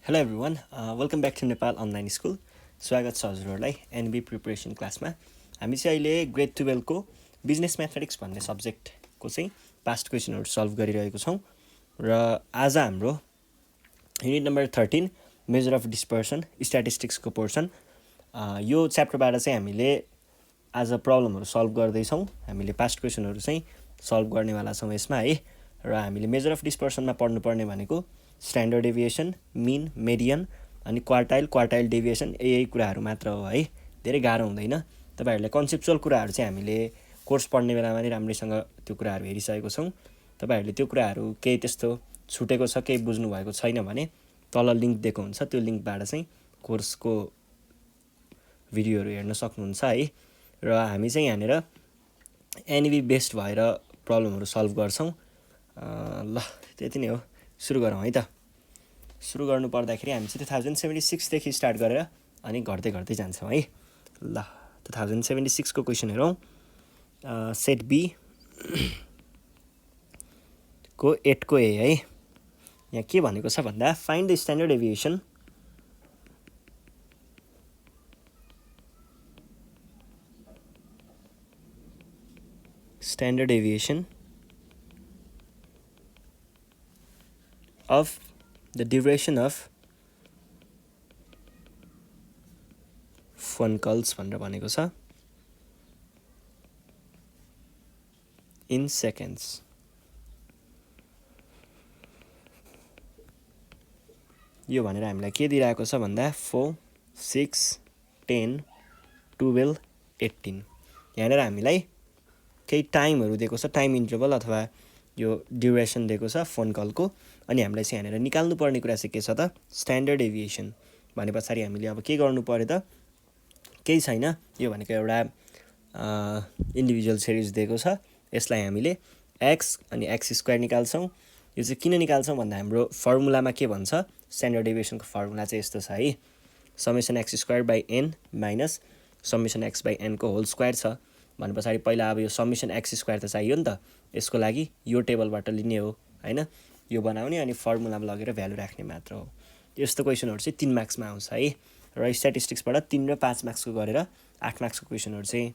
Hello everyone welcome back to Nepal online school. स्वागत छ हजुरहरूलाई एनबी प्रिपरेसन क्लासमा। हामी चाहिँ अहिले ग्रेड 12को बिजनेस म्याथमेटिक्स भन्ने सब्जेक्टको चाहिँ पास्ट क्वेसनहरू सल्भ गरिरहेको छौँ र आज हाम्रो unit number 13 major of dispersion स्ट्याटिस्टिक्सको पोर्सन। यो च्याप्टरबाट चाहिँ हामीले आज प्रब्लमहरू सल्भ गर्दैछौँ। हामीले पास्ट क्वेसनहरू चाहिँ सल्भ गर्नेवाला छौँ यसमा है। र हामीले मेजर अफ डिस्पर्सनमा पढ्नुपर्ने भनेको स्ट्यान्डर्ड डेभिएसन, मिन, मेडियन अनि क्वार्टाइल डेभिएसन यही कुराहरू मात्र हो है। धेरै गाह्रो हुँदैन। तपाईँहरूले कन्सेप्चुअल कुराहरू चाहिँ हामीले कोर्स पढ्ने बेलामा नै राम्रैसँग त्यो कुराहरू हेरिसकेको छौँ। तपाईँहरूले त्यो कुराहरू केही त्यस्तो छुटेको छ, केही बुझ्नु भएको छैन भने तल लिङ्क दिएको हुन्छ, त्यो लिङ्कबाट चाहिँ कोर्सको भिडियोहरू हेर्न सक्नुहुन्छ है। र हामी चाहिँ यहाँनिर एनबी बेस्ड भएर प्रब्लमहरू सल्भ गर्छौँ। ल त्यति नै हो, सुरु गरौँ है त। सुरु गर्नु पर्दाखेरि हामी चाहिँ 2076देखि स्टार्ट गरेर अनि घट्दै घट्दै जान्छौँ है। ल 2076को क्वेसन हेरौँ। सेट बी को 8 को ए है। यहाँ के भनेको छ भन्दा find the standard deviation of the duration of phone calls भनेर भनेको छ in seconds। यो भनेर हामीलाई के दिइरहेको छ भन्दा 4, 6, 10, 12, 18 यहाँनिर हामीलाई केही टाइमहरू दिएको छ, टाइम इन्टरभल अथवा यो ड्युरेसन दिएको छ फोन कलको। अनि हामीलाई चाहिँ यहाँनिर निकाल्नुपर्ने कुरा चाहिँ के छ त, स्ट्यान्डर्ड डेभिएसन। भने पछाडि हामीले अब के गर्नु पर्यो त, केही छैन। यो भनेको एउटा इन्डिभिजुअल सिरिज दिएको छ, यसलाई हामीले एक्स अनि एक्स स्क्वायर निकाल्छौँ। यो चाहिँ किन निकाल्छौँ भन्दा हाम्रो फर्मुलामा के भन्छ, स्ट्यान्डर्ड डेभिएसनको फर्मुला चाहिँ यस्तो छ है, summation x square by n minus summation x by एनको होल स्क्वायर छ। भने पछाडि पहिला अब यो समेसन एक्स स्क्वायर त चाहियो नि त, यसको लागि यो टेबलबाट लिने हो होइन, यो बनाउने अनि फर्मुलामा लगेर भ्यालु राख्ने मात्र हो। यस्तो क्वेसनहरू चाहिँ 3 मार्क्समा आउँछ है। र स्ट्याटिस्टिक्सबाट 3 र 5 मार्क्सको गरेर 8 मार्क्सको क्वेसनहरू चाहिँ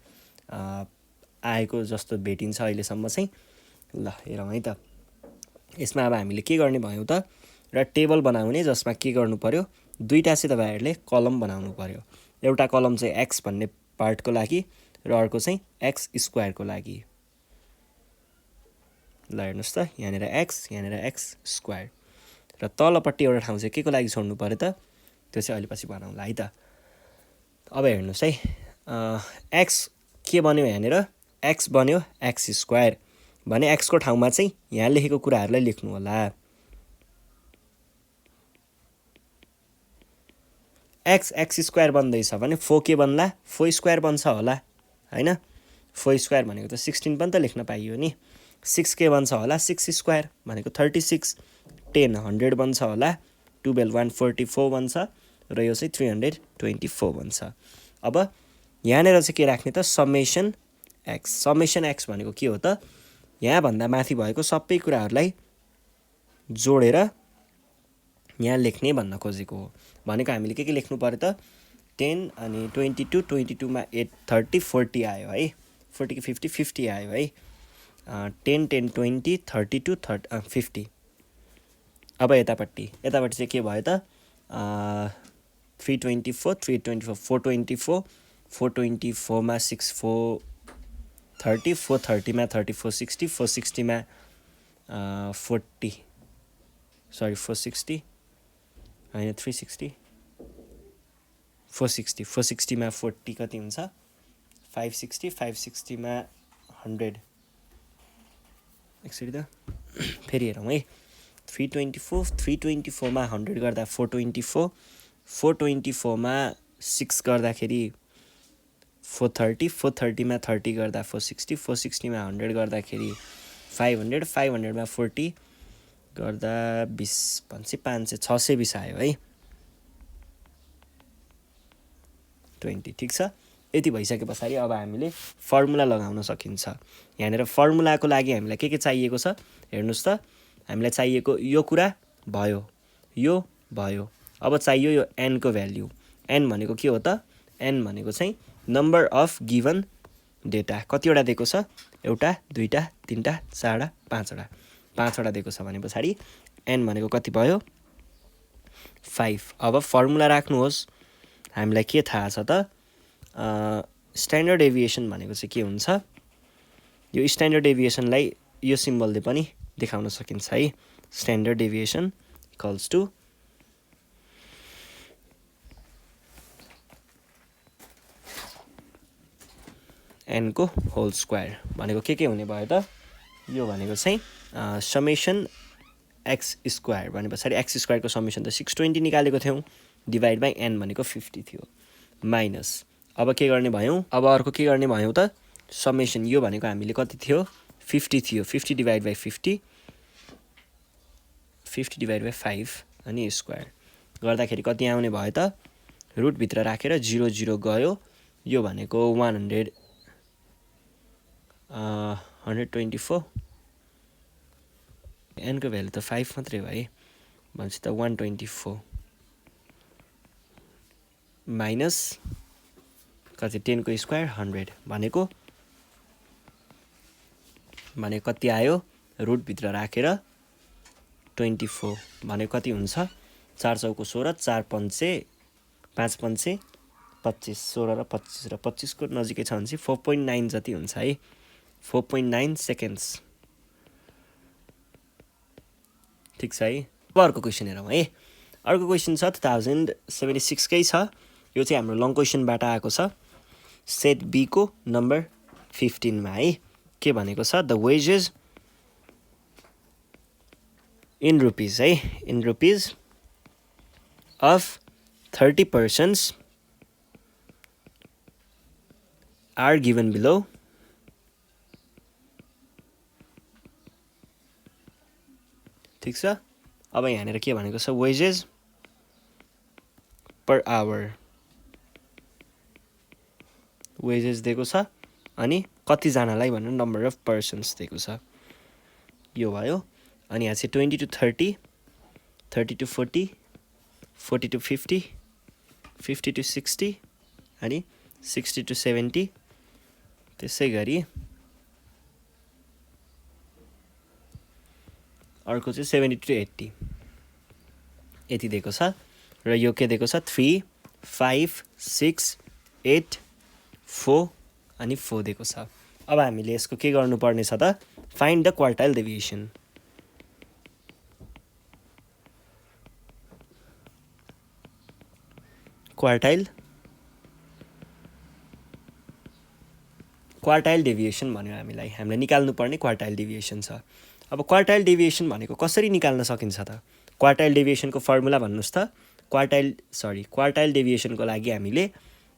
आएको जस्तो भेटिन्छ अहिलेसम्म चाहिँ। ल हेरौँ है त। यसमा अब हामीले के गर्ने भयो त, र टेबल बनाउने जसमा के गर्नु पर्यो, दुईवटा चाहिँ तपाईँहरूले कलम बनाउनु पर्यो। एउटा कलम चाहिँ एक्स भन्ने पार्टको लागि र अर्को चाहिँ एक्स स्क्वायरको लागि। ल हेर्नुहोस् त, यहाँनिर एक्स यहाँनिर एक्स स्क्वायर र तलपट्टि एउटा ठाउँ चाहिँ के को लागि छोड्नु पर्यो त, त्यो चाहिँ अहिले पछि बनाउँला है त। अब हेर्नुहोस् है, एक्स के बन्यो, यहाँनिर एक्स बन्यो एक्स स्क्वायर भने एक्सको ठाउँमा चाहिँ यहाँ लेखेको कुराहरूलाई लेख्नु होला। एक्स एक्स स्क्वायर बन्दैछ भने 4 के बन्ला, 4 स्क्वायर बन्छ होला होइन। 4 स्क्वायर भनेको त 16 पनि त लेख्न पाइयो नि। 6 के बन्छ होला, 6 स्क्वायर भनेको 36, 10 100 बन्छ होला, 12 144 बन्छ र यो चाहिँ 324 बन्छ। अब यहाँनिर चाहिँ के राख्ने त, समेसन एक्स। समेसन एक्स भनेको के हो त, यहाँभन्दा माथि भएको सबै कुराहरूलाई जोडेर यहाँ लेख्ने भन्न खोजेको हो। भनेको हामीले के लेख्नु पर्यो त, 10 अनि 22, 22मा 8 30 40 आयो है, 40 कि 50 50 आयो है। 10 10 20 32 50। अब यतापट्टि चाहिँ के भयो त, 324 324 424 424मा 6 430 430मा 34 60 460मा 40 सरी 460 होइन 360 460 460मा 40 कति हुन्छ, 560 560मा 100। एकचोटि त फेरि हेरौँ है, 324 324मा 100 गर्दा 424 424मा 6 गर्दाखेरि 430 430मा 30 गर्दा 460 460मा 100 गर्दाखेरि 500 500मा 40 गर्दा 20 500 620 आयो है, 20 ठिक छ। यति भइसके पछाडि अब हामीले फर्मुला लगाउन सकिन्छ। यहाँनिर फर्मुलाको लागि हामीलाई के चाहिएको छ हेर्नुहोस् त, हामीलाई चाहिएको यो कुरा भयो, यो भयो, अब चाहियो यो n को भ्याल्यु। n भनेको के हो त? n भनेको चाहिँ नम्बर अफ गिभन डेटा। कतिवटा दिएको छ? एउटा, दुईटा, तीनटा, चारवटा, पाँचवटा। पाँचवटा दिएको छ भने पछाडि n भनेको कति भयो? 5। अब फर्मुला राख्नुहोस्। हामीलाई के थाहा छ त? स्ट्यान्डर्ड डेभिएसन भनेको चाहिँ के हुन्छ? यो स्ट्यान्डर्ड डेभिएसनलाई यो सिम्बलले पनि देखाउन सकिन्छ है। Standard deviation equals to n को होल स्क्वायर। भनेको के हुने भयो त? यो भनेको चाहिँ समेसन x स्क्वायर भने पछाडि x स्क्वायरको समेसन त 620 निकालेको थियौँ, डिभाइड बाई n भनेको 50 थियो, माइनस अब के गर्ने भयौँ? अब अर्को के गर्ने भयौँ त? समेसन यो भनेको हामीले कति थियो? 50 थियो। 50 डिभाइड बाई 50, 50 डिभाइड बाई 5 अनि स्क्वायर गर्दाखेरि कति आउने भयो त? रुटभित्र राखेर 0 0 गयो। यो भनेको 124, n को भ्यालु त 5 मात्रै हो है, भनेपछि त 124 माइनस कति? 10 को स्क्वायर 100 भनेको कति आयो? रुटभित्र राखेर 24 भनेको कति हुन्छ? 4 चौको 16, 4 पन्चे 5 पन्चे 25, 16 र 25 र 25 को नजिकै छ भने चाहिँ 4.9 जति हुन्छ है। 4.9 सेकेन्ड्स। ठिक छ है। अब अर्को क्वेसन हेरौँ है। अर्को क्वेसन छ 2076 कै छ। यो चाहिँ हाम्रो लङ क्वेसनबाट आएको छ। सेट बी को नम्बर 15 मा है के भनेको छ? द वेजेस इन रुपिज है, in rupees of 30 persons are given below. ठिक छ। अब यहाँनिर के भनेको छ? वेजेस पर आवर, वेजेस दिएको छ अनि कतिजनालाई भनेर नम्बर अफ पर्सन्स दिएको छ। यो भयो। अनि यहाँ चाहिँ 20 to 30, 30 to 40, 40 to 50, 50 to 60 अनि 60 to 70, त्यसै गरी अर्को चाहिँ 70 to 80 यति दिएको छ। र यो के दिएको छ? 3, 5, 6, 8, 4 अनि 4 दिएको छ। अब हामीले यसको के गर्नुपर्ने छ त? Find the quartile deviation. Quartile deviation भन्यो हामीलाई निकाल्नु पर्ने क्वार्टाइल डेभिएसन छ। अब क्वार्टाइल डेभिएसन भनेको कसरी निकाल्न सकिन्छ त? क्वार्टाइल डेभिएसनको फर्मुला भन्नुस् त। क्वार्टाइल डेभिएसनको लागि हामीले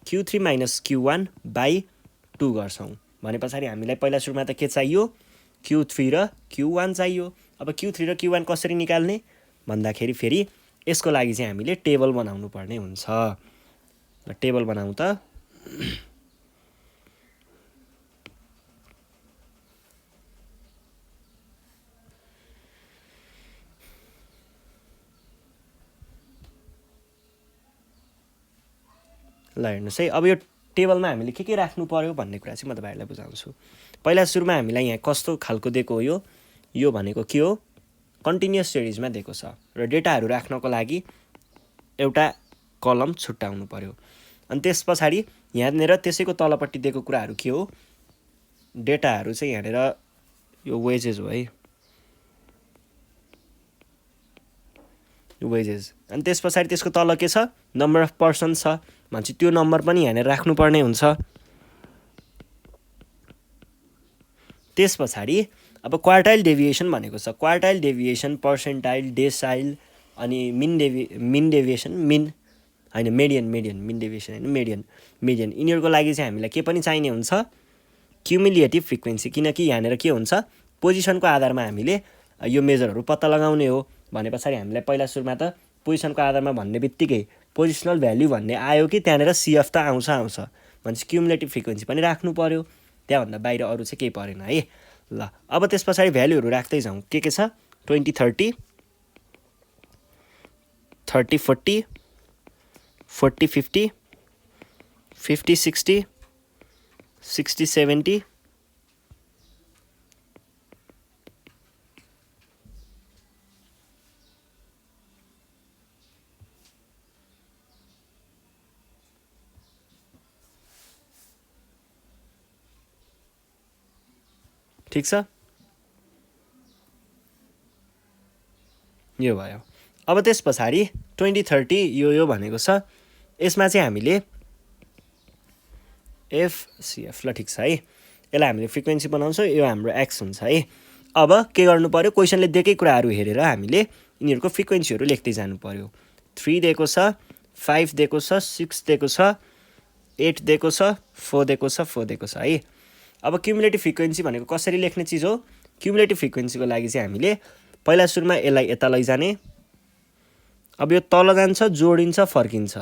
Q3 माइनस Q1 बाई 2 गर्छौँ। भने पछाडि हामीलाई पहिला सुरुमा त के चाहियो? Q3 र Q1 चाहियो। अब Q3 र Q1 कसरी निकाल्ने भन्दाखेरि फेरि यसको लागि चाहिँ हामीले टेबल बनाउनु पर्ने हुन्छ। टेबल बनाउँ त। ल हेर्नुहोस् है। अब यो टेबलमा हामीले के राख्नु पर्यो भन्ने कुरा चाहिँ म तपाईँहरूलाई बुझाउँछु। पहिला सुरुमा हामीलाई यहाँ कस्तो खालको दिएको हो? यो भनेको के हो? कन्टिन्युअस सिरिजमा दिएको छ र डेटाहरू राख्नको लागि एउटा कलम छुट्याउनु पर्यो। अनि त्यस पछाडि यहाँनिर त्यसैको तलपट्टि दिएको कुराहरू के हो? डेटाहरू चाहिँ यहाँनिर यो वेजेस हो है, वेजेस। अनि त्यस पछाडि त्यसको तल के छ? नम्बर अफ पर्सन छ भनेपछि त्यो नम्बर पनि यहाँनिर राख्नुपर्ने हुन्छ। त्यस पछाडि अब क्वार्टाइल डेभिएसन भनेको छ। क्वार्टाइल डेभिएसन, पर्सेन्टाइल, डेसाइल अनि मिन डेभिएसन, मिन डेभिएसन होइन, मेडियन यिनीहरूको लागि चाहिँ हामीलाई के पनि चाहिने हुन्छ? Cumulative frequency. किनकि यहाँनिर के हुन्छ? पोजिसनको आधारमा हामीले यो मेजरहरू पत्ता लगाउने हो। भने पछाडि हामीलाई पहिला सुरुमा त पोजिसनको आधारमा भन्ने बित्तिकै पोजिसनल भ्याल्यु भन्ने आयो कि त्यहाँनिर CF त आउँछ भनेपछि क्युमुलेटिभ फ्रिक्वेन्सी पनि राख्नु पर्यो। त्यहाँभन्दा बाहिर अरू चाहिँ केही परेन है। ल अब त्यस पछाडि भ्याल्युहरू राख्दै जाउँ। के छ? 20, 30, 30 40 40 50 50 60 60 70 ठीक छ यो भयो अब त्यस पछाडि 20 30 यो भनेको छ यसमा चाहिँ हामीले FCF ल ठीक छ है यसलाई हामीले फ्रिक्वेन्सी बनाउँछौँ यो हाम्रो x हुन्छ है अब के गर्नु पर्यो क्वेशनले दिएकै कुराहरू हेरेर हामीले यिनीहरूको फ्रिक्वेन्सीहरू लेख्दै जानु पर्यो 3 दिएको छ 5 दिएको छ 6 दिएको छ 8 दिएको छ 4 दिएको छ 4 दिएको छ है अब क्युमुलेटिभ फ्रिक्वेन्सी भनेको कसरी लेख्ने चिज हो क्युमुलेटिभ फ्रिक्वेन्सीको लागि चाहिँ हामीले पहिला सुरुमा यसलाई यता लैजाने अब यो तल जान्छ जोडिन्छ फर्किन्छ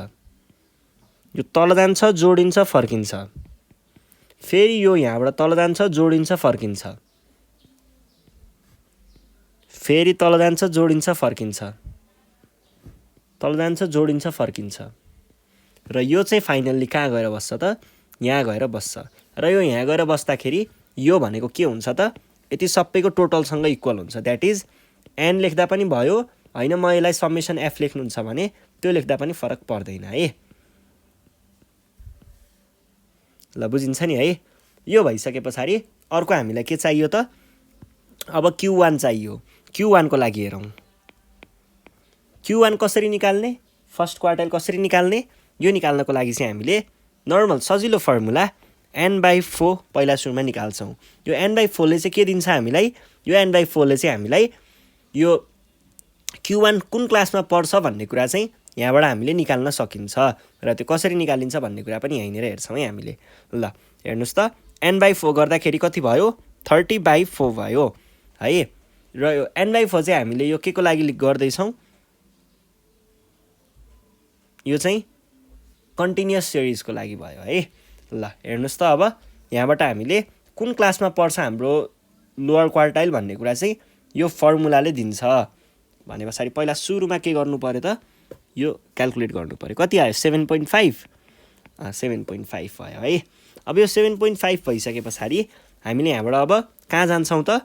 यो तल जान्छ जोडिन्छ फर्किन्छ फेरि यो यहाँबाट तल जान्छ जोडिन्छ फर्किन्छ फेरि तल जान्छ जोडिन्छ फर्किन्छ तल जान्छ जोडिन्छ फर्किन्छ र यो चाहिँ फाइनल्ली कहाँ गएर बस्छ त यहाँ गएर बस्छ र यो यहाँ गएर बस्दाखेरि यो भनेको के हुन्छ त यति सबैको टोटलसँग इक्वल हुन्छ द्याट इज n लेख्दा पनि भयो हैन म यसलाई समेसन f लेख्नुहुन्छ भने त्यो लेख्दा पनि फरक पर्दैन है ल बुझिन्छ नि है यो भइसकेपछि अर्को हामीलाई के चाहियो त अब Q1 चाहियो Q1 को लागि हेरौं Q1 कसरी निकाल्ने फर्स्ट क्वार्टाइल कसरी निकाल्ने यो निकाल्नको लागि चाहिँ हामीले नर्मल सजिलो फर्मुला n/4 पहिला सुरुमा निकाल्छौं यो n/4 ले चाहिँ के दिन्छ हामीलाई यो n/4 ले चाहिँ हामीलाई यो Q1 कुन क्लासमा पर्छ भन्ने कुरा चाहिँ यहाँबाट हामीले निकाल्न सकिन्छ र त्यो कसरी निकालिन्छ भन्ने कुरा पनि यहीँनेर हेर्छौं है हामीले ल हेर्नुस् त n/4 गर्दाखेरि कति भयो 30/4 भयो है र यो n/4 चाहिँ हामीले यो के को लागि गर्दै छौं यो चाहिँ कन्टिन्युअस सिरिजको लागि भयो है ल हेर्नुस् त अब यहाँबाट हामीले कुन क्लासमा पर्छ हाम्रो लोअर क्वार्टाइल भन्ने कुरा चाहिँ यो फर्मुलाले दिन्छ भनेपछि पहिला सुरुमा के गर्नु पर्यो त यो क्याल्कुलेट गर्नु पर्यो कति आयो 7.5 7.5 भयो है अब यो 7.5 भइसकेपछि हामीले यहाँबाट अब कहाँ जान्छौं त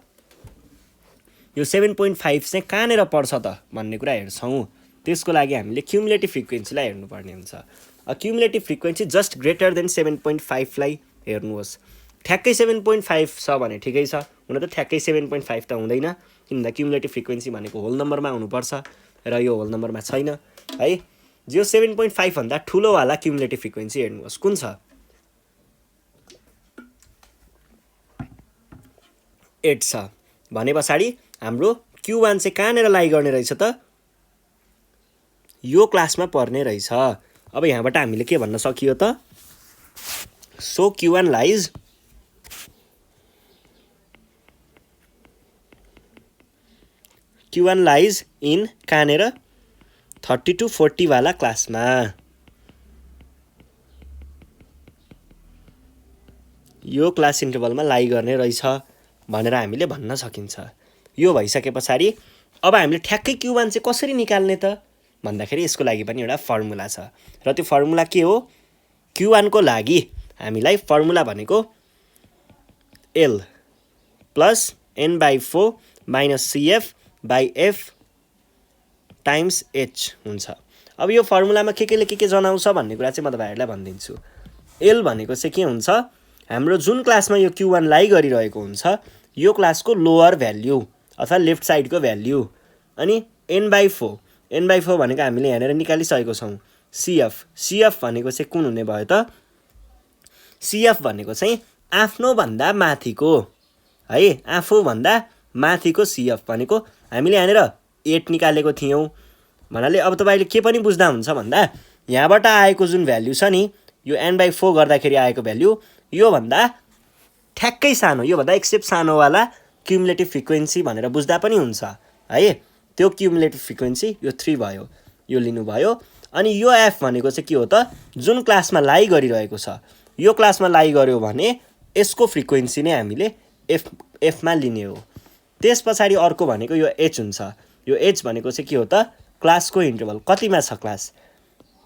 यो 7.5 चाहिँ कहाँनेर पर्छ त भन्ने कुरा हेर्छौं त्यसको लागि हामीले क्युमुलेटिभ फ्रिक्वेन्सीलाई हेर्नुपर्ने हुन्छ cumulative frequency just greater than 7.5 लाई हेर्नुहोस् ठ्याक्कै 7.5 छ भने ठिकै छ हुन त ठ्याक्कै 7.5 त हुँदैन किनभने क्युमुलेटिभ फ्रिक्वेन्सी भनेको होल नम्बरमा हुनुपर्छ र यो होल नम्बरमा छैन है जो 7.5 भन्दा ठुलो वाला क्युमुलेटिभ फ्रिक्वेन्सी हेर्नुहोस् कुन छ 8 छ भनेपछि हाम्रो Q1 चाहिँ कहाँनेर लाई गर्ने रहेछ त यो क्लासमा पर्ने रहेछ अब यहाँबाट हामीले के भन्न सकियो त सो Q1 लाइज इन कहाँनेर 30 to 40 वाला क्लासमा यो क्लास इन्टरभलमा लाई गर्ने रहेछ भनेर हामीले भन्न सकिन्छ यो भइसकेपछि अब हामीले ठ्याक्कै Q1 चाहिँ कसरी निकाल्ने त भन्दाखेरि यसको लागि पनि एउटा फर्मुला छ र त्यो फर्मुला के हो Q1 को लागि हामीलाई फर्मुला भनेको L plus n/4 minus CF by F times H हुन्छ अब यो फर्मुलामा के जनाउँछ भन्ने कुरा चाहिँ म तपाईहरुलाई भनिदिन्छु L भनेको चाहिँ के हुन्छ हाम्रो जुन क्लासमा यो Q1 लाई गरिरहेको हुन्छ यो क्लासको लोअर भ्याल्यु अथवा लेफ्ट साइडको भ्याल्यु अनि n/4 भनेको हामीले यहाँनेर निकालिसकेको छौं CF भनेको चाहिँ कुन हुने भयो त CF भनेको चाहिँ आफ्नो भन्दा माथिको है आफू भन्दा माथिको CF भनेको हामीले यहाँनेर 8 निकालेको थियौं भन्नाले अब तपाईले के पनि बुझ्दा हुन्छ भन्दा यहाँबाट आएको जुन भ्याल्यु छ नि यो n/4 गर्दाखेरि आएको भ्याल्यु यो भन्दा ठ्याक्कै सानो यो भन्दा एकसेप सानो वाला क्युमुलेटिभ फ्रिक्वेन्सी भनेर बुझ्दा पनि हुन्छ है त्यो क्युमुलेटिभ फ्रिक्वेन्सी यो 3 भयो यो लिनु भयो अनि यो f भनेको चाहिँ के हो त जुन क्लासमा लाई गरिरहेको छ यो क्लासमा लाई गर्यो भने यसको फ्रिक्वेन्सी नै हामीले f मा लिने हो त्यसपछि अर्को भनेको यो h हुन्छ यो h भनेको चाहिँ के हो त क्लासको इन्टरभल कतिमा छ क्लास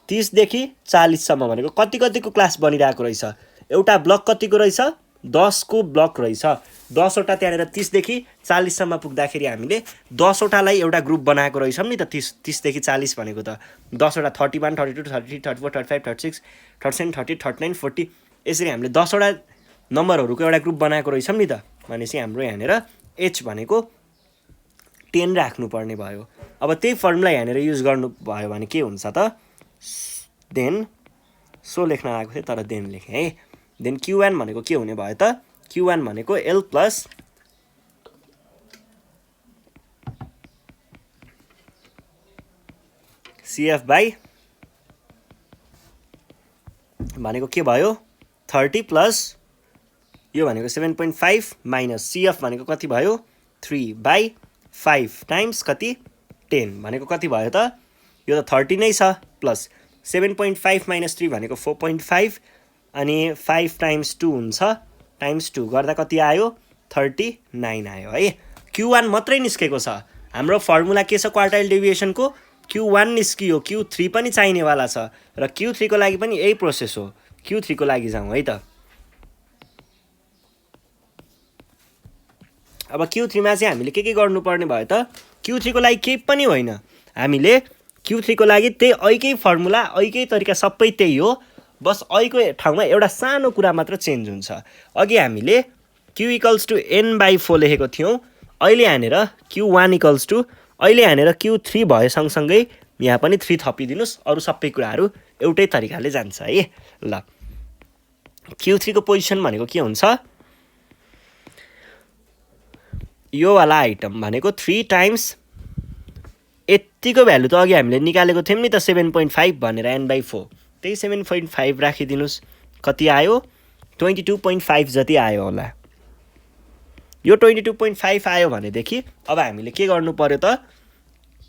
30 देखि 40 सम्म भनेको कतिको क्लास बनिरहेको रहेछ एउटा ब्लक कतिको रहेछ 10 को ब्लक रहेछ 10 वटा त्यहाँनेर 30 देखि 40 सम्म पुग्दाखेरि हामीले 10 वटालाई एउटा ग्रुप बनाएको रहेछौं नि त 30 देखि 40 भनेको त 10 वटा 31 32 33 34 35 36 37 38 39 40 यसरी हामीले 10 वटा नम्बरहरुको एउटा ग्रुप बनाएको रहेछौं नि त भनेपछि हाम्रो यहाँनेर h भनेको 10 राख्नु पर्ने भयो अब त्यही फर्मुला यहाँनेर युज गर्नु भयो भने के हुन्छ त देन सो लेख्न आएको थियो तर देन लेखे है देन q1 भनेको के हुने भयो त q1 भनेको l प्लस cf बाइ भनेको के भयो 30 प्लस यो भनेको 7.5 माइनस cf भनेको कति भयो 3 बाइ 5 टाइम्स कति 10 भनेको कति भयो त यो त 30 नै छ प्लस 7.5 माइनस 3 भनेको 4.5 अनि 5 टाइम्स 2 हुन्छ टाइम्स 2 गर्दा कति आयो 39 आयो है q1 मात्रै निस्केको छ हाम्रो फर्मुला के छ क्वार्टाइल डेभिएसनको q1 निस्कियो q3 पनि चाहिने वाला छ र q3 को लागि पनि यही प्रोसेस हो q3 को लागि जाउँ है त अब q3 मा चाहिँ हामीले के गर्नुपर्ने भयो त q3 को लागि केही पनि होइन हामीले q3 को लागि त्यही ऐकै फर्मुला ऐकै तरिका सबै त्यही हो बस ऐको ठाउँमा एउटा सानो कुरा मात्र चेन्ज हुन्छ अघि हामीले q = n/4 लेखेको थियौं अहिले यहाँनेर q1 = अहिले यहाँनेर q3 भयो सँगसँगै यहाँ पनि 3 थपिदिनुस् अरु सबै कुराहरु एउटै तरिकाले जान्छ है ल q3 को पोजिसन भनेको के हुन्छ यो वाला आइटम भनेको 3 टाइम्स यतिको भ्यालु त अघि हामीले निकालेको थियौं नि त 7.5 भनेर n/4 त्यही 7.5 राखिदिनुस् कति आयो 22.5 जति आयो होला यो 22.5 आयो भनेदेखि अब हामीले के गर्नु पर्यो त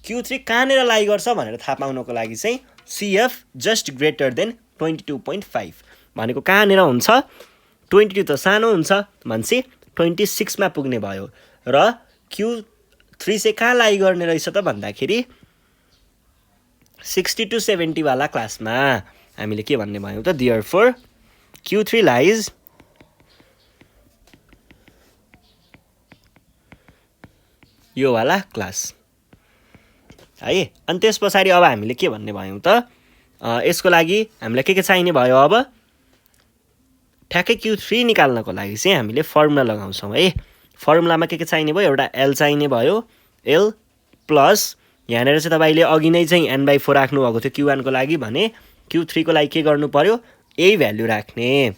q3 कहाँनेर लाई गर्छ भनेर थाहा पाउनको लागि चाहिँ cf जस्ट ग्रेटर देन 22.5 भनेको कहाँनेर हुन्छ 22 त सानो हुन्छ मान्छे 26 मा पुग्ने भयो र q3 चाहिँ कहाँ लाई गर्ने रहेछ त भन्दाखेरि 60 to 70 वाला क्लासमा हामीले के भन्ने भयौ त therefore q3 lies यो वाला क्लास है अनि त्यसपछि अब हामीले के भन्ने भयौ त यसको लागि हामीलाई के चाहिने भयो अब ठ्याक्कै q3 निकाल्नको लागि चाहिँ हामीले फर्मुला लगाउँछौं है फर्मुलामा के चाहिने भयो एउटा l चाहिने भयो l प्लस यहाँनेर चाहिँ तपाईले अघि नै चाहिँ n/4 राख्नु भएको थियो q1 को लागि भने q3 को लागि के गर्नु पर्यो यही भ्यालु राख्ने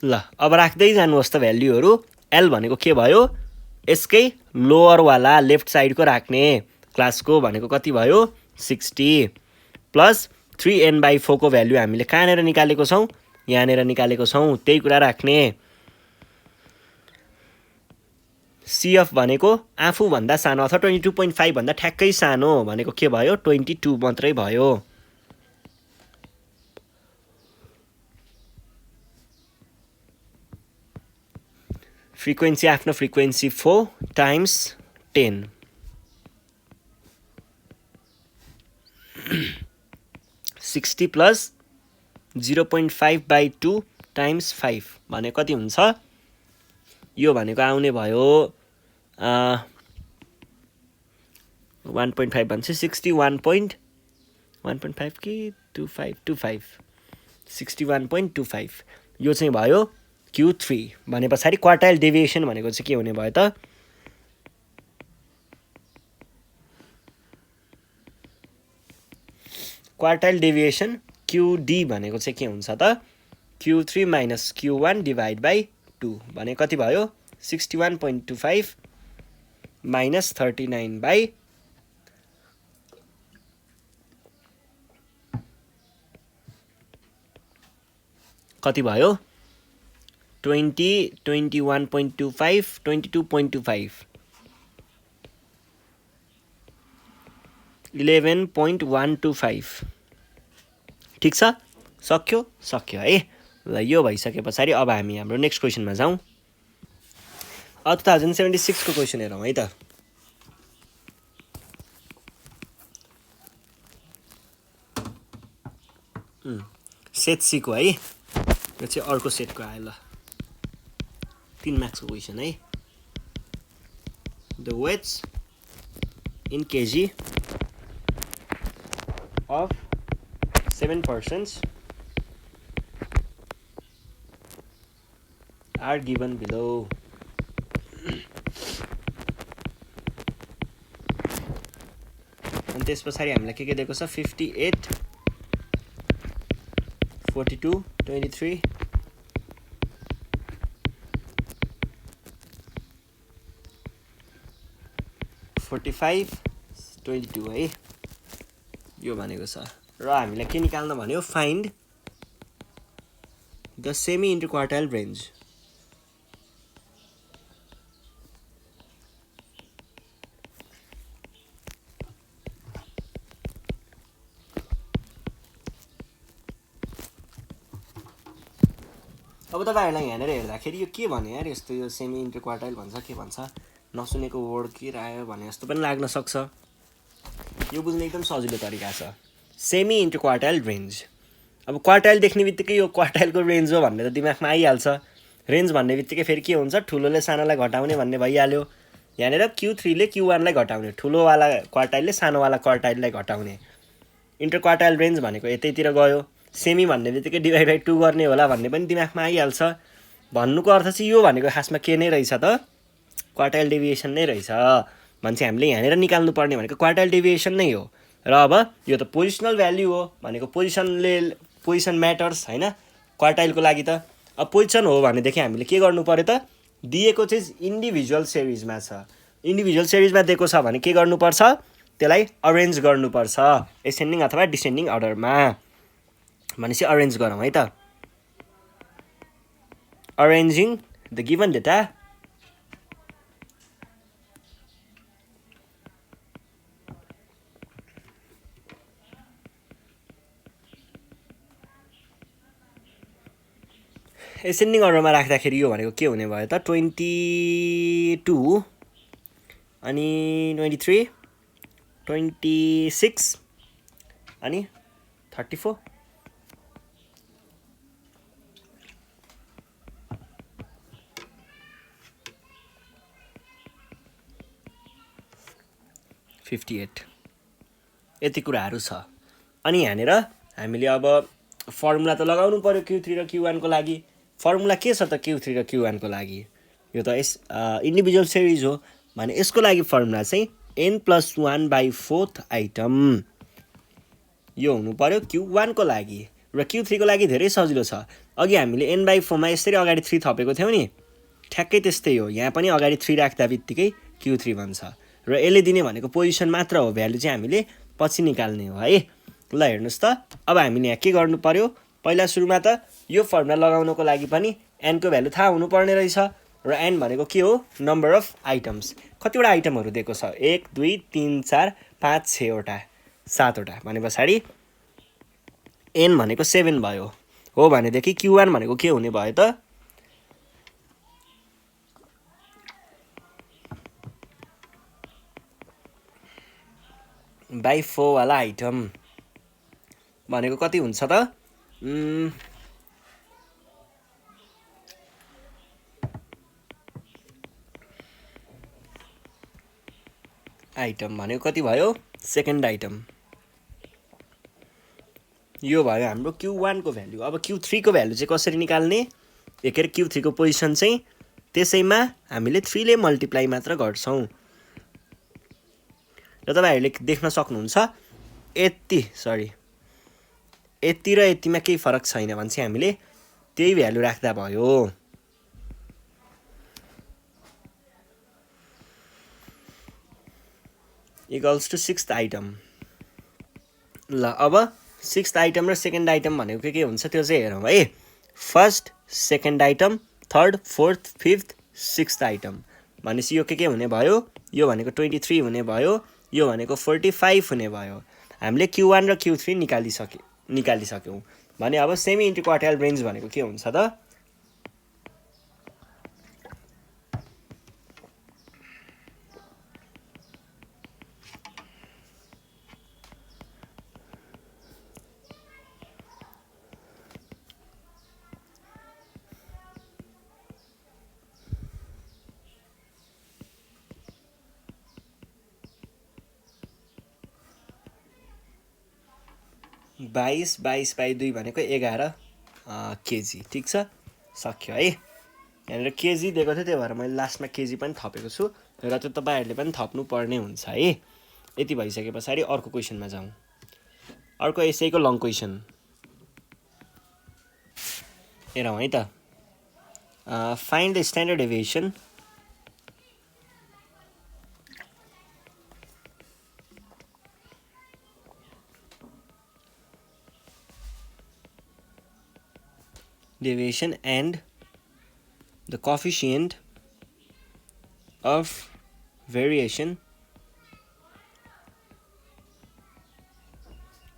ल अब राख्दै जानुहोस् त भ्यालुहरु l भनेको के भयो यसकै लोअर वाला लेफ्ट साइड को राख्ने क्लासको भनेको कति भयो 60 प्लस 3n/4 को भ्यालु हामीले कहाँनेर निकालेको छौं यहाँनेर निकालेको छौं त्यही कुरा राख्ने cf भनेको आफू भन्दा सानो अथवा 22.5 भन्दा ठ्याक्कै सानो भनेको के भयो 22 मात्रै भयो फ्रिक्वेन्सी आफ्नो फ्रिक्वेन्सी 4 टाइम्स 10 60 प्लस 0.5/2 टाइम्स 5 भने कति हुन्छ यो भनेको आउने भयो 1.5 भन्छ 61.1.5 कि 25 61.25 यो चाहिँ भयो q3 भनेपछि क्वार्टाइल डेभिएसन भनेको चाहिँ के हुने भयो त क्वार्टाइल डेभिएसन qd भनेको चाहिँ के हुन्छ त q3 - q1 / 2 भने कति भयो 61.25 - 39 कति भयो 20 21.25 22.25 11.125 ठीक छ सक्यो है ल यो भइसकेपछि अब हामी हाम्रो नेक्स्ट क्वेशनमा जाउँ 2076 को क्वेसन हेरौँ है त। सेट सी को है, यो चाहिँ अर्को सेटको आयो ल। 3 मार्क्सको क्वेसन है। The weights in kg of 7 persons are given below. अनि त्यस पछाडि हामीलाई के दिएको छ 58 42 23 45 22 है यो भनेको छ। र हामीलाई के निकाल्न भन्यो, find the semi interquartile range. अब तपाईहरुलाई यहाँनिर हेर्दाखेरि यो के भने यार, यस्तो यो सेमी इन्टरक्वार्टाइल भन्छ के भन्छ, नसुनेको वर्ड के आयो भने जस्तो पनि लाग्न सक्छ। यो बुझ्ने एकदम सजिलो तरिका छ, सेमी इन्टरक्वार्टाइल रेन्ज। अब क्वार्टाइल देख्ने बित्तिकै यो क्वार्टाइलको रेन्ज हो भन्ने त दिमागमा आइहाल्छ। रेन्ज भन्ने बित्तिकै फेरि के हुन्छ, ठुलोले सानोलाई घटाउने भन्ने भइहाल्यो। यहाँनिर Q3 ले Q1 लाई घटाउने, ठुलोवाला क्वार्टाइलले सानोवाला क्वार्टाइललाई घटाउने। इन्टरक्वार्टाइल रेन्ज भनेको यतैतिर गयो। सेमी भन्ने बित्तिकै डिभाइड बाइ 2 गर्ने होला भन्ने पनि दिमागमा आइहाल्छ। भन्नुको अर्थ चाहिँ यो भनेको खासमा के नै रहेछ त, क्वार्टाइल डेभिएसन नै रहेछ। भन्छ हामीले यहाँनिर निकाल्नु पर्ने भनेको क्वार्टाइल डेभिएसन नै हो। र अब यो त पोजिसनल भ्याल्यु हो भनेको पोजिसन म्याटर्स हैन क्वार्टाइलको लागि त। अब पोजिसन हो भनेदेखि हामीले के गर्नु पर्यो त, दिएको चाहिँ इन्डिभिजुअल सिरिजमा छ। इन्डिभिजुअल सिरिजमा दिएको छ भने के गर्नुपर्छ, त्यसलाई अरेन्ज गर्नुपर्छ एसेन्डिङ अथवा डिसेन्डिङ अर्डरमा। भनेपछि अरेन्ज गरौँ है त। Arranging the given data ascending अर्डरमा राख्दाखेरि यो भनेको के हुने भयो त, 22 अनि 23 26 अनि 34 58 यति कुराहरू छ। अनि यहाँनिर हामीले अब फर्मुला त लगाउनु पर्यो Q3 र Q1 को लागि। फर्मुला के छ त Q3 र Q1 को लागि, यो त इन्डिभिजुअल सिरिज हो भने यसको लागि फर्मुला चाहिँ n+1/4 आइटम यो हुनु पर्यो Q1 को लागि। र Q3 को लागि धेरै सजिलो छ। अघि हामीले n/4 मा यसरी अगाडि 3 थपेको थियौँ नि, ठ्याक्कै त्यस्तै हो। यहाँ पनि अगाडि 3 राख्दा बित्तिकै Q3 बन्छ। र यसले दिने भनेको पोजिसन मात्र हो, भ्यालु चाहिँ हामीले पछि निकाल्ने हो है। ल हेर्नुहोस् त, अब हामीले यहाँ के गर्नु पर्यो, पहिला सुरुमा त यो फर्मुला लगाउनको लागि पनि n को भ्यालु थाहा हुनुपर्ने रहेछ। र n भनेको के हो, नम्बर अफ आइटम्स। कतिवटा आइटमहरू दिएको छ, 1 2 3 4 5 6 वटा 7 वटा भने पछाडि n भनेको 7 भयो। हो भनेदेखि Q1 भनेको के हुने भयो त, बाइ 4 वाला आइटम भनेको कति हुन्छ त, आइटम भनेको कति भयो, सेकेन्ड आइटम। यो भयो हाम्रो Q1 को भ्यालु। अब Q3 को भ्यालु चाहिँ कसरी निकाल्ने, एकेर Q3 को पोजिसन चाहिँ त्यसैमा हामीले 3 ले मल्टिप्लाई मात्र गर्छौं। र तपाईहरुले देख्न सक्नुहुन्छ यति र यतिमा केही फरक छैन भने चाहिँ हामीले त्यही भ्यालु राख्दा भयो। Equals to 6th item. ल अब 6th आइटम र सेकेन्ड आइटम भनेको के हुन्छ त्यो चाहिँ हेरौँ है। First, second item, third, fourth, fifth, 6th item भनेपछि यो के हुने भयो, यो भनेको 23 हुने भयो, यो भनेको 45 हुने भयो। हामीले Q1 र Q3 निकालिसक्यौं भने अब सेमी इन्टरक्वार्टाइल रेन्ज भनेको के हुन्छ त, 22 22 बाई 2 भनेको 11 केजी। ठिक छ, सक्यो है। यहाँनिर केजी दिएको थियो, त्यही भएर मैले लास्टमा केजी पनि थपेको छु र त्यो तपाईँहरूले पनि थप्नु पर्ने हुन्छ है। यति भइसके पछाडि अर्को क्वेसनमा जाउँ। अर्को यसैको लङ क्वेसन हेरौँ है त। Find the standard deviation and the coefficient of variation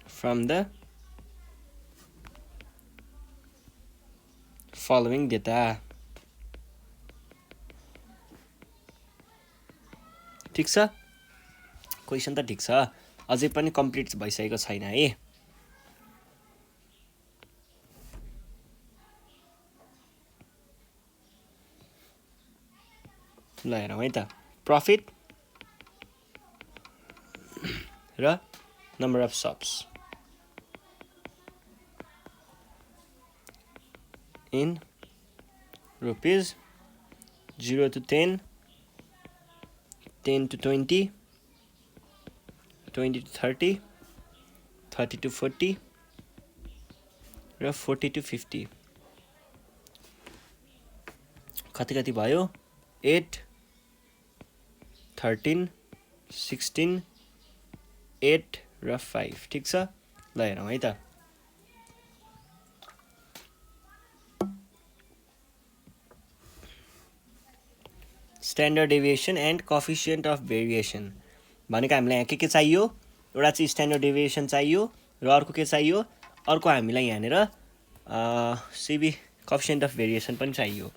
from the following data। ठिक छ, क्वेसन त ठिक छ, अझै पनि कम्प्लिट भइसकेको छैन है। ल हेरौँ है त। प्रफिट र number of shops in rupees 0 to 10, 10 to 20, 20 to 30, 30 to 40 र 40 to 50। कति कति भयो? 8, 13, 16, 8 र 5। ठिक छ, ल हेरौँ है त। Standard deviation and coefficient of variation भनेको हामीलाई यहाँ के चाहियो? एउटा चाहिँ स्ट्यान्डर्ड डेभिएसन चाहियो र अर्को के चाहियो? अर्को हामीलाई यहाँनिर सिबी कोएफिसिएन्ट अफ भेरिएसन पनि चाहियो।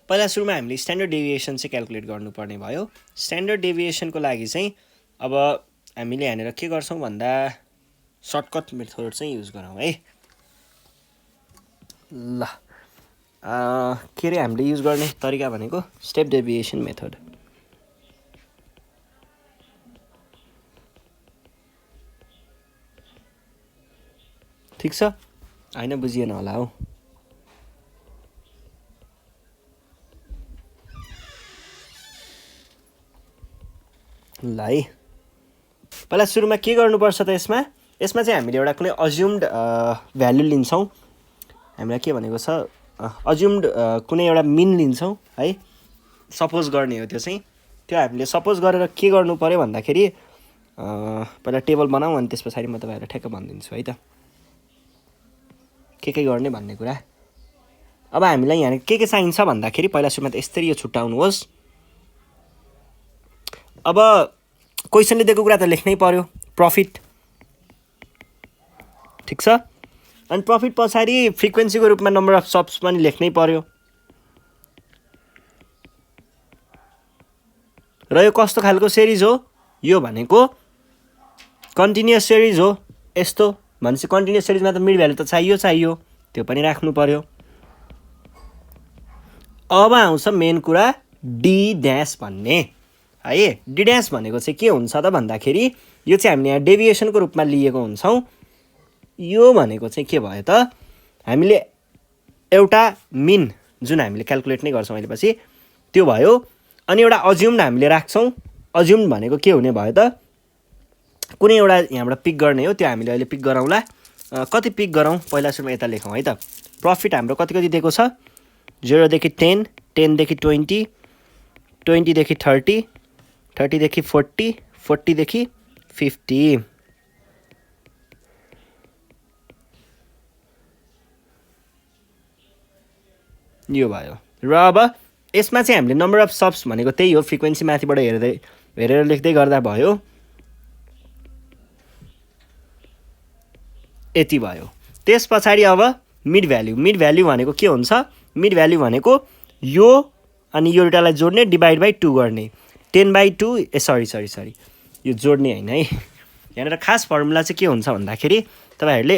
पहिला सुरुमा हामीले स्ट्यान्डर्ड डेभिएसन चाहिँ क्याल्कुलेट गर्नुपर्ने भयो। स्ट्यान्डर्ड डेभिएसनको लागि चाहिँ अब हामीले यहाँनिर के गर्छौँ भन्दा सर्टकट मेथड चाहिँ युज गरौँ है। ल के अरे हामीले युज गर्ने तरिका भनेको स्टेप डेभिएसन मेथड। ठिक छ, होइन बुझिएन होला हौ। ल है, पहिला सुरुमा के गर्नुपर्छ त यसमा चाहिँ हामीले एउटा कुनै अज्युम्ड भ्यालु लिन्छौँ। हामीलाई के भनेको छ? अज्युम्ड कुनै एउटा मिन लिन्छौँ है, सपोज गर्ने हो त्यो चाहिँ। त्यो हामीले सपोज गरेर के गर्नु पर्यो भन्दाखेरि पहिला टेबल बनाऊ अनि त्यस पछाडि म तपाईँहरूलाई ठ्याक्क भनिदिन्छु है त के गर्ने भन्ने कुरा। अब हामीलाई यहाँ के चाहिन्छ भन्दाखेरि पहिला सुरुमा त यसरी यो छुट्याउनुहोस्। अब क्वेसनले दिएको कुरा त लेख्नै पर्यो, प्रफिट। ठिक छ, अनि प्रफिट पछाडि फ्रिक्वेन्सीको रूपमा नम्बर अफ सप्स पनि लेख्नै पर्यो। र यो कस्तो खालको सिरिज हो? यो भनेको कन्टिन्युअस सिरिज हो। यस्तो भनेपछि कन्टिन्युअस सिरिजमा त मिड भ्यालु त चाहियो, त्यो पनि राख्नु पर्यो। अब आउँछ मेन कुरा डी ड्यास भन्ने है। डी ड्यास भनेको चाहिँ के हुन्छ त भन्दाखेरि यो चाहिँ हामीले यहाँ डेभिएसनको रूपमा लिएको हुन्छौँ। यो भनेको चाहिँ के भयो त? हामीले एउटा मिन जुन हामीले क्याल्कुलेट नै गर्छौँ अहिले पछि त्यो भयो, अनि एउटा अज्युम्ड हामीले राख्छौँ। अज्युम्ड भनेको के हुने भयो त? कुनै एउटा यहाँबाट पिक गर्ने हो, त्यो हामीले अहिले पिक गरौँला। कति पिक गरौँ? पहिला सुरुमा यता लेखौँ है त। प्रफिट हाम्रो कति दिएको छ? 0 देखि 10, 10 देखि 20, 20 देखि 30, 30 देखि 40, 40 देखि 50। यो भयो। र अब यसमा चाहिँ हामीले नम्बर अफ सप्स भनेको त्यही हो, फ्रिक्वेन्सी माथिबाट हेरेर लेख्दै गर्दा भयो। यति भयो। त्यस पछाडि अब मिड भ्याल्यु भनेको के हुन्छ? मिड भ्याल्यु भनेको यो अनि यो दुटालाई जोड्ने, डिभाइड बाई 2 गर्ने। 10/2 सरी यो जोड्ने होइन है। यहाँनिर खास फर्मुला चाहिँ के हुन्छ भन्दाखेरि तपाईँहरूले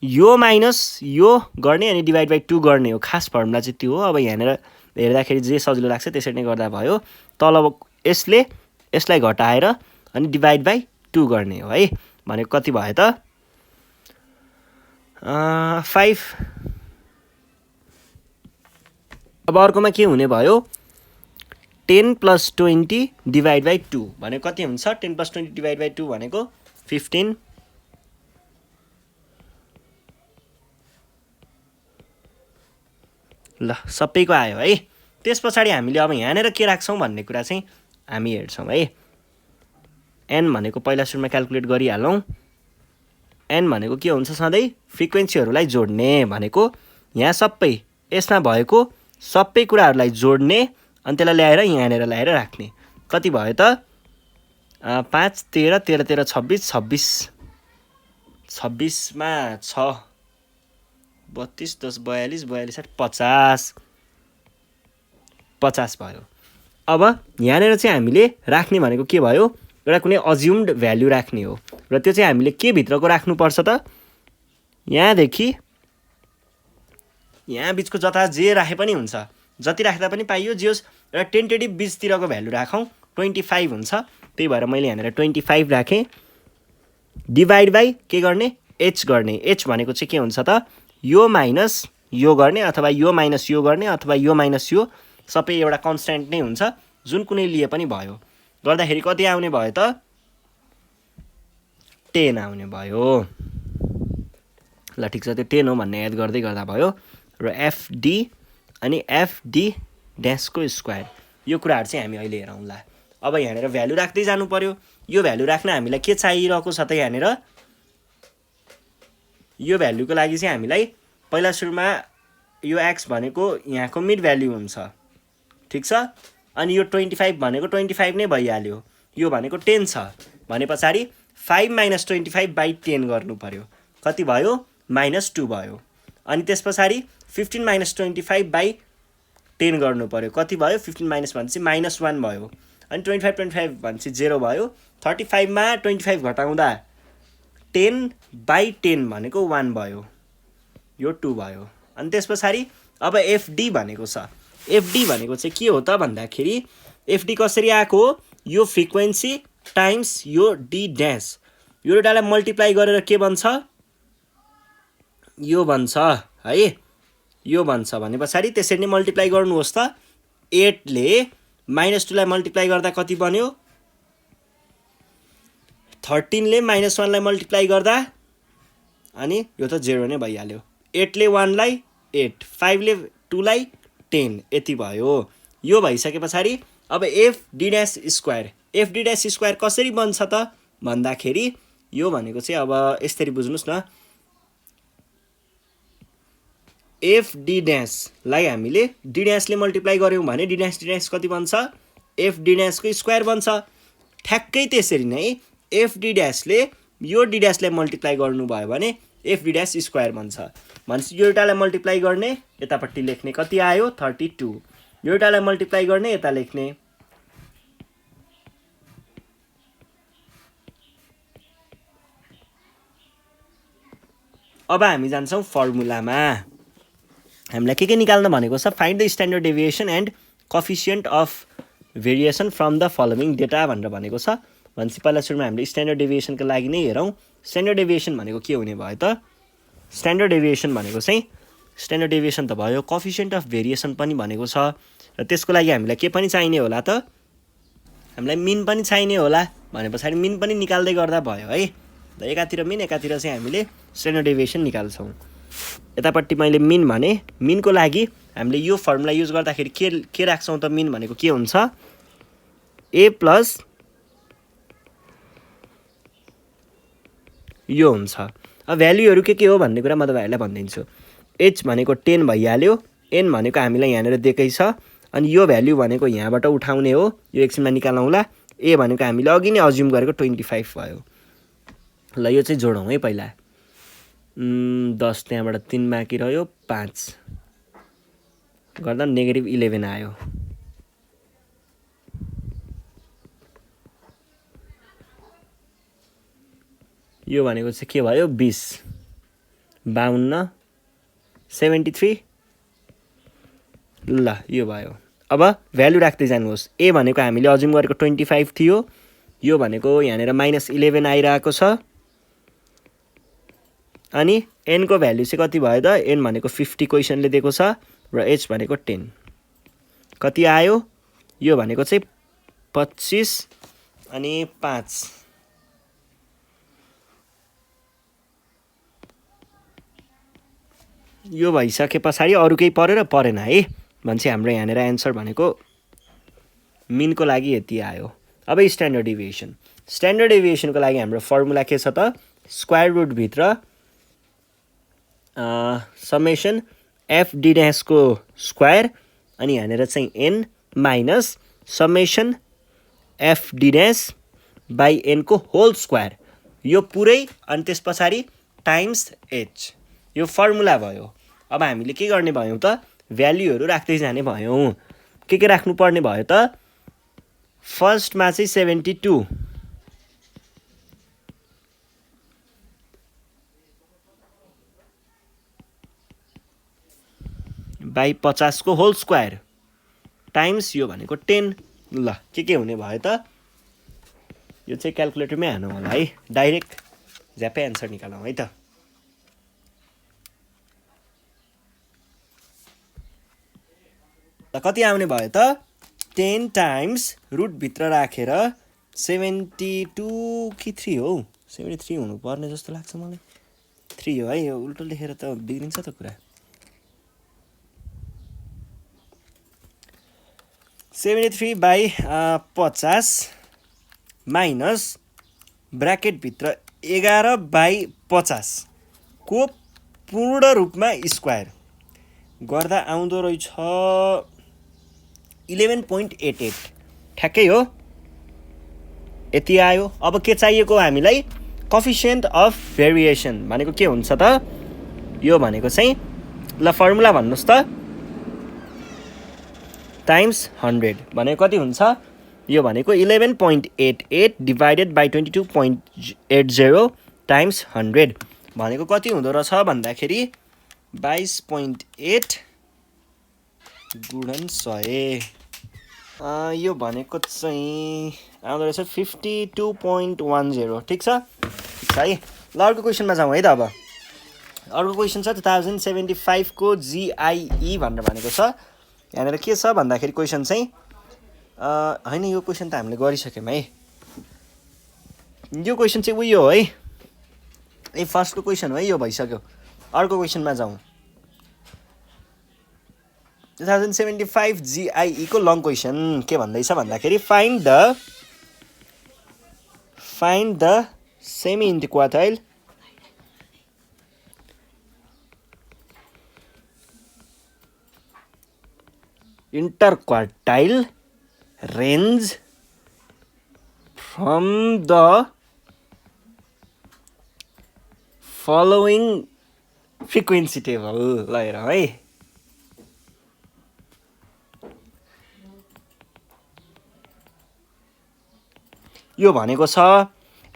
यो माइनस यो गर्ने अनि डिभाइड बाई 2 गर्ने हो। खास फर्मुला चाहिँ त्यो हो। अब यहाँनिर हेर्दाखेरि जे सजिलो लाग्छ त्यसरी नै गर्दा भयो। तल यसलाई घटाएर अनि डिभाइड बाई 2 गर्ने हो है। भनेको कति भयो त 5। अब अर्कोमा के हुने भयो 10 + 20 / 2 भनेको कति हुन्छ 10 + 20 / 2 भनेको 15। ल सबैको आयो है। त्यस पछाडि हामीले अब यहाँनिर के राख्छौँ भन्ने कुरा चाहिँ हामी हेर्छौँ है। एन भनेको पहिला सुरुमा क्याल्कुलेट गरिहालौँ। एन भनेको के हुन्छ सधैँ फ्रिक्वेन्सीहरूलाई जोड्ने भनेको यहाँ सबै यसमा भएको सबै कुराहरूलाई जोड्ने अनि त्यसलाई ल्याएर यहाँनिर ल्याएर राख्ने। कति भयो त 5 13 13 13 26 26 26 मा 6 32 10 42 42 50 50 भयो। अब यहाँनिर चाहिँ हामीले राख्ने भनेको के भयो एउटा कुनै अज्युम्ड भ्याल्यु राख्ने हो र त्यो चाहिँ हामीले के भित्रको राख्नुपर्छ त यहाँदेखि यहाँ बिचको जता जे राखे पनि हुन्छ जति राख्दा पनि पाइयो जे होस् एउटा टेन्टेटिभ बिचतिरको भ्यालु राखौँ 25 हुन्छ। त्यही भएर मैले यहाँनिर 25 राखेँ। डिभाइड बाई के गर्ने h गर्ने। h भनेको चाहिँ के हुन्छ त यो माइनस यो गर्ने अथवा यो माइनस यो गर्ने अथवा यो माइनस यो सबै एउटा कन्स्ट्यान्ट नै हुन्छ जुन कुनै लिए पनि भयो। गर्दाखेरि कति आउने भयो त 10 आउने भयो। ल ठिक छ त्यो 10 हो भन्ने याद गर्दै गर्दा भयो। र एफडी अनि एफडी ड्यासको स्क्वायर यो कुराहरू चाहिँ हामी अहिले हेरौँ। ल अब यहाँनिर भ्यालु राख्दै जानु पर्यो। यो भ्यालु राख्न हामीलाई के चाहिरहेको छ त यहाँनिर यो भ्यालुको लागि चाहिँ हामीलाई पहिला सुरुमा यो x भनेको यहाँको मिड भ्यालु हुन्छ ठिक छ। अनि यो 25 भनेको 25 नै भइहाल्यो। यो भनेको 10 छ भने पछाडि 5 - 25 / 10 गर्नु पर्यो। कति भयो -2 भयो। अनि त्यस पछाडि 15 - 25 / 10 गर्नु पर्यो। कति भयो 15 माइनस भनेपछि -1 भयो। अनि 25 25 भनेपछि 0 भयो। 35 मा 25 घटाउँदा 10/10 भनेको 1 भयो। यो 2 भयो। अनि त्यस पछाडि अब एफडी भनेको छ। एफडी भनेको चाहिँ के हो त भन्दाखेरि एफडी कसरी आएको हो यो फ्रिक्वेन्सी टाइम्स यो डी ड्यास यो दुईटालाई मल्टिप्लाई गरेर के बन्छ यो बन्छ है। यो बन्छ भने पछाडि त्यसरी नै मल्टिप्लाई गर्नुहोस् त 8 ले -2 लाई मल्टिप्लाई गर्दा कति बन्यो 13 ले -1 लाई मल्टिप्लाई गर्दा अनि यो त 0 नै भइहाल्यो। 8 ले 1 लाई 8 5 ले 2 लाई 10 यति भयो। यो भइसके पछाडि अब F D dash square F D dash square कसरी बन्छ त भन्दाखेरि यो भनेको चाहिँ अब यसरी बुझ्नुस् न एफ डी ड्यासलाई हामीले डी ड्यासले मल्टिप्लाई गर्यौं भने डी ड्यास कति बन्छ एफ डी ड्यासको स्क्वायर बन्छ। ठ्याक्कै त्यसरी नै एफ डी ड्यासले यो डी ड्यासलाई मल्टिप्लाई गर्नुभयो भने एफ डी ड्यास स्क्वायर बन्छ। भनेपछि यो एउटालाई मल्टिप्लाई गर्ने यतापट्टि लेख्ने कति आयो 32। यो एउटालाई मल्टिप्लाई गर्ने यता लेख्ने अब हामी जान्छौं फर्मुलामा। हामीलाई के निकाल्न भनेको छ find the standard deviation and coefficient of variation from the following data भनेर भनेको छ। भनेपछि पहिला सुरुमा हामीले स्ट्यान्डर्ड डेभिएसनको लागि नै हेरौँ। स्ट्यान्डर्ड डेभिएसन भनेको के हुने भयो त स्ट्यान्डर्ड डेभिएसन भनेको चाहिँ स्ट्यान्डर्ड डेभिएसन त भयो कोएफिसिएन्ट अफ भेरिएसन पनि भनेको छ र त्यसको लागि हामीलाई के पनि चाहिने होला त हामीलाई मिन पनि चाहिने होला भने पछाडि मिन पनि निकाल्दै गर्दा भयो है। ल एकातिर मिन एकातिर चाहिँ हामीले स्ट्यान्डर्ड डेभिएसन निकाल्छौँ। यतापट्टि मैले मिन भने मिनको लागि हामीले यो फर्मुला युज गर्दाखेरि के राख्छौँ त मिन भनेको के हुन्छ a प्लस यो हुन्छ। अब भ्यालुहरू के हो भन्ने कुरा म तपाईँहरूलाई भनिदिन्छु। h भनेको 10 भइहाल्यो। n भनेको हामीलाई यहाँनिर दिएकै छ अनि यो भ्यालु भनेको यहाँबाट उठाउने हो यो एकछिनमा निकालौँला। a भनेको हामीले अघि नै अज्युम गरेको 25 भयो। ल यो चाहिँ जोडौँ है पहिला 10 त्यहाँबाट 3 बाँकी रह्यो 5 गर्दा -11 आयो। यो भनेको चाहिँ के भयो 20 52 73 ल यो भयो। अब भ्यालु राख्दै जानुहोस्। a भनेको हामीले अज्युम गरेको 25 थियो यो भनेको यहाँनिर -11 आइरहेको छ अनि n को भ्यालु चाहिँ कति भयो त n भनेको 50 क्वेसनले दिएको छ र h भनेको 10 कति आयो यो भनेको चाहिँ 25 अनि 5 यो भइसके पछाडि अरु केही पर्यो र परेन है भन्छ हाम्रो यहाँनिर एन्सर भनेको मिनको लागि यति आयो अब स्ट्यान्डर्ड डेभिएसनको लागि हाम्रो फर्मुला के छ त स्क्वायर रुट भित्र समेसन एफ डी ड्यास को स्क्वायर अनि यहाँनिर चाहिँ n minus summation F D dash by n को होल स्क्वायर यो पुरै अनि त्यस पछाडि टाइम्स h यो फर्मुला भयो अब हामीले के गर्ने भयौं त भ्यालुहरु राख्दै जाने भयौं के राख्नु पर्ने भयो त फर्स्टमा चाहिँ 72 बाई 50 को होल स्क्वायर टाइम्स यो भनेको 10 ल के हुने भयो त यो चाहिँ क्याल्कुलेटरमै हानौं होला है डाइरेक्ट ज्यापै आन्सर निकालौं है त कति आउने भयो त 10 टाइम्स रुट भित्र राखेर 72 कि 3 हो 73 हुनु पर्ने जस्तो लाग्छ मलाई 3 हो है यो उल्टो लेखेर त बिग्रिन्छ त कुरा 73 बाई 50 माइनस ब्राकेट भित्र 11 बाई 50 को पूर्ण रूपमा स्क्वायर गर्दा आउँदो रहेछ 11.88 ठ्याक्कै हो यति आयो अब के चाहिएको हामीलाई कोएफिसिएन्ट अफ भेरिएसन भनेको के हुन्छ त यो भनेको चाहिँ ल फर्मुला भन्नुस् त टाइम्स 100 भनेको कति हुन्छ यो भनेको 11.88 डिवाइडेड बाइ 22.80 टाइम्स 100 भनेको कति हुँदो रहेछ भन्दाखेरि 22.8 गुणन 100 यो भनेको चाहिँ आउँदो रहेछ 52.10 ठिक छ है ल अर्को क्वेसनमा जाउँ है त अब अर्को क्वेसन छ 2075 को GIE भनेर भनेको छ यहाँनिर के छ भन्दाखेरि क्वेसन चाहिँ हैन यो क्वेसन त हामीले गरिसक्यौं है यो क्वेसन चाहिँ उयो हो है ए फर्स्टको क्वेसन हो है यो भइसक्यो अर्को क्वेसनमा जाउँ 2075 GIE को लङ क्वेसन के भन्दैछ भन्दाखेरि find the semi interquartile range from the following frequency table ल हेर है यो भनेको छ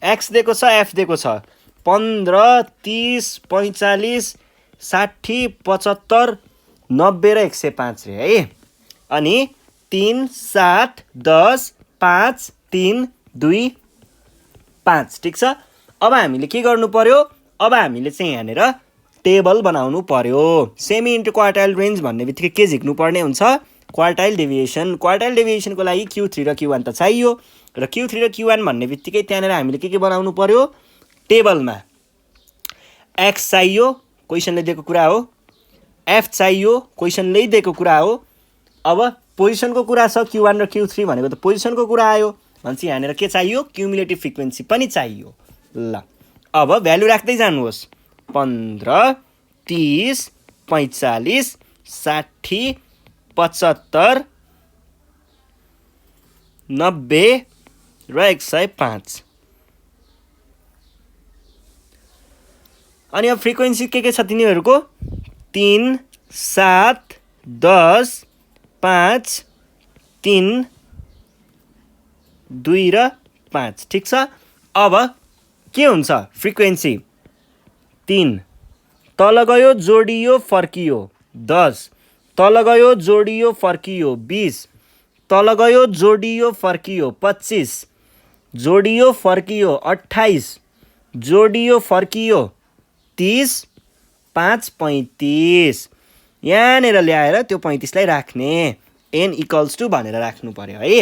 x दिएको छ f दिएको छ 15 30 45 60 75 90 र 105 रे है अनि 3 7 10 5 3 2 5 ठीक छ अब हामीले के गर्नु पर्यो अब हामीले चाहिँ यहाँनिर टेबल बनाउनु पर्यो सेमी इन्टरक्वार्टाइल रेन्ज भन्ने बित्तिकै के झिक्नु पर्ने हुन्छ क्वार्टाइल डेभिएसनको लागि Q3 र Q1 त चाहियो र Q3 र Q1 भन्ने बित्तिकै त्यहाँनिर हामीले के बनाउनु पर्यो टेबलमा x चाहियो क्वेशनले दिएको कुरा हो f चाहियो क्वेशनले दिएको कुरा हो अब पोजिसनको कुरा छ Q1 र Q3 भनेको त पोजिसनको कुरा आयो भन्छ यहाँनिर के चाहियो क्युमुलेटिभ फ्रिक्वेन्सी पनि चाहियो ल अब भ्यालु राख्दै जानुहोस् 15 30 45 60 75 90 र 105 अनि अब फ्रिक्वेन्सी के छ तिनीहरुको 3 7 10 5 3 2 र 5 ठीक छ अब के हुन्छ फ्रिक्वेन्सी 3 तल गयो जोडियो फर्कियो 10 तल गयो जोडियो फर्कियो 20 तल गयो जोडियो फर्कियो 25 जोडियो फर्कियो 28 जोडियो फर्कियो 30 5 35 यहाँनिर ल्याएर त्यो 35 लाई राख्ने n इक्वल्स टु भनेर राख्नु पर्यो है।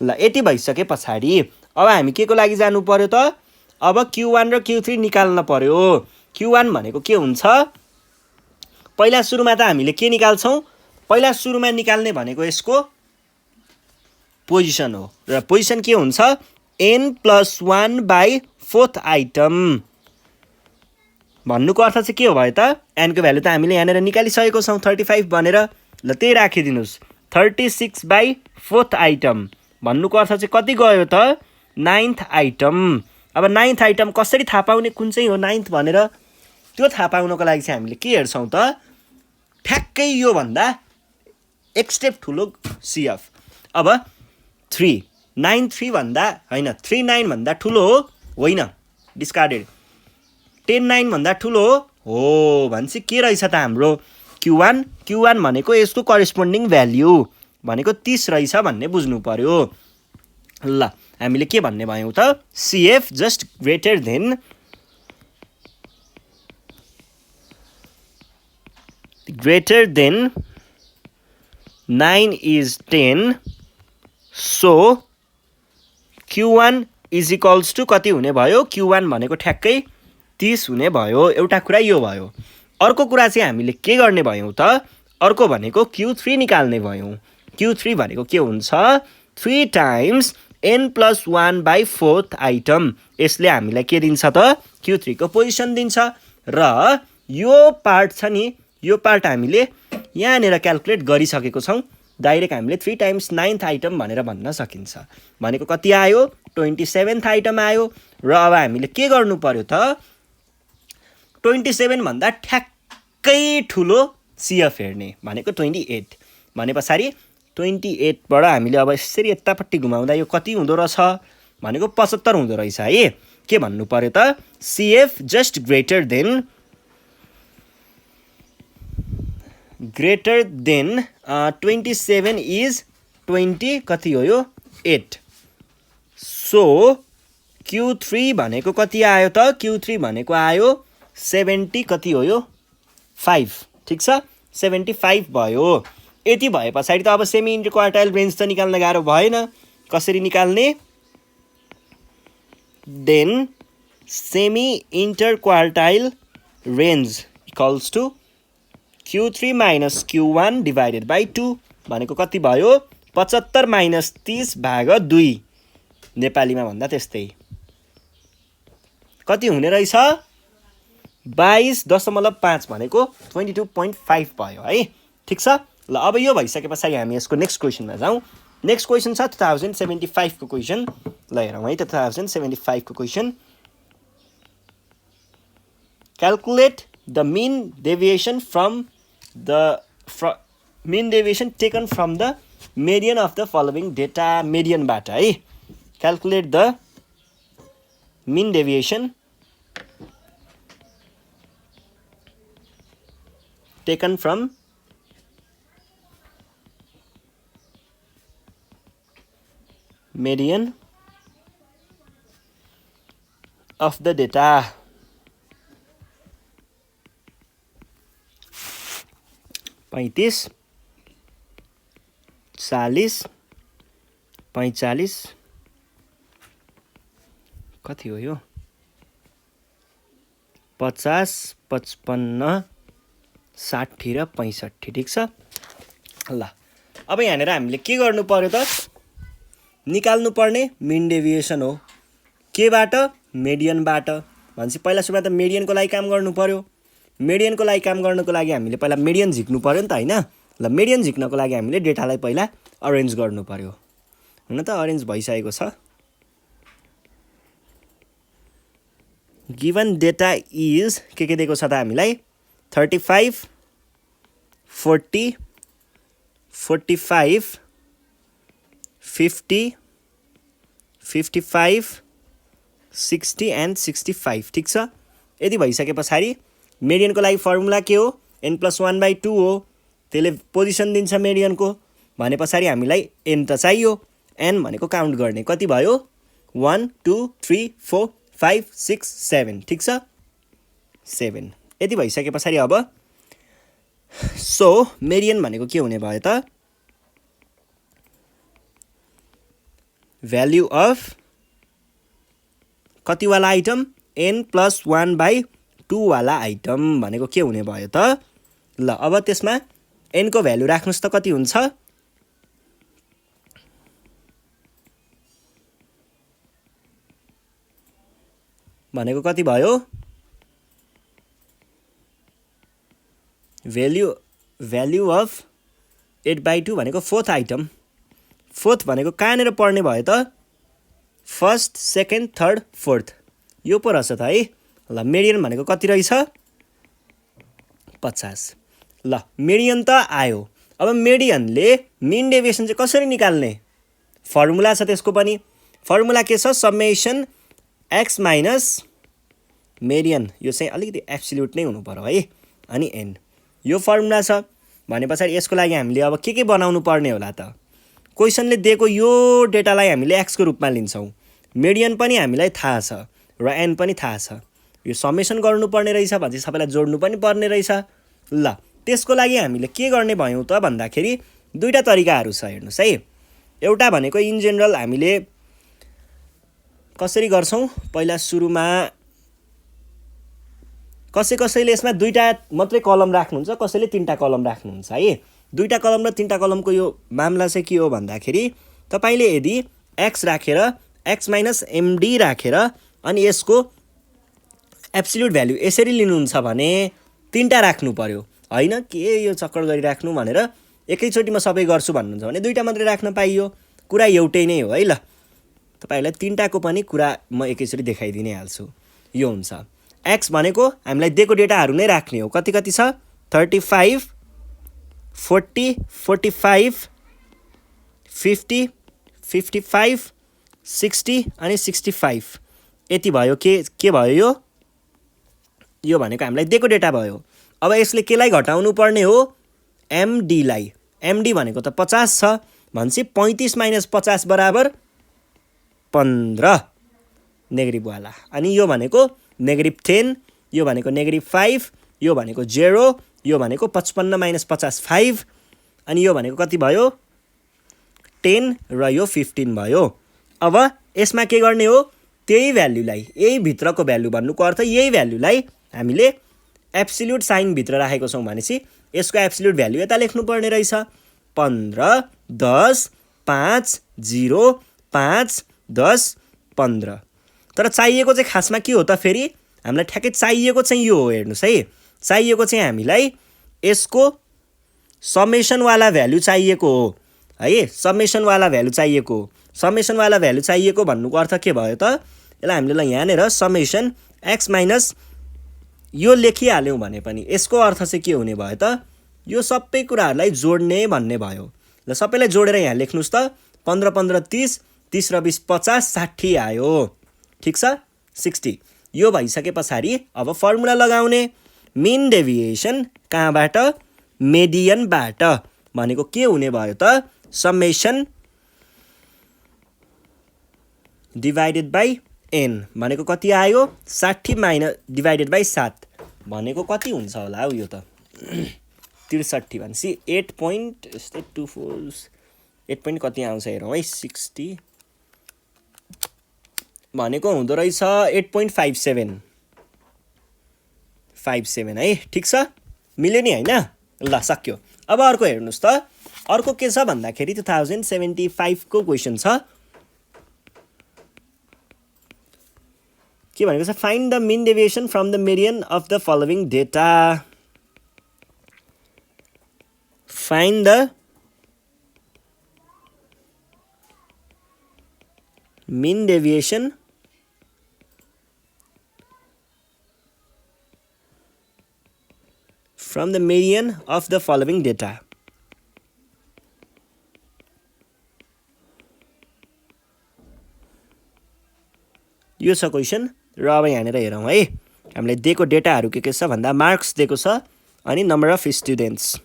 ल यति भइसके पछाडि अब हामी के को लागि जानु पर्यो त अब Q1 र Q3 निकाल्न पर्यो। Q1 भनेको के हुन्छ पहिला सुरुमा त हामीले के निकाल्छौं पहिला सुरुमा निकाल्ने भनेको यसको पोजिसन हो र पोजिसन के हुन्छ n+1 बाइ फोर्थ आइटम भन्नुको अर्थ चाहिँ के हो भयो त n को भ्यालु त हामीले यहाँनिर निकालिसकेको छौं 35 भनेर ल त्यही राखिदिनुस् 36 बाइ फोर्थ आइटम भन्नुको अर्थ चाहिँ कति गयो त 9th आइटम। अब 9th आइटम कसरी थाहा पाउने कुन चाहिँ हो 9th भनेर त्यो थाहा पाउनको लागि चाहिँ हामीले के हेर्छौं त ठ्याक्कै यो भन्दा एक स्टेप ठुलो CF। अब 3 9 3 भन्दा हैन 3 9 भन्दा ठुलो हो होइन डिस्कार्डेड 10 9 भन्दा ठुलो हो भन्छ के रहेछ त हाम्रो Q1 भनेको यसको करेस्पोन्डिङ भ्याल्यु भनेको 30 रहेछ भन्ने बुझ्नु पर्यो। ल हामीले के भन्ने भयौं त CF just greater than 9 is 10 so Q1 is equals to कति हुने भयो Q1 भनेको ठ्याक्कै 30 हुने भयो। एउटा कुरा यो भयो। अर्को कुरा चाहिँ हामीले के गर्ने भयौं त अर्को भनेको Q3 निकाल्ने भयौं। Q3 भनेको के हुन्छ 3 times n+1 by fourth item यसले हामीलाई के दिन्छ त Q3 को पोजिसन दिन्छ र यो पार्ट छ नि यो पार्ट हामीले यहाँनिर क्याल्कुलेट गरिसकेको छौं डाइरेक्ट हामीले 3 times 9th आइटम भनेर भन्न सकिन्छ भनेको कति आयो 27th आइटम आयो र अब हामीले के गर्नु पर्यो त 27 भन्दा ठ्याक्कै ठुलो CF हेर्ने भनेको 28 भनेपछि 28 बाट हामीले अब यसरी यतापट्टि घुमाउँदा यो कति हुँदो रहेछ भनेको 75 हुँदो रहेछ है। के भन्नु पर्यो त CF just greater than 27 is 20 कति हो यो 8 सो Q3 भनेको कति आयो त Q3 भनेको आयो 70 कति हो यो 5 ठीक छ 75 भयो। यति भए पछाडि त अब सेमी इन्टर क्वार्टाइल रेन्ज त निकाल्न गाह्रो भएन कसरी निकाल्ने then semi inter quartile range equals to Q3 minus Q1 divided by 2 भनेको कति भयो 75 minus 30 भाग 2 नेपालीमा भन्दा त्यस्तै कति हुने रहेछ 22.5 भनेको 22.5 भयो है ठीक छ। ल अब यो भइसकेपछि हामी यसको नेक्स्ट क्वेशनमा जाउँ। नेक्स्ट क्वेशन छ 2075 को क्वेशन ल हेरौँ है 2075 को question calculate the mean deviation taken from the median of the following data median बाट है calculate the mean deviation taken from median of the data 35 40 45 कति हो यो 50 55 60 र 65 ठीक छ। ल अब यहाँनिर हामीले के गर्नु पर्यो त निकाल्नु पर्ने मिन डेभिएसन हो केबाट मेडियनबाट भन्छ पहिला सुरुमा त मेडियनको लागि काम गर्नु पर्यो मेडियनको लागि काम गर्नको लागि हामीले पहिला मेडियन झिक्नु पर्यो नि त हैन। ल मेडियन झिक्नको लागि हामीले डेटालाई पहिला अरेन्ज गर्नु पर्यो हुन त अरेन्ज भइसकेको छ। गिवन डेटा इज के दिएको छ त हामीलाई 35 40 45 50 55 60 and 65 ठीक छ। यदि भइसके पछाडि मेडियनको लागि फर्मुला के हो n+1/2 हो त्यसले पोजिसन दिन्छ मेडियनको भने पछाडि हामीलाई n त चाहियो n भनेको काउन्ट गर्ने कति भयो 1 2 3 4 5 6 7 ठिक छ 7 यति भइसके पछाडि अब सो मेडियन भनेको के हुने भयो त भ्यालु अफ कति वाला आइटम n + 1/2 वाला आइटम भनेको के हुने भयो त ल अब त्यसमा n को भ्यालु राख्नुस् त कति हुन्छ भनेको कति भयो भ्यालु अफ 8/2 भनेको फोर्थ आइटम फोर्थ भनेको कहाँनिर पर्ने भयो त फर्स्ट सेकेन्ड थर्ड फोर्थ यो पो रहेछ त है ल मेडियन भनेको कति रहेछ 50 ल मेडियन त आयो अब मेडियनले मिन डेभिएसन चाहिँ कसरी निकाल्ने फर्मुला छ त्यसको पनि फर्मुला के छ समेसन x माइनस मेडियन यो चाहिँ अलिकति एब्सोल्युट नै हुनु पर्यो है अनि n यो फर्मुला छ भने पछाडि यसको लागि हामीले अब के बनाउनु पर्ने होला त क्वेशनले दिएको यो डेटालाई हामीले x को रूपमा लिन्छौं मेडियन पनि हामीलाई थाहा छ र n पनि थाहा छ यो समेसन गर्नुपर्ने रहेछ भने सबैलाई जोड्नु पनि पर्ने रहेछ ल त्यसको लागि हामीले के गर्ने भयौं त भन्दाखेरि दुईटा तरिकाहरु छ हेर्नुस् है एउटा भनेको इन जनरल हामीले कसरी गर्छौं पहिला सुरुमा कसैले यसमा दुईटा मात्रै कलम राख्नुहुन्छ कसैले तीनटा कलम राख्नुहुन्छ है दुईटा कलम र तीनटा कलमको यो मामला चाहिँ के हो भन्दाखेरि तपाईले यदि x राखेर x - md राखेर अनि यसको एब्सोल्युट भ्यालु यसरी लिनुहुन्छ भने तीनटा राख्नु पर्यो हैन के यो चक्कर गरिराख्नु भनेर एकैचोटीमा सबै गर्छु भन्नुहुन्छ भने दुईटा मात्रै राख्न पाइयो कुरा एउटै नै हो है ल तपाईहरुलाई तीनटाको पनि कुरा म एकैचोटी देखाइदिनै हाल्छु यो हुन्छ x भनेको हामीलाई दिएको डेटाहरु नै राख्ने हो कति कति छ 35 40 45 50 55 60 अनि 65 यति भयो के भयो यो भनेको हामीलाई दिएको डेटा भयो अब यसले केलाई घटाउनु पर्ने हो md लाई md भनेको त 50 छ भन्छ 35 - 50 बराबर 15 नेगेटिभ वाला अनि यो भनेको -10 यो भनेको -5 यो भनेको 0 यो भनेको 55 - 50 5 अनि यो भनेको कति भयो 10 र यो 15 भयो अब यसमा के गर्ने हो त्यही भ्यालुलाई यही भित्रको भ्यालु भन्नुको अर्थ यही भ्यालुलाई हामीले एब्सोल्युट साइन भित्र राखेको छौं भनेसी यसको एब्सोल्युट भ्यालु यता लेख्नु पर्ने रहेछ 15 10 5 0 5 10 15 तर चाहिएको चाहिँ खासमा के हो त फेरि हामीलाई ठ्याक्कै चाहिएको चाहिँ यो हो हेर्नुस् है चाहिएको चाहिँ हामीलाई यसको समेसन वाला भ्यालु चाहिएको हो है समेसन वाला भ्यालु चाहिएको भन्नुको अर्थ के भयो त यसलाई हामीले ल यहाँ नेर समेसन x माइनस यो लेखिहाल्यौं भने पनि यसको अर्थ चाहिँ के हुने भयो त यो सबै कुराहरुलाई जोड्ने भन्ने भयो ल सबैलाई जोडेर यहाँ लेख्नुस् त 15 15 30 30 र 20 50 60 आयो ठीक छ 60 यो भइसके पछाडी अब फर्मुला लगाउने मिन डेभिएसन कहाँबाट मेडियनबाट भनेको के हुने भयो त समेसन डिवाइडेड बाइ n भनेको कति आयो 60 माइनस डिवाइडेड बाइ 7 भनेको कति हुन्छ होला हौ यो त 63 भनेसी 8.24 8 point कति आउँछ हेरौँ है 60 भनेको हुँदो रहेछ 8.57 57 है ठीक छ मिल्यो नि हैन ल सक्यो अब अर्को हेर्नुस् त अर्को के छ भन्दाखेरि 2075 को क्वेशन छ के भनेको छ find the mean deviation from the median of the following data find the mean deviation from the median of the following data. यो छ क्वेशन र अब यहाँनेर हेरौँ है हामीले दिएको डेटाहरु के छ भन्दा मार्क्स दिएको छ अनि नम्बर अफ स्टुडेन्ट्स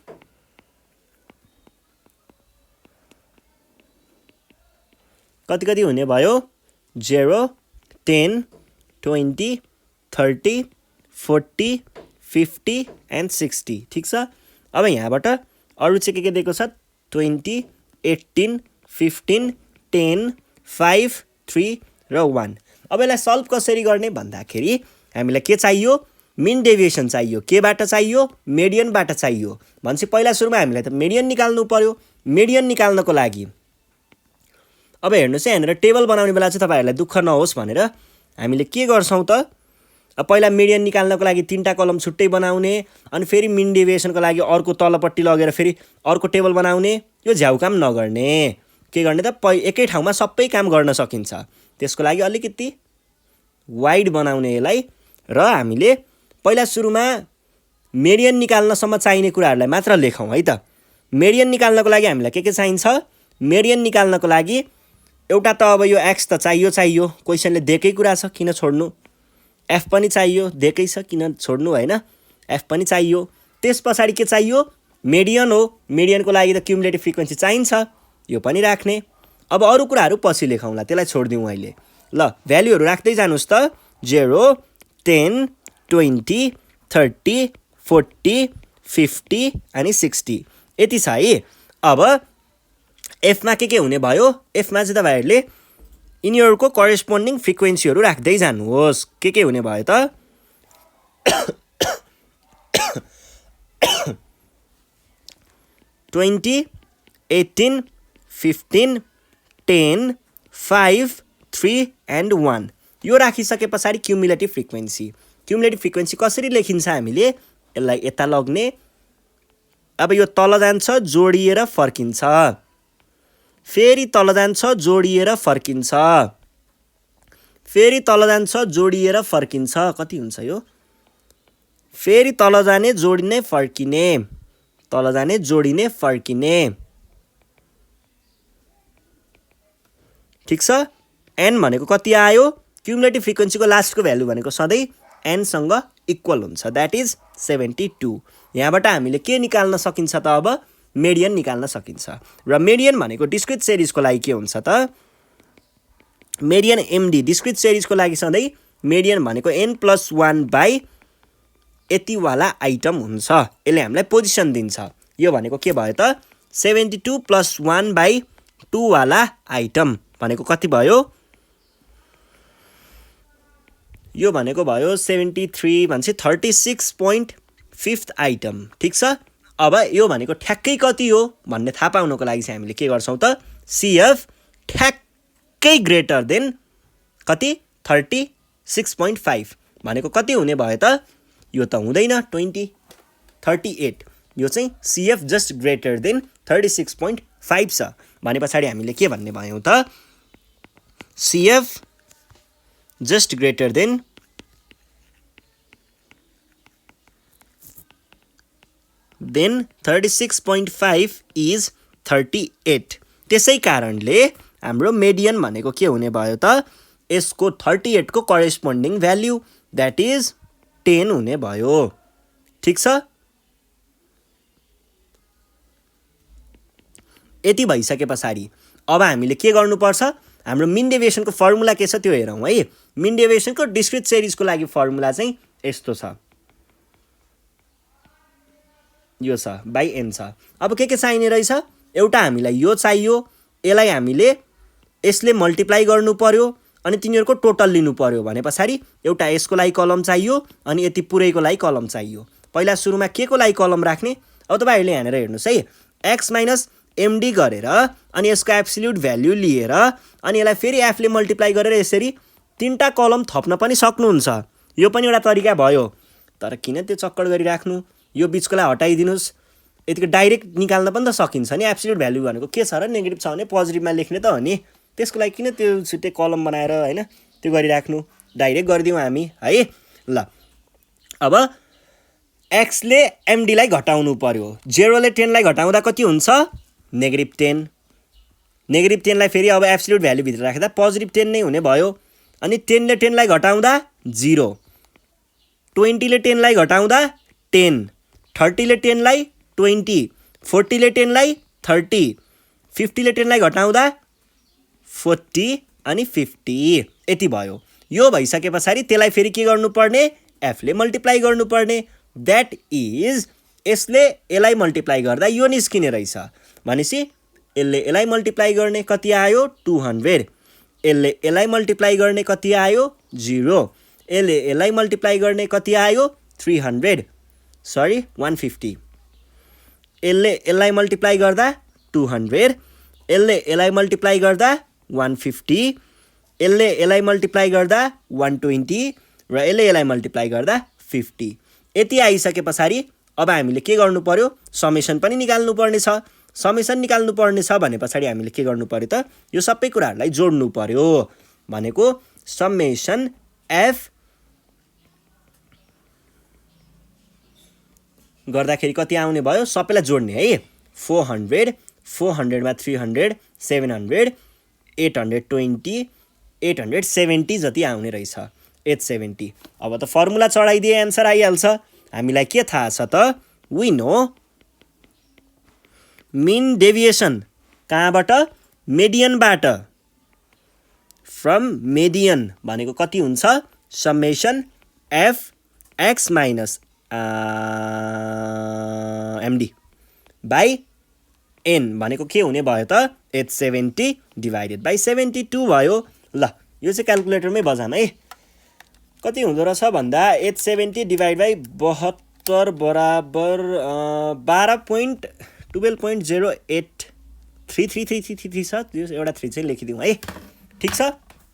कति कति हुने भयो 0 10 20 30 40 50 एन्ड 60 ठिक छ। अब यहाँबाट अरू चाहिँ के दिएको छ 20 18 15 10 5 3 र 1। अब यसलाई सल्भ कसरी गर्ने भन्दाखेरि हामीलाई के चाहियो मिन डेभिएसन चाहियो। केबाट चाहियो मेडियनबाट चाहियो। भनेपछि पहिला सुरुमा हामीलाई त मेडियन निकाल्नु पर्यो। मेडियन निकाल्नको लागि अब हेर्नुहोस् है यहाँनिर टेबल बनाउने बेला चाहिँ तपाईँहरूलाई दुःख नहोस् भनेर हामीले के गर्छौँ त पहिला मेडियन निकाल्नको लागि 3टा कलम छुट्टै बनाउने अनि फेरि मिन डेभिएसनको लागि अर्को तलपट्टि लगेर फेरि अर्को टेबल बनाउने। यो झ्याउ काम नगर्ने। के गर्ने त एकै ठाउँमा सबै काम गर्न सकिन्छ। त्यसको लागि अलिकति वाइड बनाउने यसलाई र हामीले पहिला सुरुमा मेडियन निकाल्नसम्म चाहिने कुराहरूलाई मात्र लेखौँ है त। मेडियन निकाल्नको लागि हामीलाई के चाहिन्छ मेडियन निकाल्नको लागि एउटा त अब यो एक्स त चाहियो क्वेसनले दिएकै कुरा छ किन छोड्नु। एफ पनि चाहियो दिएकै छ किन छोड्नु होइन। एफ पनि चाहियो। त्यस पछाडि के चाहियो मेडियन हो। मेडियनको लागि त क्युमुलेटिभ फ्रिक्वेन्सी चाहिन्छ यो पनि राख्ने। अब अरू कुराहरू पछि लेखौँला त्यसलाई छोडिदिउँ अहिले। ल भ्यालुहरू राख्दै जानुहोस् त 0 10 20 30 40 50 अनि 60 यति छ है। अब एफमा के हुने भयो एफमा चाहिँ तपाईँहरूले यिनीहरूको करेस्पोन्डिङ फ्रिक्वेन्सीहरू राख्दै जानुहोस्। के हुने भयो त 20 18 15 10 5 3 एन्ड 1 यो राखिसके पछाडि क्युमुलेटिभ फ्रिक्वेन्सी कसरी लेखिन्छ हामीले यसलाई यता लग्ने। अब यो तल जान्छ जोडिएर फर्किन्छ फेरि तल जान्छ जोडिएर फर्किन्छ फेरि तल जान्छ जोडिएर फर्किन्छ कति हुन्छ यो फेरि तल जाने जोडिने फर्किने तल जाने जोडिने फर्किने ठिक छ। एन भनेको कति आयो क्युमुलेटिभ फ्रिक्वेन्सीको लास्टको भ्यालु भनेको सधैँ एनसँग इक्वल हुन्छ द्याट इज 72। यहाँबाट हामीले के निकाल्न सकिन्छ त अब मेडियन निकाल्न सकिन्छ। र मेडियन भनेको डिस्क्रिट सिरिजको लागि के हुन्छ त मेडियन एमडी डिस्क्रिट सिरिजको लागि सधैँ मेडियन भनेको n+1 बाई यतिवाला आइटम हुन्छ। यसले हामीलाई पोजिसन दिन्छ। यो भनेको के भयो त 72 + 1/2 वाला आइटम भनेको कति भयो यो भनेको भयो 73 भन्छ 36.5 आइटम ठिक छ। अब यो भनेको ठ्याक्कै कति हो भन्ने थाहा पाउनको लागि चाहिँ हामीले के गर्छौं त CF ठ्याक्कै ग्रेटर देन कति 36.5 भनेको कति हुने भयो त यो त हुँदैन 20 38 यो चाहिँ CF जस्ट ग्रेटर देन 36.5 छ भने पछाडी हामीले के भन्ने भयौं त CF just greater than then 36.5 is 38। त्यसै कारणले हाम्रो मेडियन भनेको के हुने भयो त यसको 38 को करेस्पोन्डिङ भ्यालु दैट इज 10 हुने भयो ठीक छ। यति भइसके पछाडी अब हामीले के गर्नुपर्छ हाम्रो मिन डेभिएसनको फर्मुला के छ त्यो हेरौं है। मिन डेभिएसनको डिस्क्रिट सिरिजको लागि फर्मुला चाहिँ यस्तो छ यो छ बाइ n छ। अब के चाहिने रहेछ एउटा हामीलाई यो चाहियो यसलाई हामीले यसले मल्टिप्लाई गर्नु पर्यो अनि तिनीहरुको टोटल लिनु पर्यो भने पछाडी एउटा यसको लागि कलम चाहियो अनि यति पुरैको लागि कलम चाहियो। पहिला सुरुमा के को लागि कलम राख्ने अब तपाईहरुले हेरेर हेर्नुस् है x - md गरेर अनि यसको एब्सोल्युट भ्यालु लिएर अनि यसलाई फेरि f ले मल्टिप्लाई गरेर यसरी तीनटा कलम थप्न पनि सक्नुहुन्छ। यो पनि एउटा तरिका भयो तर किन त्यो चक्कर गरिराख्नु यो बीचकोलाई हटाइदिनुस् यतिको डाइरेक्ट निकाल्न पनि त सकिन्छ नि। एब्सोल्युट भ्यालु भनेको के छ र नेगेटिभ छ भने पोजिटिभमा लेख्ने त हो नि त्यसको लागि किन त्यो छुट्टै कलम बनाएर हैन त्यो गरिराख्नु डाइरेक्ट गरिदिउँ हामी है। ल अब x ले md लाई घटाउनु पर्यो 0 ले 10 लाई घटाउँदा कति हुन्छ -10 -10 लाई फेरि अब एब्सोल्युट भ्यालु भित्र राख्दा +10 नै हुने भयो अनि 10 ले 10 लाई घटाउँदा 0 20 ले 10 लाई घटाउँदा 10 30 ले 10 लाई 20 40 ले 10 लाई 30 50 ले 10 लाई घटाउँदा 40 अनि 50 यति भयो। यो भइसके पछाडि त्यसलाई फेरि के गर्नुपर्ने, एफले मल्टिप्लाई गर्नुपर्ने। द्याट इज यसले यसलाई मल्टिप्लाई गर्दा यो निस्किने रहेछ भनेपछि यसले यसलाई मल्टिप्लाई गर्ने कति आयो 200, यसले यसलाई मल्टिप्लाई गर्ने कति आयो 0, यसले यसलाई मल्टिप्लाई गर्ने कति आयो 150, यसले यसलाई मल्टिप्लाई गर्दा 200, यसले यसलाई मल्टिप्लाई गर्दा 150, यसले यसलाई मल्टिप्लाई गर्दा 120 र यसले यसलाई मल्टिप्लाई गर्दा 50। यति आइसके पछाडि अब हामीले के गर्नु पर्यो, समेसन पनि निकाल्नु पर्ने छ। समेसन निकाल्नु पर्ने छ भने पछाडि हामीले के गर्नु पर्यो त, यो सबै कुराहरूलाई जोड्नु पर्यो भनेको समेसन एफ गर्दाखेरि कति आउने भयो, सबैलाई जोड्ने है। 400, 400 मा 300, 700, 820, 870 जति आउने रहेछ, 870। अब त फर्मुला चढाइदिए एन्सर आइहाल्छ। हामीलाई के थाहा छ त, वी नो मिन डेभिएसन कहाँबाट, मेडियनबाट। फ्रम मेडियन भनेको कति हुन्छ, summation f x minus MD by n भनेको के हुने भयो त, 870 डिभाइडेड बाई 72 भयो। ल यो चाहिँ क्यालकुलेटरमै बजाम है। कति हुँदो रहेछ भन्दा 870 डिभाइड बाई 72 बराबर 12.12.083333 छ। यो एउटा 3 चाहिँ लेखिदिउँ है, ठिक छ,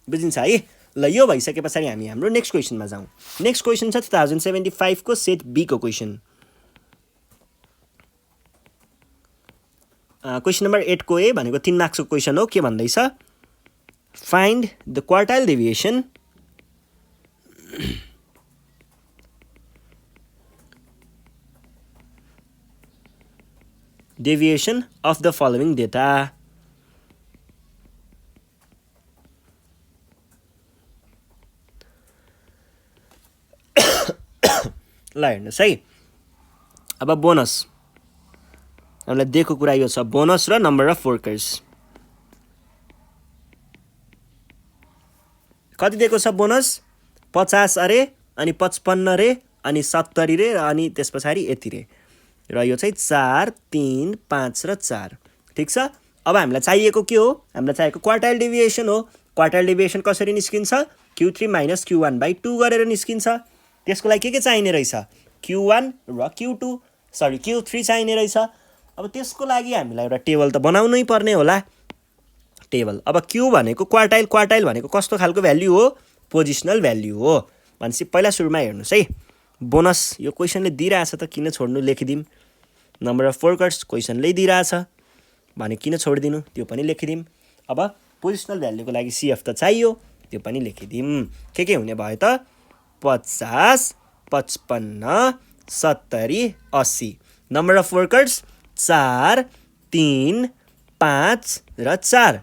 बुझिन्छ है। ल यो भइसके पछाडि हामी हाम्रो नेक्स्ट क्वेसनमा जाउँ। नेक्स्ट क्वेसन छ 2075 को सेट बी को क्वेसन। क्वेसन नम्बर 8 को ए भनेको 3 मार्क्सको क्वेसन हो। के भन्दैछ, find the quartile deviation of the following data। ल हेर्नुहोस् है, अब बोनस हामीलाई दिएको कुरा यो छ, बोनस र नम्बर अफ वर्कर्स। कति दिएको छ बोनस, 50 अरे अनि 55 रे अनि 70 रे अनि त्यस पछाडि यति रे, र यो चाहिँ 4 3 5 र 4, ठिक छ। अब हामीलाई चाहिएको के हो, हामीलाई चाहिएको क्वार्टाइल डेभिएसन हो। क्वार्टाइल डेभिएसन कसरी निस्किन्छ, Q3 माइनस Q1 बाई 2 गरेर निस्किन्छ। त्यसको लागि के चाहिने रहेछ, Q1 र Q3 चाहिने रहेछ। अब त्यसको लागि हामीलाई एउटा टेबल त बनाउनै पर्ने होला, टेबल। अब Q भनेको क्वार्टाइल, क्वार्टाइल भनेको कस्तो खालको भ्याल्यु हो, पोजिसनल भ्याल्यु हो भनेपछि पहिला सुरुमा हेर्नुहोस् है, बोनस यो क्वेसनले दिइरहेछ त किन छोड्नु, लेखिदिउँ। नम्बर अफ वर्कर्स क्वेसनले दिइरहेछ भने किन छोडिदिनु, त्यो पनि लेखिदिउँ। अब पोजिसनल भ्याल्युको लागि CF त चाहियो, त्यो पनि लेखिदिउँ। के हुने भयो त, 50 55 70 80। नम्बर अफ वर्कर्स 4 3 5 र 4,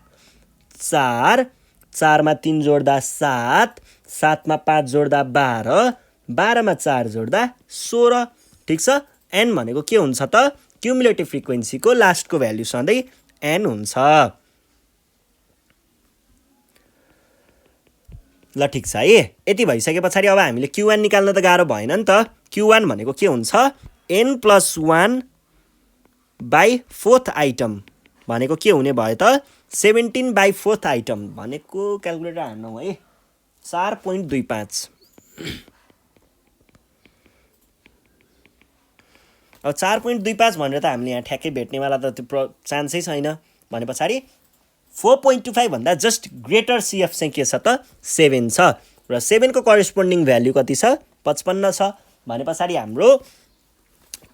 4 मा 3 जोड्दा 7, 7 मा 5 जोड्दा 12, 12 मा 4 जोड्दा 16, ठिक छ। एन भनेको के हुन्छ त, क्युमुलेटिभ फ्रिक्वेन्सीको लास्टको भ्याल्यु सधैँ एन हुन्छ। ल ठिक छ है। यति भइसके पछाडि अब हामीले Q1 निकाल्न त गाह्रो भएन नि त। Q1 भनेको के हुन्छ, n+1 बाई 4th आइटम भनेको के हुने भयो त, 17 बाई 4th आइटम भनेको क्यालकुलेटर हान्नौ है, 4.25। अब 4.25 भनेर त हामीले यहाँ ठ्याक्कै भेट्नेवाला त त्यो चान्सै छैन भने पछाडि 4.25 भन्दा जस्ट ग्रेटर CF चाहिँ के छ त, 7 छ, र 7 को करेस्पोन्डिङ भ्याल्यु कति छ, 55 छ भने पछाडि हाम्रो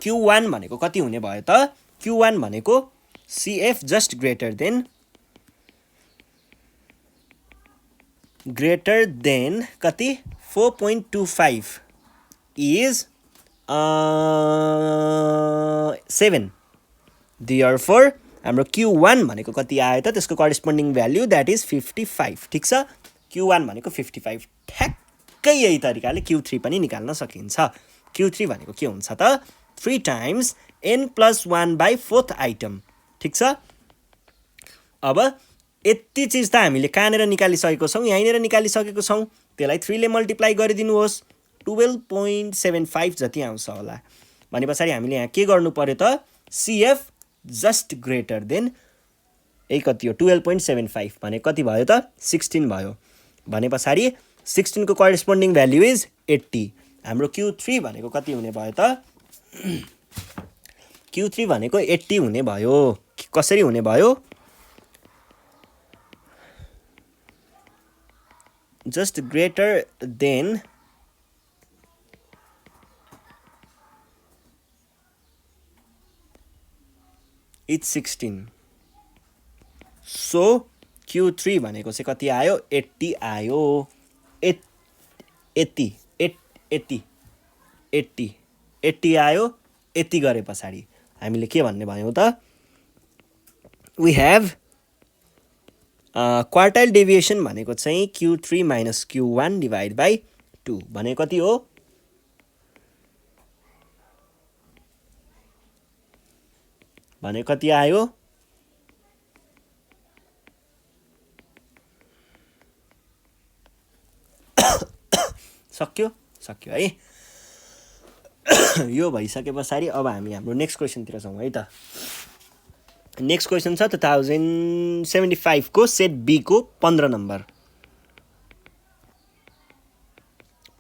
Q1 भनेको कति हुने भयो त, Q1 भनेको CF जस्ट ग्रेटर देन कति, 4.25 इज 7। Therefore हाम्रो Q1 भनेको कति आयो त, त्यसको करेस्पोन्डिङ भ्याल्यु द्याट इज 55, ठिक छ। Q1 भनेको 55। ठ्याक्कै यही तरिकाले Q3 पनि निकाल्न सकिन्छ। Q3 भनेको के हुन्छ त, 3 times n+1 by 4th item, ठिक छ। अब यति चिज त हामीले कहाँनिर निकालिसकेको छौँ, यहीँनिर निकालिसकेको छौँ। त्यसलाई 3 ले मल्टिप्लाई गरिदिनुहोस्, 12.75 जति आउँछ होला। भने पछाडि हामीले यहाँ के गर्नु पर्यो त, CF जस्ट ग्रेटर देन कति हो 12.75 भने कति भयो त 16 भयो। भने पछाडि 16 को करेस्पोन्डिङ भ्याल्यु इज 80। हाम्रो Q3 भनेको कति हुने भयो त, Q3 भनेको 80 हुने भयो। कसरी हुने भयो, just greater than is 16। So Q3 भनेको चाहिँ कति आयो, 80 आयो। 80 आयो। यति गरे पछाडि हामीले के भन्ने भयौँ त, वी हेभ क्वार्टाइल डेभिएसन भनेको चाहिँ Q3 minus Q1 divide by 2 भने कति हो, भने कति आयो, सक्यो है। यो भइसके पछाडि अब हामी हाम्रो नेक्स्ट क्वेसनतिर जाउँ है त। नेक्स्ट क्वेसन छ 2075 को सेट बी को 15 नम्बर,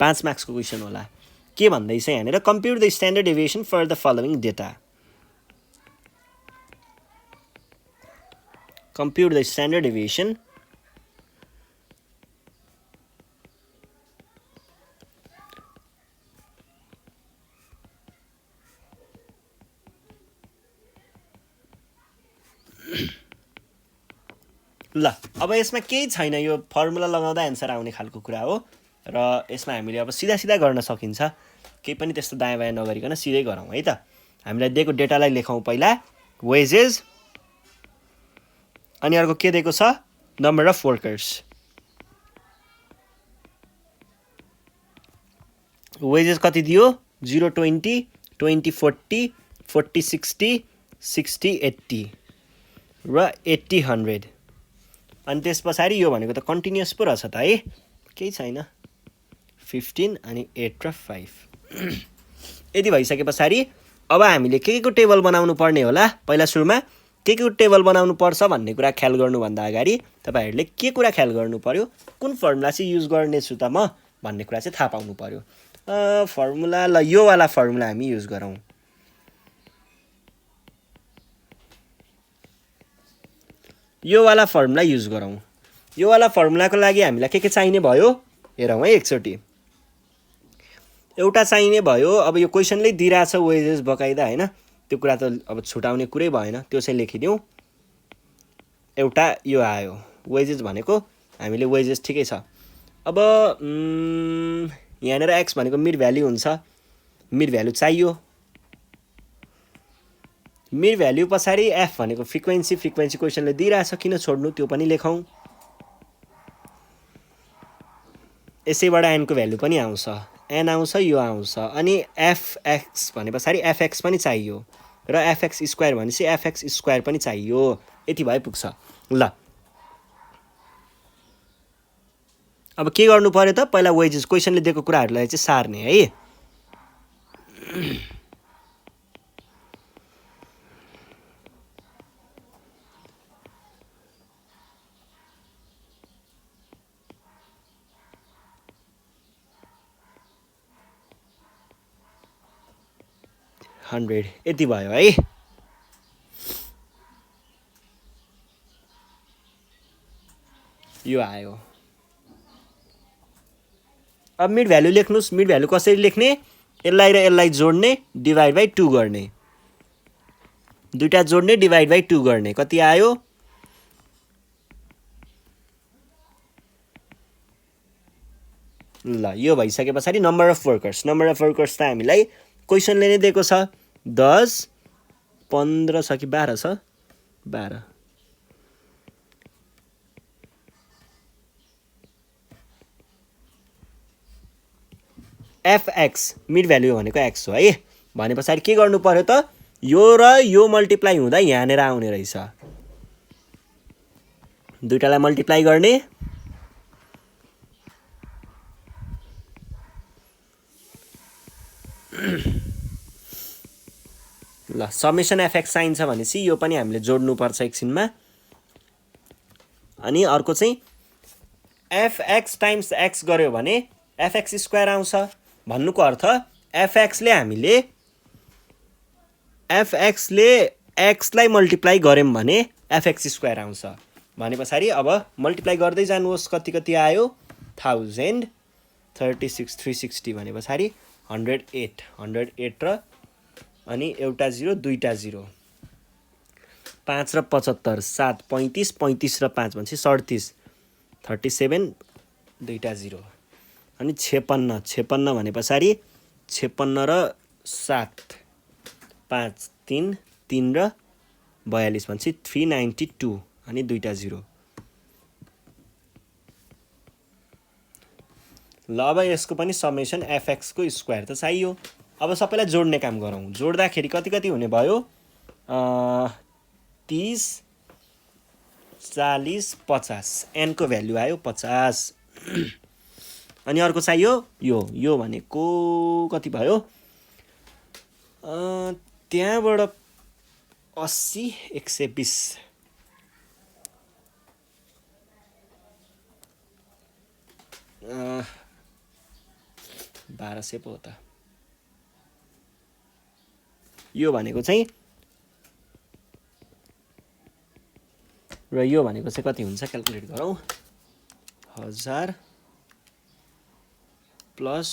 5 मार्क्सको क्वेसन होला। के भन्दैछ यहाँनिर, compute the standard deviation for the following data. Compute the standard deviation ल। अब यसमा केही छैन, यो फर्मुला लगाउँदा एन्सर आउने खालको कुरा हो र यसमा हामीले अब सिधा गर्न सकिन्छ। केही पनि त्यस्तो दायाँ बायाँ नगरिकन सिधै गरौँ है त। हामीलाई दिएको डेटालाई लेखौँ पहिला, वेजेस, अनि अर्को के दिएको छ, नम्बर अफ वर्कर्स। वेजेस कति दियो, 0 20 20 40 40 60 60 80 र 80 100। अनि त्यस पछाडि यो भनेको त कन्टिन्युअस पो रहेछ त है, केही छैन, 15 अनि 8 र 5। यदि भइसके पछाडि अब हामीले के को टेबल बनाउनु पर्ने होला, पहिला सुरुमा के को टेबल बनाउनु पर्छ भन्ने कुरा ख्याल गर्नुभन्दा अगाडि तपाईहरूले के कुरा ख्याल गर्नु पर्यो, कुन फर्मुला चाहिँ युज गर्नेछु त म भन्ने कुरा चाहिँ थाहा पाउनु पर्यो। फर्मुला, ल यो वाला फर्मुला हामी युज गरौँ। यो वाला फर्मुला युज गरौँ। यो वाला फर्मुलाको लागि हामीलाई के चाहिने भयो, हेरौँ है एकचोटि। एउटा चाहिने भयो, अब यो क्वेसनले दिइरहेछ वेजेस बकाइदा हैन, त्यो कुरा त अब छुटाउने कुरै भएन, त्यो चाहिँ लेखिदिउँ। एउटा यो आयो वेजेस भनेको, हामीले वेजेस ठिकै छ। अब यहाँनिर एक्स भनेको मिड भ्याल्यु हुन्छ, मिड भ्याल्यु चाहियो। मिड भ्याल्यु पछाडि एफ भनेको फ्रिक्वेन्सी क्वेसनले दिइरहेछ, किन छोड्नु, त्यो पनि लेखौँ। यसैबाट एनको भ्याल्यु पनि आउँछ, एन आउँछ, यो आउँछ। अनि एफएक्स भने पछाडि एफएक्स पनि चाहियो र एफएक्स स्क्वायर भनेपछि एफएक्स स्क्वायर पनि चाहियो। यति भए पुग्छ। ल अब के गर्नु पर्यो त, पहिला वेजेस क्वेसनले दिएको कुराहरूलाई चाहिँ सार्ने है। हन्ड्रेड यति भयो है। यो आयो। अब मिड भ्याल्यु लेख्नुस्। मिड भ्याल्यु कसरी लेख्ने, यसलाई र यसलाई जोड्ने, डिभाइड बाई 2 गर्ने, दुईटा जोड्ने डिभाइड बाई 2 गर्ने, कति आयो, ल यो भइसके पछाडि number of workers. Number of workers त हामीलाई क्वेसनले नै दिएको छ, 10 15 छ कि 12 छ, 12। एफएक्स मिड भ्याल्यु भनेको एक्स हो है। भने पछाडि के गर्नु पर्यो त, यो र यो मल्टिप्लाई हुँदा यहाँनिर आउने रहेछ। दुईटालाई मल्टिप्लाई गर्ने ल समेसन एफएक्स चाहिन्छ भनेपछि यो पनि हामीले जोड्नुपर्छ एकछिनमा अनि अर्को चाहिँ एफएक्स टाइम्स एक्स गर्यो भने एफएक्स स्क्वायर आउँछ भन्नुको अर्थ एफएक्सले हामीले एफएक्सले एक्सलाई मल्टिप्लाई गर्यौं भने एफएक्स स्क्वायर आउँछ भने पछाडी अब मल्टिप्लाई गर्दै जानुहोस् कति कति आयो 1000 36 360 भने पछाडी 108 र अनि एउटा 0 दुईटा 0 5 र 75 7 35 35 र 5 भनेपछि 37 37 दुईटा 0 अनि 56 56 भने पछाडी 56 र 7 5 3 3 र 42 भनेपछि 392 अनि दुईटा 0 ल अब यसको पनि समेसन एफएक्स को स्क्वायर त चाहियो अब सबैलाई जोड्ने काम गरौँ जोड्दाखेरि कति कति हुने भयो 30 40 50 n को भ्यालु आयो 50 अनि अर्को चाहियो यो भनेको कति भयो त्यहाँबाट 80 120 1200 पो त यो भनेको चाहिँ र यो भनेको चाहिँ कति हुन्छ क्याल्कुलेट गरौँ 1000 प्लस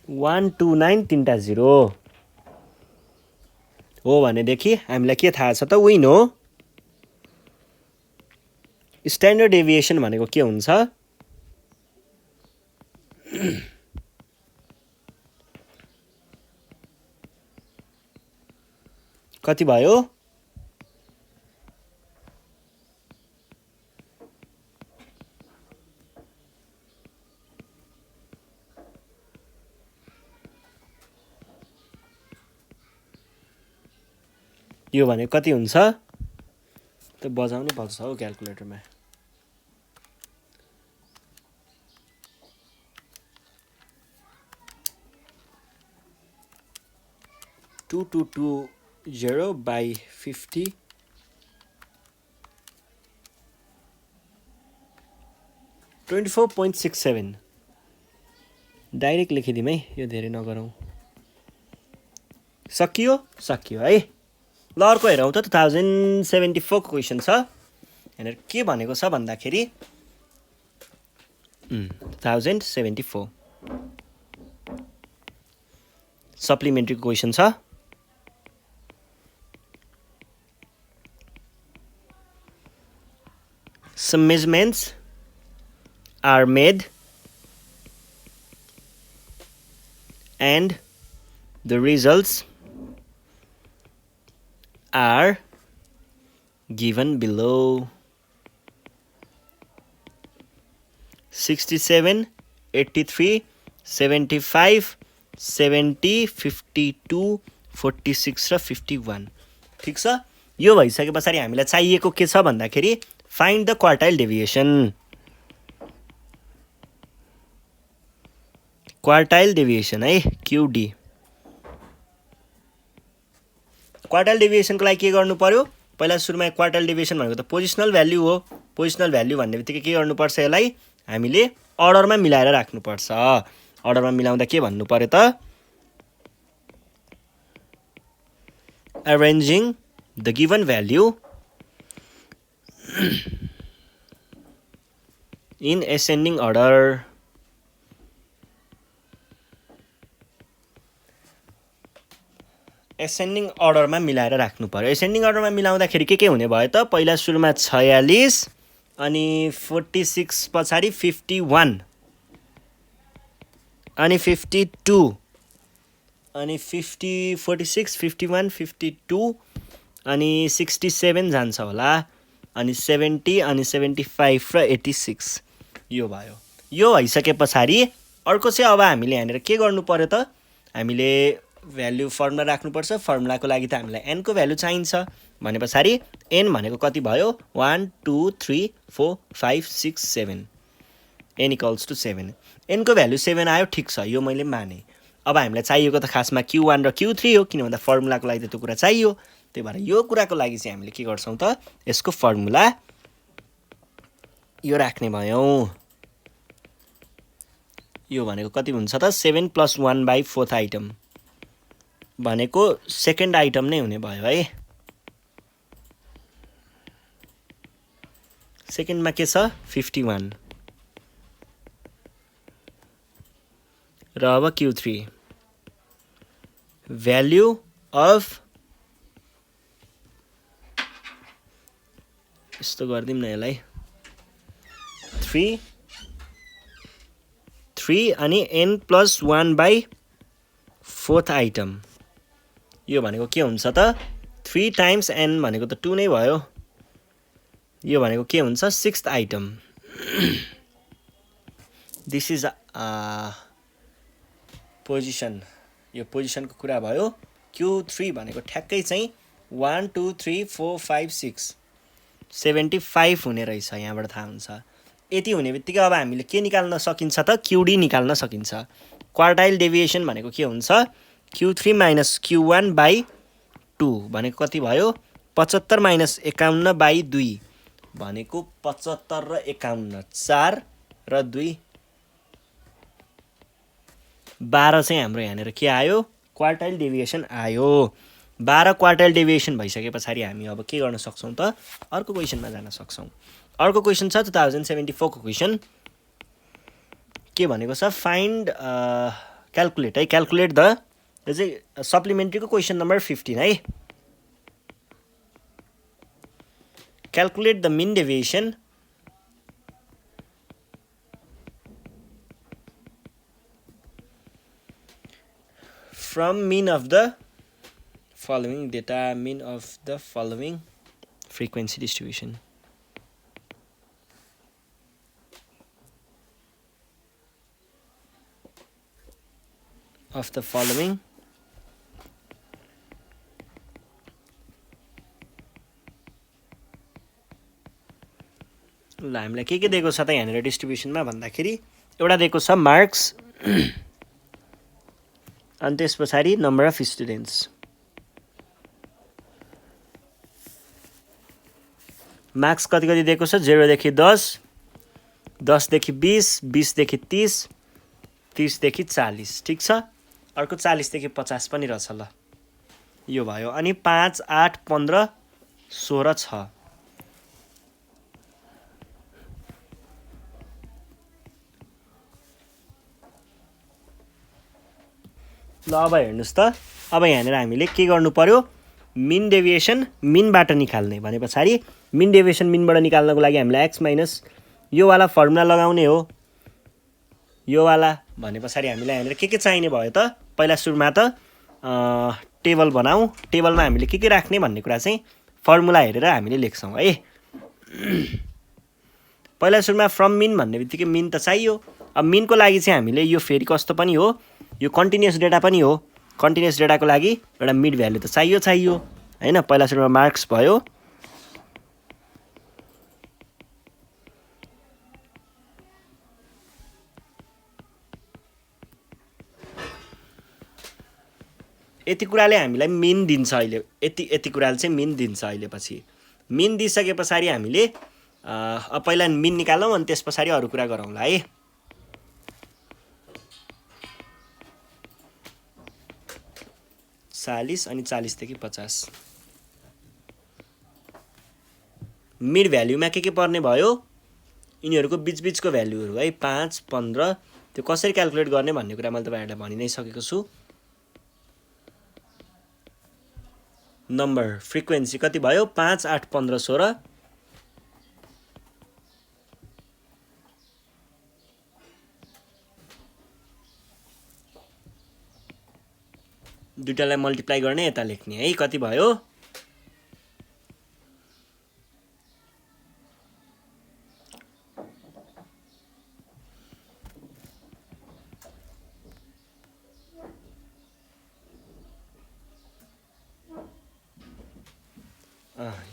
129 तीनटा 0 हो भनेदेखि हामीलाई के थाहा छ त विन हो स्ट्यान्डर्ड डेभिएसन भनेको के हुन्छ कति भयो यो भने कति हुन्छ त बजाउनु पर्छ हो क्याल्कुलेटरमा 2220 by 50 24.67 डाइरेक्ट लेखिदिउँ है यो धेरै नगरौँ सकियो है ल अर्को हेरौँ त 2074 को क्वेसन छ यहाँनिर के भनेको छ भन्दाखेरि 1074 सप्लिमेन्ट्री क्वेसन छ some measurements are made and the results are given below 67 83 75 70 52 46 र 51 ठीक छ यो भइसकेपछि हामीलाई चाहिएको के छ भन्दाखेरि find the quartile deviation है QD क्वार्टाइल डेभिएसन को लागि के गर्नु पर्यो पहिला सुरुमा क्वार्टाइल डेभिएसन भनेको त पोजिसनल भ्यालु हो पोजिसनल भ्यालु भन्नेबित्तिकै के गर्नु पर्छ यसलाई हामीले अर्डरमा मिलाएर राख्नु पर्छ अर्डरमा मिलाउँदा के भन्नु पर्यो त arranging the given value in ascending order ascending अर्डरमा मिलाएर राख्नु पर्यो एसेन्डिङ अर्डरमा मिलाउँदाखेरि के हुने भयो त पहिला सुरुमा 46 अनि 46 पछाडी 51 अनि 52 अनि 50 46 51 52 अनि 67 जान्छ होला अनि 70 अनि 75 र 86 यो भयो यो भइसके पछाडि अर्को चाहिँ अब हामीले यहाँनिर के गर्नु पर्यो त हामीले भ्यालु फर्मुला राख्नुपर्छ फर्मुलाको लागि त हामीलाई n को भ्यालु चाहिन्छ भने पछाडि n भनेको कति भयो 1 2 3 4 5 6 7 n इक्वल्स टु 7 n को भ्यालु 7 आयो ठिक छ यो मैले माने अब हामीलाई चाहिएको त खासमा q1 र q3 हो किन भन्दा फर्मुलाको लागि त त्यो कुरा चाहियो त्यही भएर यो कुराको लागि चाहिँ हामीले के गर्छौं त यसको फर्मुला यो राख्ने भयौं यो भनेको कति हुन्छ त 7 + 1 / 4th आइटम भनेको सेकेन्ड आइटम नै हुने भयो है सेकेन्डमा के छ 51 र अब q3 भ्यालु अफ यस्तो गर्दिम न यसलाई 3 अनि n + 1 / 4th आइटम यो भनेको के हुन्छ त 3 टाइम्स n भनेको त 2 नै भयो यो भनेको के हुन्छ 6th item this is position यो पोजिसनको कुरा भयो q3 भनेको ठ्याक्कै चाहिँ 1 2 3 4 5 6 75 हुने रहेछ यहाँबाट थाहा हुन्छ यति हुने बित्तिकै अब हामीले के निकाल्न सकिन्छ त qd निकाल्न सकिन्छ क्वार्टाइल डेभिएसन भनेको के हुन्छ q3 - q1 / 2 भनेको कति भयो 75 - 51 / 2 भनेको 75 र 51 4 र 2 12 चाहिँ हाम्रो यहाँनिर के आयो क्वार्टाइल डेभिएसन आयो 12 क्वार्टाइल डेभिएसन भइसके पछाडि हामी अब के गर्न सक्छौं त अर्को क्वेशनमा जान सक्छौं अर्को क्वेशन छ 2074 को क्वेशन के भनेको छ फाइन्ड क्याल्कुलेट है क्याल्कुलेट द यो चाहिँ सप्लिमेन्ट्रीको क्वेशन नम्बर 15 है calculate the mean deviation from mean of the following data mean of the following frequency distribution of the following ल हामीलाई के दिएको छ त यहाँनिर डिस्ट्रिब्युसनमा भन्दाखेरि एउटा दिएको छ मार्क्स अनि त्यस पछाडि नम्बर अफ स्टुडेन्ट्स मार्क्स कति कति दिएको छ 0 देखि 10 10 देखि 20 20 देखि 30 30 देखि 40 ठीक छ अर्को 40 देखि 50 पनि रहेछ ल यो भयो अनि 5 8 15 16 छ ल अब हेर्नुस् त अब यहाँनिर हामीले के गर्नु पर्यो मिन डेभिएसन मिनबाट निकाल्ने भने पछाडि मिन डेभिएसन मिनबाट निकाल्नको लागि हामीलाई x माइनस यो वाला फर्मुला लगाउने हो यो वाला भने पछाडि हामीलाई यहाँनिर के चाहिने भयो त पहिला सुरुमा त टेबल बनाऊ टेबलमा हामीले के राख्ने भन्ने कुरा चाहिँ फर्मुला हेरेर हामीले लेख्छौं है पहिला सुरुमा फ्रम मिन भन्ने बित्तिकै मिन त चाहियो अब मिनको लागि चाहिँ हामीले यो फेरि कस्तो पनि हो यो कन्टिन्युअस डेटा पनि हो कन्टिन्युअस डेटाको लागि एउटा मिड भ्यालु त चाहियो हैन पहिला सुरुमा मार्क्स भयो यति कुराले हामीलाई मिन दिन्छ अहिले यति कुराले चाहिँ मिन दिन्छ अहिले पछि मिन दिइसके पछाडि हामीले पहिला मिन निकालौं अनि त्यस पछाडि अरु कुरा गरौँला है 40 अनि 40 देखि 50 मिड भ्यालुमा के पर्ने भयो यिनीहरुको बीचबीचको भ्यालुहरु है 5 15 त्यो कसरी क्याल्कुलेट गर्ने भन्ने कुरा मैले तपाईहरुलाई भनि नै सकेको छु नम्बर फ्रिक्वेन्सी कति भयो 5 8 15 16 दुईटालाई मल्टिप्लाई गर्ने यता लेख्ने है कति भयो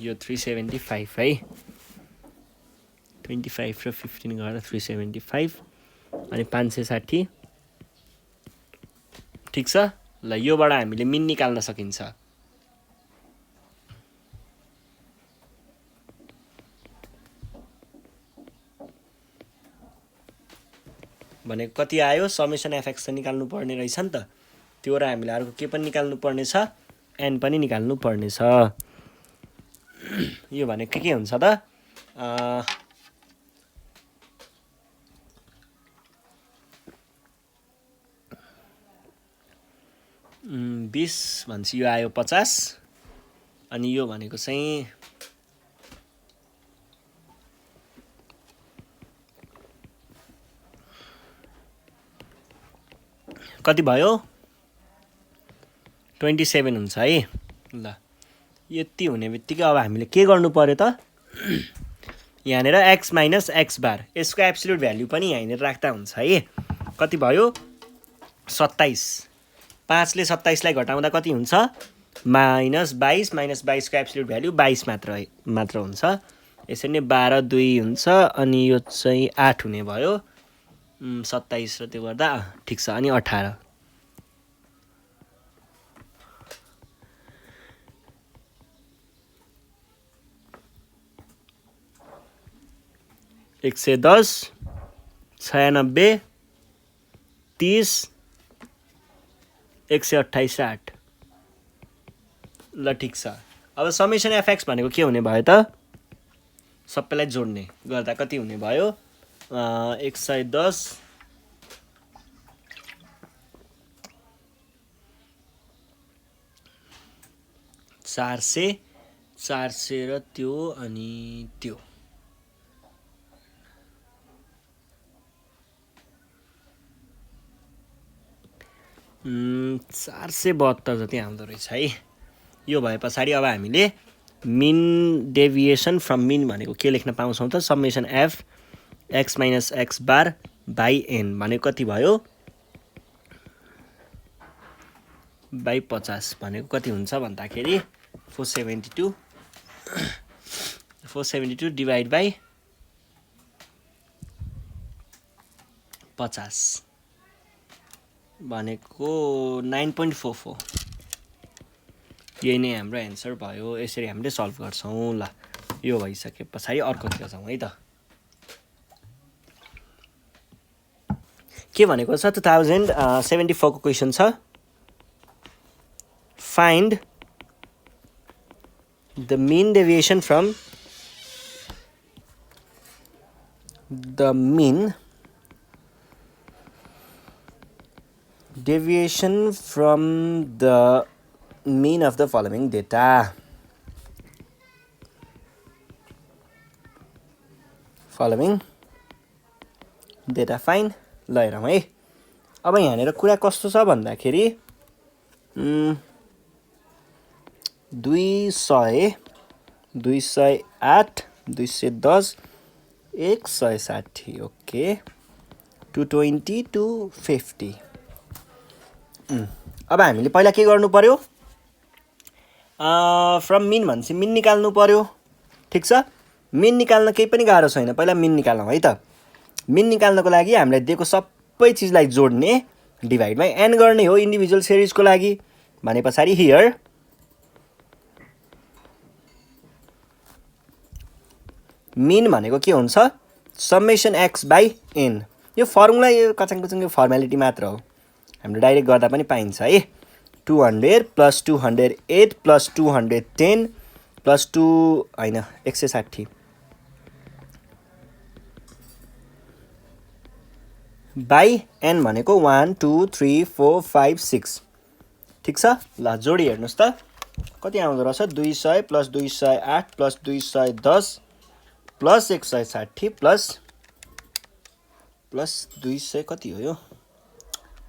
यो 375 है 25 र 15 गरेर 375 अनि 560 ठिक छ ल योबाट हामीले मिन निकाल्न सकिन्छ भने कति आयो समेसन एफएक्स त निकाल्नु पर्ने रहेछ नि त त्यो र हामीले अर्को के पनि निकाल्नु पर्ने छ एन पनि निकाल्नु पर्ने छ यो भने के हुन्छ त 20 भन्छ यो आयो 50 अनि यो भनेको चाहिँ कति भयो 27 हुन्छ है ल यति हुने बित्तिकै अब हामीले के गर्नु पर्यो त यहाँनेर x - x बार यसको एब्सोल्युट भ्यालु पनि यहाँनेर राख्दा हुन्छ है कति भयो 27 5 ले 27 लाई घटाउँदा कति हुन्छ -22 -22 को एब्सोल्युट भ्यालु 22 मात्र हुन्छ यसरी नै 12 2 हुन्छ अनि यो चाहिँ 8 हुने भयो 27 र त्यो गर्दा ठीक छ अनि 18 110 96 30 128 8 ल ठीक छ अब समेसन एफएक्स भनेको के हुने भयो त सबैलाई जोड्ने गर्दा कति हुने भयो 110 400 र त्यो अनि त्यो 472 जति आउँदो रहेछ है यो भए पछाडि अब हामीले मिन डेभिएसन फ्रम मिन भनेको के लेख्न पाउँछौं त summation f x - x bar by n भनेको कति भयो बाइ 50 भनेको कति हुन्छ भन्दाखेरि 472 डिभाइड बाइ 50 भनेको 9.44 यही नै हाम्रो एन्सर भयो यसरी हामीले सल्भ गर्छौं ल यो भइसके पछाडि अर्कोतिर जाउँ है त के भनेको छ 2074 को क्वेशन छ find the mean deviation from the mean of the following data find ल हेरौँ है अब यहाँनेर कुरा कस्तो छ भन्दाखेरि 200 208 210 160 ओके 220 250 अब हामीले पहिला के गर्नु पर्यो फ्रम मिन भन्छ मिन निकाल्नु पर्यो ठीक छ मिन निकाल्न केही पनि गाह्रो छैन पहिला मिन निकालौँ है त मिन निकाल्नको लागि हामीलाई दिएको सबै चीजलाई जोड्ने डिभाइड बाइ n गर्ने हो इन्डिभिजुअल सिरिजको लागि भने पछाडी हियर मिन भनेको के हुन्छ समेसन x बाइ n यो फर्मुला यो कचाङकचुङ फर्मालिटी मात्र हो हामीले डाइरेक्ट गर्दा पनि पाइन्छ है 200 + 208 + 210 + 2 हैन 160 बाइ n भनेको 1 2 3 4 5 6 ठीक छ ल जोडी हेर्नुस् त कति आउँदो रहेछ 200 + 208 + 210 + 160 प्लस 200 कति हो यो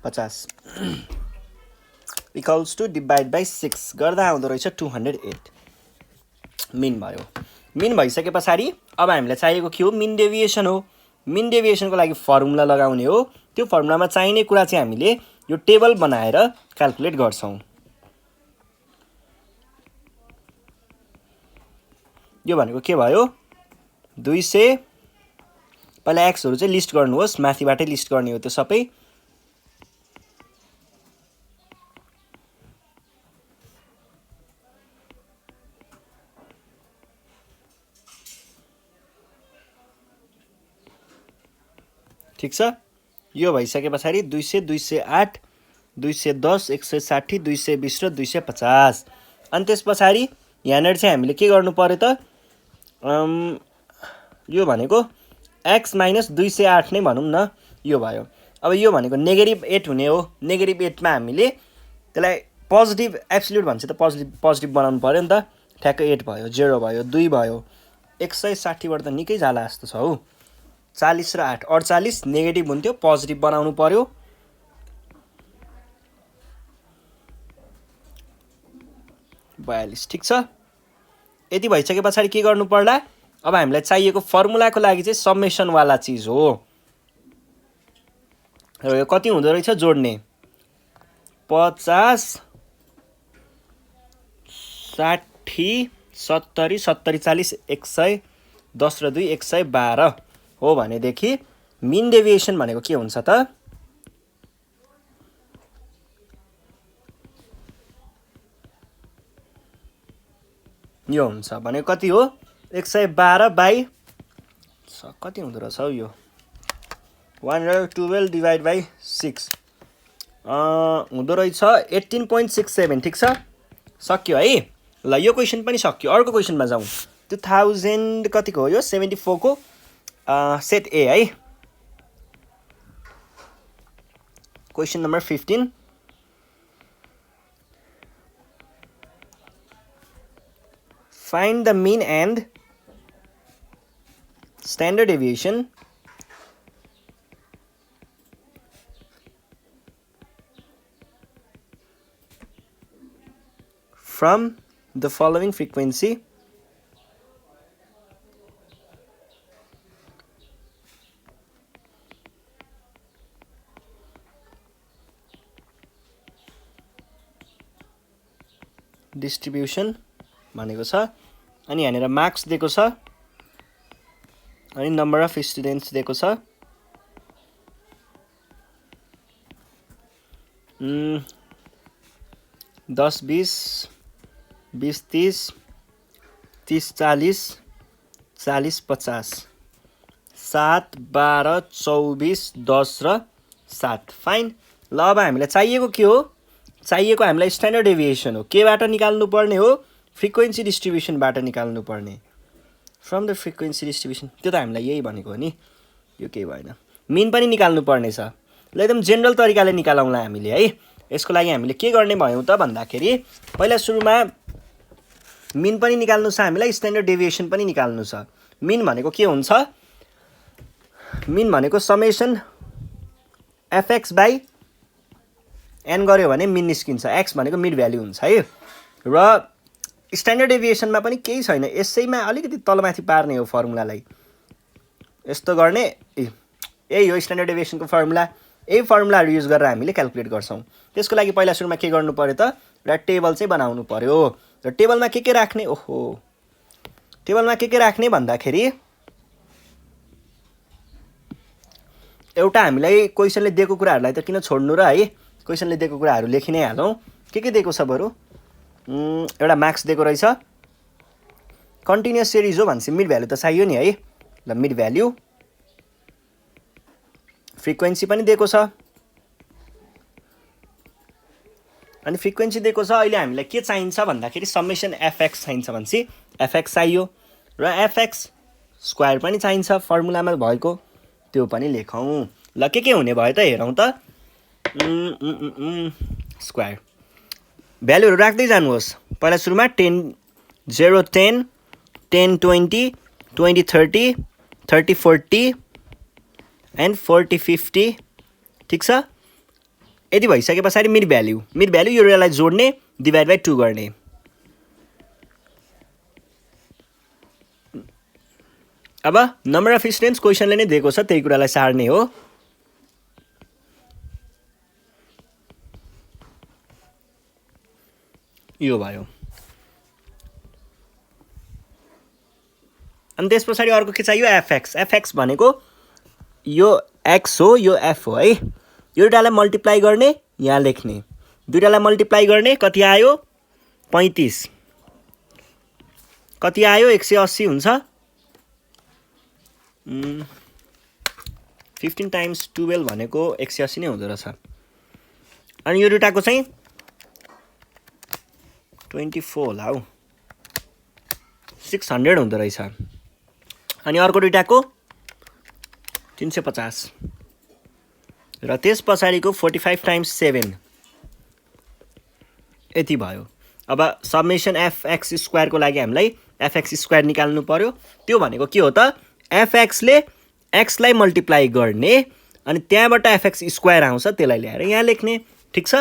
50 इक्वल्स टु डिभाइड बाइ 6 गर्दा आउँदो रहेछ 208 मिन भयो मिन भइसके पछाडी अब हामीलाई चाहिएको के हो मिन डेभिएसन हो मिन डेभिएसनको लागि फर्मुला लगाउने हो त्यो फर्मुलामा चाहिने कुरा चाहिँ हामीले यो टेबल बनाएर क्याल्कुलेट गर्छौं यो भनेको के भयो 200 पहिला एक्सहरू चाहिँ लिस्ट गर्नुहोस् माथिबाटै लिस्ट गर्ने हो त्यो सबै ठीक छ यो भइसके पछाडि 200 208 210 160 220 र 250 अनि त्यस पछाडि यहाँनिर चाहिँ हामीले के गर्नु पर्यो त यो भनेको x - 208 नै भनौँ न यो भयो अब यो भनेको -8 हुने हो -8 मा हामीले त्यसलाई पोजिटिभ एब्सोल्युट भन्छ त पोजिटिभ बनाउनु पर्यो नि त ठ्याक्कै 8 भयो 0 भयो 2 भयो 160 बाट त निकै जाला जस्तो छ हौ 40 र 8 48 नेगेटिभ हुन्थ्यो पोजिटिभ बनाउनु पर्यो 42 ठीक छ यति भइसके पछाडि के गर्नु पर्ला अब हामीलाई चाहिएको फर्मुलाको लागि चाहिँ समेसन वाला चीज हो र यो कति हुँदो रहेछ जोड्ने 50 60 70 70 40 100 10 र 2 112 हो भनेदेखि मिन डेभिएसन भनेको के हुन्छ त यो हुन्छ भने कति हो 112 बाइ कति हुँदो रहेछ हौ यो 112 डिभाइड बाइ 6 हुँदो रहेछ 18.67 ठीक छ सक्यो है ल यो क्वेसन पनि सक्यो अर्को क्वेसनमा जाउँ 2000 कतिको हो यो 74 को सेट ए है question number 15 find the mean and standard deviation from the following frequency distribution भनेको छ अनि यहाँनिर मार्क्स दिएको छ अनि नम्बर अफ स्टुडेन्ट्स दिएको छ 10 20 20 30 30 40 40 50 7 12 24 10 र 7 फाइन ल अब हामीलाई चाहिएको के हो चाहिएको हामीलाई स्ट्यान्डर्ड डेभिएसन हो केबाट निकाल्नु पर्ने हो फ्रिक्वेन्सी डिस्ट्रिब्युसनबाट निकाल्नु पर्ने फ्रम द फ्रिक्वेन्सी डिस्ट्रिब्युसन त्यो त हामीलाई यही भनेको हो नि यो केही भएन मिन पनि निकाल्नु पर्ने छ ल एकदम जेनरल तरिकाले निकालौँला हामीले है यसको लागि हामीले के गर्ने भयौँ त भन्दाखेरि पहिला सुरुमा मिन पनि निकाल्नु छ हामीलाई स्ट्यान्डर्ड डेभिएसन पनि निकाल्नु छ मिन भनेको के हुन्छ मिन भनेको समेसन एफएक्स बाइ एन गर्यो भने मिन निस्किन्छ एक्स भनेको मिड भ्याल्यु हुन्छ है र स्ट्यान्डर्ड डेभिएसनमा पनि केही छैन यसैमा अलिकति तलमाथि पार्ने हो फर्मुलालाई यस्तो गर्ने यही हो स्ट्यान्डर्ड डेभिएसनको फर्मुला यही फर्मुलाहरू युज गरेर हामीले क्याल्कुलेट गर्छौँ त्यसको लागि पहिला सुरुमा के गर्नु पर्यो त एउटा टेबल चाहिँ बनाउनु पर्यो र टेबलमा के राख्ने ओहो टेबलमा के राख्ने भन्दाखेरि एउटा हामीलाई क्वेसनले दिएको कुराहरूलाई त किन छोड्नु र है क्वेसनले दिएको कुराहरू लेखि नै हालौँ के दिएको छ बरु एउटा मार्क्स दिएको रहेछ कन्टिन्युअस सिरिज हो भनेपछि मिड भ्यालु त चाहियो नि है ल मिड भ्यालु फ्रिक्वेन्सी पनि दिएको छ अनि फ्रिक्वेन्सी दिएको छ अहिले हामीलाई के चाहिन्छ भन्दाखेरि समेसन एफएक्स चाहिन्छ भनेपछि एफएक्स चाहियो र एफएक्स स्क्वायर पनि चाहिन्छ फर्मुलामा भएको त्यो पनि लेखौँ ल के हुने भयो त हेरौँ त स्क्वायर भ्यालुहरू राख्दै जानुहोस् पहिला सुरुमा 10 0 10 10 20 20 30 30 40 एन्ड 40 50 ठिक छ यदि भइसके पछाडि मिड भ्यालु यो रेलाई जोड्ने डिभाइड बाइ 2 गर्ने अब नम्बर अफ स्टुडेन्ट्स क्वेसनले नै दिएको छ त्यही कुरालाई सार्ने हो यो भयो अनि त्यस पछाडि अर्को के चाहियो एफएक्स एफएक्स भनेको यो एक्स हो यो एफ हो है यो दुईटालाई मल्टिप्लाई गर्ने यहाँ लेख्ने दुईटालाई मल्टिप्लाई गर्ने कति आयो 35 कति आयो 180 हुन्छ 15 टाइम्स 12 भनेको 180 नै हुँदो रहेछ अनि यो दुईटाको चाहिँ 24 होला हौ 600 हुँदो रहेछ अनि अर्को दुईटाको 350 र त्यस पछाडिको 45 टाइम्स 7 यति भयो अब समेसन एफएक्स स्क्वायरको लागि हामीलाई एफएक्स स्क्वायर निकाल्नु पर्यो त्यो भनेको के हो त एफएक्स ले एक्स लाई मल्टिप्लाई गर्ने अनि त्यहाँबाट एफएक्स स्क्वायर आउँछ त्यसलाई ल्याएर यहाँ लेख्ने ठीक छ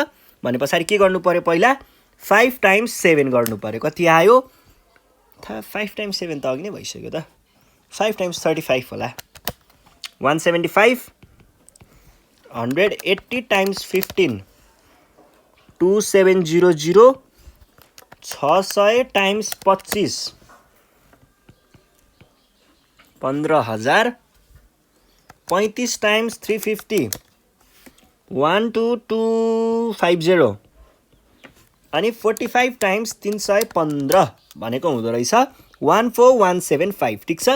भने पछाडि के गर्नु पर्यो पहिला 5 टाइम्स 7 गर्नु पर्यो कति आयो 5 टाइम्स 7 त अघि नै भइसक्यो त 5 टाइम्स 35 होला 175 180 टाइम्स 15 2700 600 टाइम्स 25 15,000 35 टाइम्स 350 12250 अनि 45 टाइम्स 315 भनेको हुँदो रहेछ 14175 ठीक छ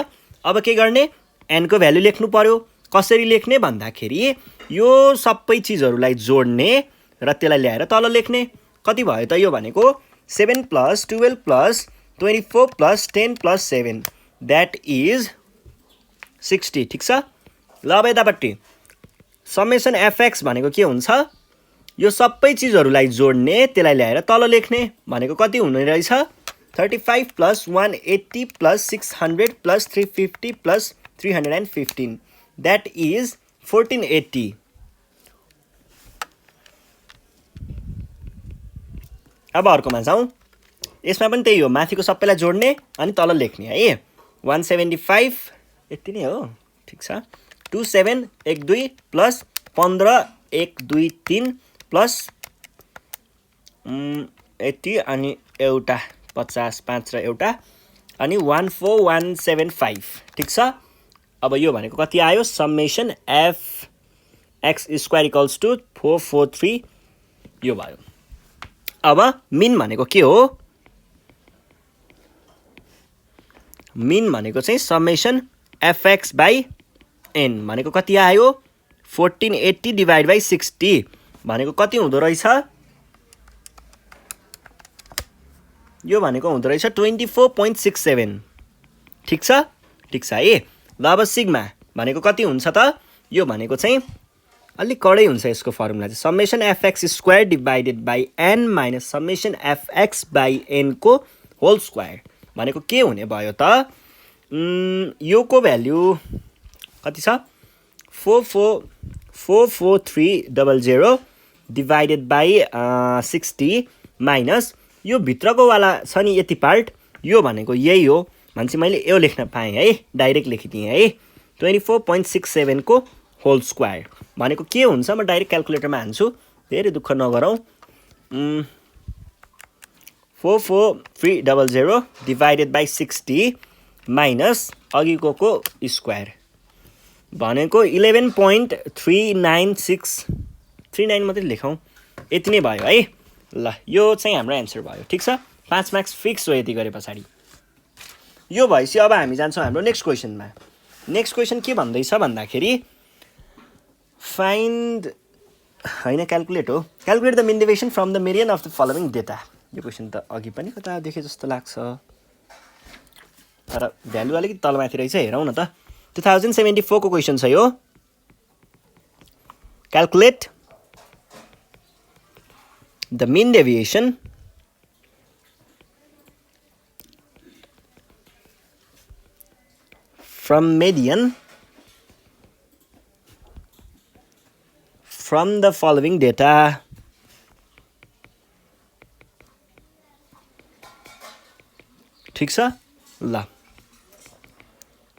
अब के गर्ने n को भ्यालु लेख्नु पर्यो कसरी लेख्ने भन्दाखेरि यो सबै चीजहरुलाई जोड्ने र त्यसलाई ल्याएर तल लेख्ने कति भयो त यो भनेको 7 + 12 + 24 + 10 + 7 that is 60 ठीक छ ल अब यतापट्टि समेसन एफएक्स भनेको के हुन्छ यो सबै चीजहरुलाई जोड्ने त्यसलाई ल्याएर तल लेख्ने भनेको कति हुने रहेछ 35 + 180 + 600 + 350 + 315 that is 1480 अब अर्कोमा जाउँ यसमा पनि त्यही हो माथिको सबैलाई जोड्ने अनि तल लेख्ने है 175 यति नै हो ठीक छ 27 12 प्लस 15 1 2 3 प्लस यति अनि एउटा 50 5 र एउटा अनि 14175 ठीक छ अब यो भनेको कति आयो summation f x square equals to 443 यो भयो अब मिन भनेको के हो मिन भनेको चाहिँ समेसन एफएक्स बाई एन भनेको कति आयो 1480 डिवाइड बाई 60 भनेको कति हुँदो रहेछ यो भनेको हुँदो रहेछ 24.67 ठीक छ है ल अब सिग्मा भनेको कति हुन्छ त यो भनेको चाहिँ अलि कडै हुन्छ यसको फर्मुला चाहिँ summation f x square divided by n minus summation f x by n को होल स्क्वायर भनेको के हुने भयो त यो को भ्यालु कति छ 44300 डिवाइडेड बाई 60 माइनस यो भित्रको वाला छ नि यति पार्ट यो भनेको यही हो भने चाहिँ मैले यो लेख्न पाएँ है डाइरेक्ट लेखिदिएँ है 24.67 को होल स्क्वायर भनेको के हुन्छ म डाइरेक्ट क्याल्कुलेटरमा हान्छु धेरै दुःख नगरौँ 44300 डिवाइडेड बाई 60 माइनस अघिको को स्क्वायर भनेको 11.39639 मात्रै लेखौँ यति नै भयो है ल यो चाहिँ हाम्रो एन्सर भयो ठीक छ 5 मार्क्स फिक्स हो यति गरे पछाडि यो भएपछि अब हामी जान्छौँ हाम्रो नेक्स्ट क्वेसनमा नेक्स्ट क्वेसन के भन्दैछ भन्दाखेरि फाइन्ड हैन क्याल्कुलेट हो calculate the mean deviation from the median of the following data यो क्वेसन त अघि पनि कता देखे जस्तो लाग्छ तर भ्यालु अलिकति तलमाथि रहेछ हेरौँ न त 2074 को क्वेसन छ यो calculate the mean deviation from median from the following data ठीक छ ल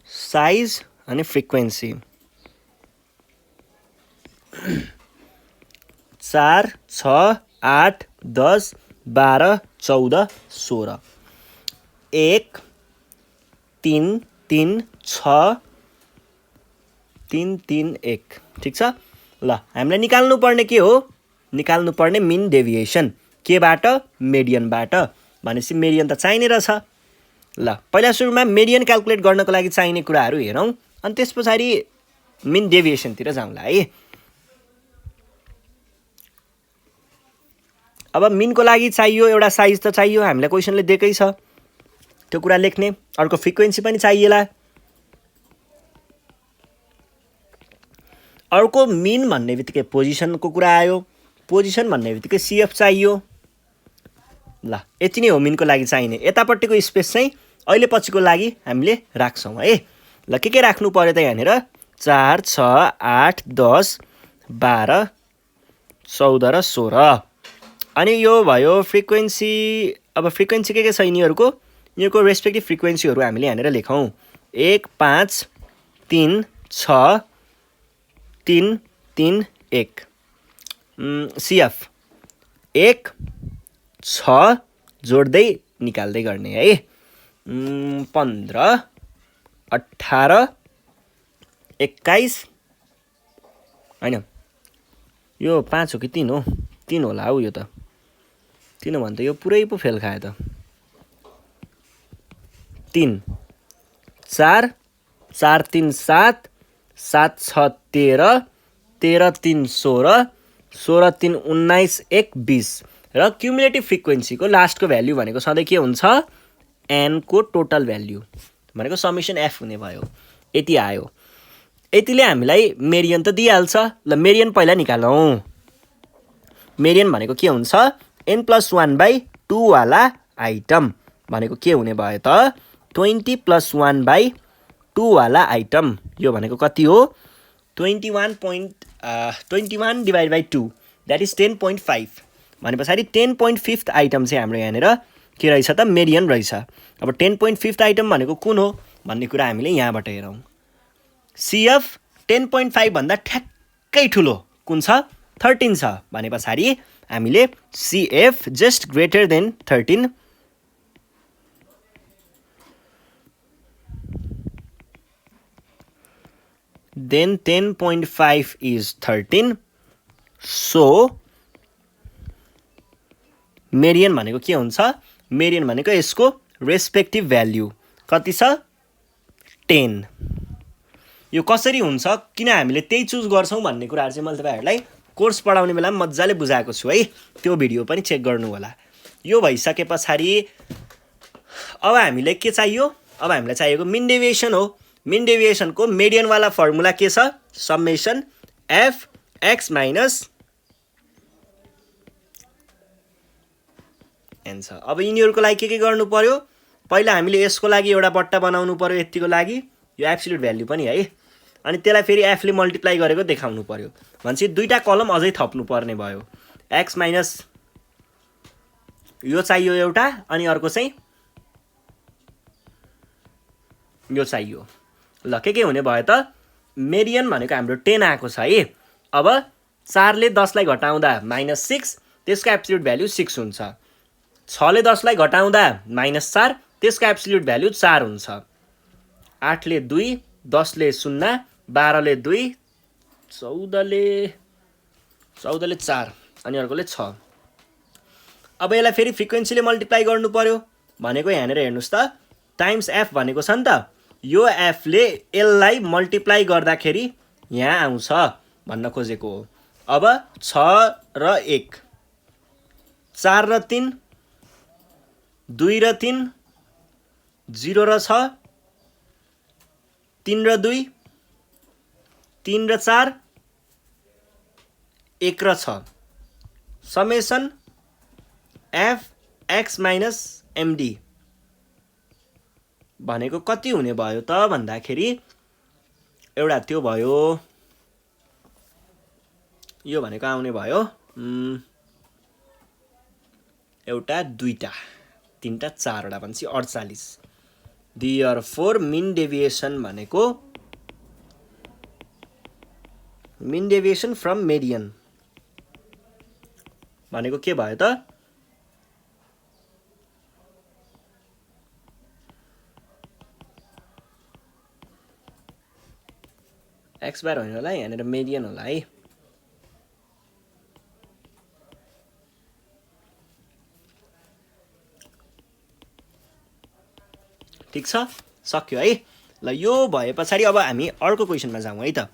साइज अनि फ्रिक्वेन्सी 4 6 8 10 12 14 16 1 3 3 6 3 3 1 ठिक छ ल हामीलाई निकाल्नु पर्ने के हो निकाल्नु पर्ने मिन डेभिएसन केबाट मेडियनबाट भनेपछि मेडियन त चाहिने रहेछ ल पहिला सुरुमा मेडियन क्याल्कुलेट गर्नको लागि चाहिने कुराहरू हेरौँ अनि त्यसपछि मिन डेभिएसनतिर जाउँला है अब मिनको लागि चाहियो एउटा साइज त चाहियो हामीलाई क्वेशनले दिएकै छ त्यो कुरा लेख्ने अर्को फ्रिक्वेन्सी पनि चाहिएला अर्को मिन भन्ने बित्तिकै पोजिसनको कुरा आयो पोजिसन भन्ने बित्तिकै सीएफ चाहियो ल यति नै हो मिनको लागि चाहिने यतापट्टिको स्पेस चाहिँ अहिले पछिको लागि हामीले राख्छौँ है ल के राख्नु पर्यो त यहाँनिर 4 6 8 10 12 14 र 16 अनि यो भयो फ्रिक्वेन्सी अब फ्रिक्वेन्सी के छ यिनीहरूको रेस्पेक्टिभ फ्रिक्वेन्सीहरू हामीले यहाँनिर लेखौँ 1 5 3 6 3 3 1 सीएफ 1 6 जोड्दै निकाल्दै गर्ने है 15 18 21 हैन यो 5 हो कि 3 हो 3 होला हौ यो त 3 हो भने त यो पुरै पो फेल खायो त 3 4 4 3 7 7 6 13 13 3 16 16 3 19 1 20 र क्युमुलेटिभ फ्रिक्वेन्सीको लास्टको भ्याल्यु भनेको सधैँ के हुन्छ n को टोटल भ्याल्यु भनेको समेसन f हुने भयो यति आयो यतिले हामीलाई मेडियन त दिइहाल्छ ल मेडियन पहिला निकालौँ मेडियन भनेको के हुन्छ n+1/2 वाला आइटम भनेको के हुने भयो त 20 + 1/2 वाला आइटम यो भनेको कति हो 21/2 द्याट इज 10.5 भने पछाडि 10.5 आइटम चाहिँ हाम्रो यहाँनिर के रहेछ त मेडियन रहेछ अब 10.5 आइटम भनेको कुन हो भन्ने कुरा हामीले यहाँबाट हेरौँ सीएफ 10.5 भन्दा ठ्याक्कै ठुलो कुन छ 13 छ भने पछाडि हामीले CF just greater than 13 then 10.5 is 13 so median भनेको के हुन्छ मेडियन भनेको यसको रेस्पेक्टिभ भ्याल्यु कति छ 10 यो कसरी हुन्छ किन हामीले त्यही चुज गर्छौं भन्ने कुराहरु चाहिँ मैले तपाईहरुलाई कोर्स पढाउने बेलामा मज्जाले बुझाएको छु है त्यो भिडियो पनि चेक गर्नु होला यो भइसकेपछि अब हामीले के चाहियो अब हामीलाई चाहिएको मिन डेभिएसन हो मिन डेभिएसनको मेडियन वाला फर्मुला के छ summation f x minus n छ अब यिनीहरुको लागि के गर्नु पर्यो पहिला हामीले यसको लागि एउटा बट्टा बनाउनु पर्यो यतिको लागि यो एब्सोल्युट भ्याल्यु पनि है अनि त्यसलाई फेरि f ले मल्टिप्लाई गरेको देखाउनु पर्यो भनेपछि दुईटा कलम अझै थप्नु पर्ने भयो x माइनस यो चाहियो एउटा अनि अर्को चाहिँ यो चाहियो ल के हुने भयो त मेडियन भनेको हाम्रो 10 आएको छ है अब 4 ले 10 लाई घटाउँदा -6 त्यसको एब्सोल्युट भ्याल्यु 6 हुन्छ 6 ले 10 लाई घटाउँदा -4 त्यसको एब्सोल्युट भ्याल्यु 4 हुन्छ 8 ले 2 10 ले 0 12 ले 2 14 ले 4 अनि अर्कोले 6 अब यसलाई फेरि फ्रिक्वेन्सीले मल्टिप्लाई गर्नु पर्यो भनेको यहाँनेर हेर्नुस् त टाइम्स f भनेको छ नि त यो f ले l लाई मल्टिप्लाई गर्दाखेरि यहाँ आउँछ भन्न खोजेको हो अब 6 र 1 4 र 3 2 र 3 0 र 6 3 र 2 3 र 4 1 र 6 summation f x minus md भनेको कति हुने भयो त भन्दाखेरि एउटा त्यो भयो यो भनेको आउने भयो एउटा दुईटा तीनटा चारवटा भनेपछि 48 देयरफोर मिन डेभिएसन भनेको मिन डेभिएसन फ्रम मेडियन भनेको के भयो त एक्स बार होइन होला यहाँनिर मेडियन होला है। ठिक छ, सक्यो है। ल यो भए पछाडि अब हामी अर्को क्वेसनमा जाउँ है त।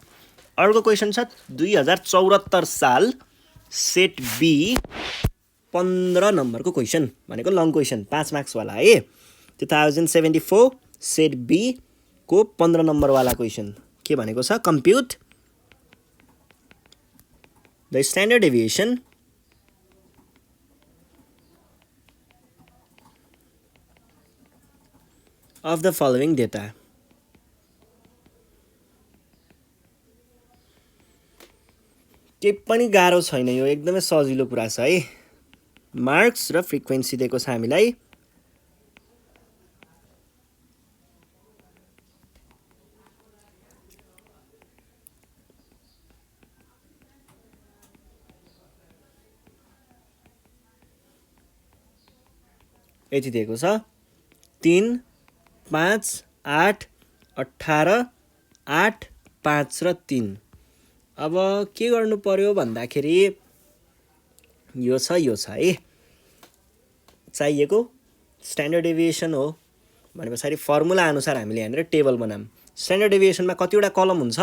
अर्को क्वेसन छ 2074 साल सेट बी 15 नम्बरको क्वेसन भनेको लङ क्वेसन 5 मार्क्सवाला है। 2074 सेट बी को 15 नम्बरवाला क्वेसन के भनेको छ, कम्प्युट the standard deviation of the following data. के पनि गाह्रो छैन, यो एकदमै सजिलो कुरा छ है। मार्क्स र फ्रिक्वेन्सी दिएको छ हामीलाई। यति दिएको छ 3, 5, 8, 18, 8, 5 र 3। अब के गर्नु पर्यो भन्दाखेरि यो छ है चाहिएको स्ट्यान्डर्ड डेभिएसन हो भने पछाडि फर्मुला अनुसार हामीले यहाँनिर टेबल बनाऊँ। स्ट्यान्डर्ड डेभिएसनमा कतिवटा कलम हुन्छ,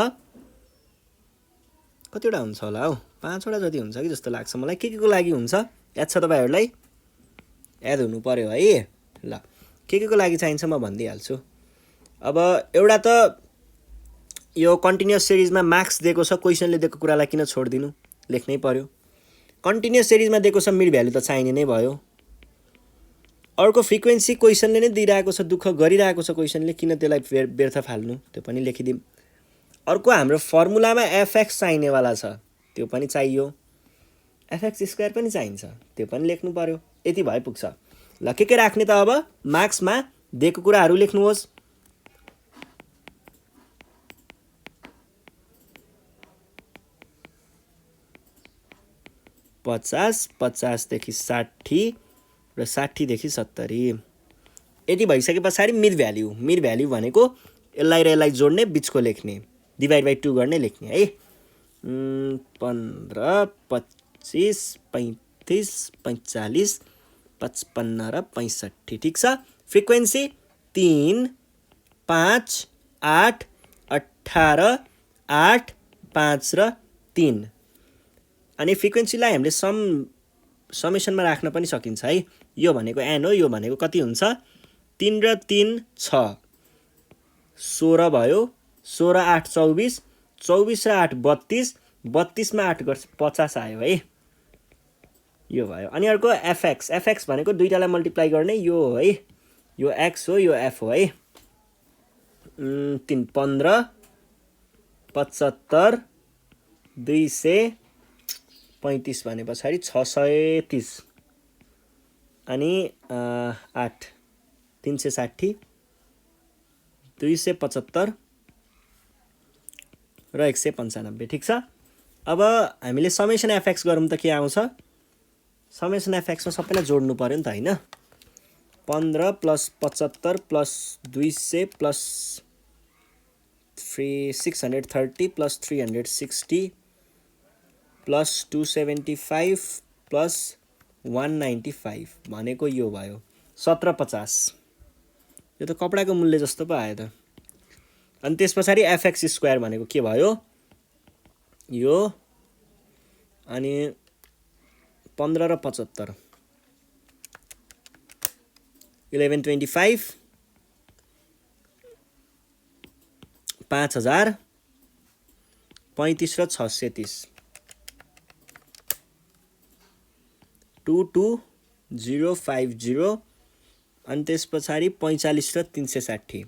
कतिवटा हुन्छ होला हौ, 5वटा जति हुन्छ कि जस्तो लाग्छ मलाई। के को लागि हुन्छ याद छ तपाईहरुलाई? याद हुनु पर्यो है। ल के को लागि चाहिन्छ म भनिदिइहाल्छु। अब एउटा त यो कन्टिन्युअस सिरिजमा मार्क्स दिएको छ, क्वेसनले दिएको कुरालाई किन छोड्दिनु, लेख्नै पर्यो। कन्टिन्युअस सिरिजमा दिएको छ मिड भ्यालु त चाहिने नै भयो। अर्को फ्रिक्वेन्सी क्वेसनले नै दिइरहेको छ, दुःख गरिरहेको छ क्वेसनले, किन त्यसलाई व्यर्थ फाल्नु, त्यो पनि लेखिदिउँ। अर्को हाम्रो फर्मुलामा एफएक्स चाहिनेवाला छ, त्यो पनि चाहियो। एफएक्स स्क्वायर पनि चाहिन्छ, त्यो पनि लेख्नु पर्यो। यति भए पुग्छ। ल के राख्ने त अब मार्क्समा दिएको कुराहरू लेख्नुहोस्। पचास, 50 देखि 60 र 60 देखि 70। यति भइसके पछाडि मिड भ्याल्यु, मिड भ्याल्यु भनेको यसलाई र यसलाई जोड्ने, बिचको लेख्ने, डिभाइड बाइ 2 गर्ने लेख्ने है। 15, 25, 35, 45, 55 र 65। ठिक छ। फ्रिक्वेन्सी 3, 5, 8, 18, 8, 5 र 3। अनि फ्रिक्वेन्सीलाई हामीले समेसनमा राख्न पनि सकिन्छ है। यो भनेको एन हो, यो भनेको कति हुन्छ, 3 र 3 6, 16 भयो, 16, 8, 24, 24 र 8 32, 32 मा 8 गर्छ 50 आयो है। यो भयो। अनि अर्को एफएक्स, एफएक्स भनेको दुईटालाई मल्टिप्लाई गर्ने, यो हो है, यो एक्स हो, यो एफ हो है। 3, 15, 75, 235 भने पछाडि 630 अनि 8, 360, 275 र 195। ठिक छ। अब हामीले समेसन एफएक्स गरौँ त के आउँछ। समेसन एफएक्समा सबैलाई जोड्नु पर्यो नि त हैन। 15 plus 75 plus 200 plus 630 plus 360 plus 275 plus 195 भनेको यो भयो 1750। यो त कपडाको मूल्य जस्तो पो आयो त। अनि त्यस पछाडि एफएक्स स्क्वायर भनेको के भयो, यो अनि 15 र 75, 1125, 5000, 35 र 630, 22050 अनि त्यस पछाडि 45 र 360,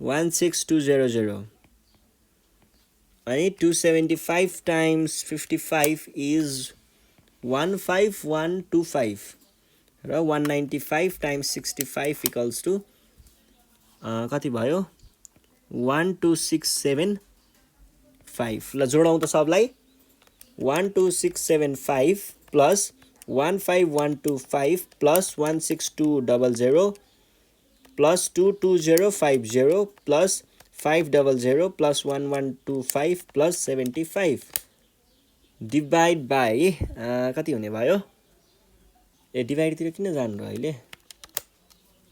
16200 अनि 275 टाइम्स 55 इज 15125 र 195 टाइम्स 65 इक्वल्स टु कति भयो 12675। ल जोडौँ त सबलाई। 12675 plus 15125 plus 16200 plus 22050 plus 500 plus 1125 plus 75 divide by कति हुने भयो ए डिभाइडतिर किन जानु र अहिले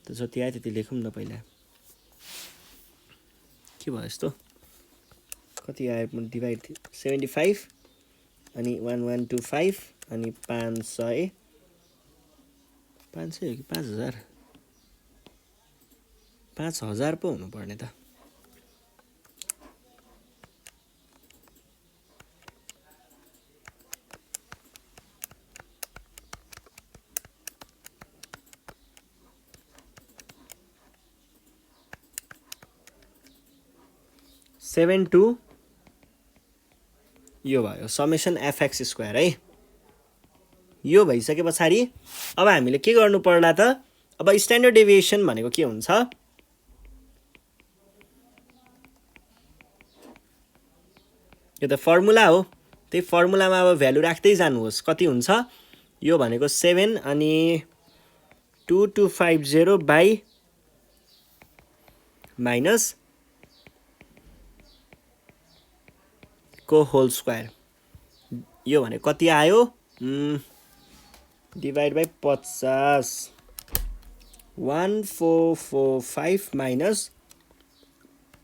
त जति आयो त्यति लेखौँ न पहिला के भयो यस्तो कति आयो डिभाइड 75 अनि 1125 अनि 500 500 हो कि 5000 5000 पो हुनुपर्ने त सेभेन टू यो भयो समेसन एफएक्स स्क्वायर है यो भइसके पछाडि अब हामीले के गर्नु पर्ला त अब स्ट्यान्डर्ड डेभिएसन भनेको के हुन्छ यो त फर्मुला हो त्यही फर्मुलामा अब भ्यालु राख्दै जानुहोस् कति हुन्छ यो भनेको 7 अनि 2250 बाई माइनस को होल स्क्वायर यो भने कति आयो divide by 50 1445 minus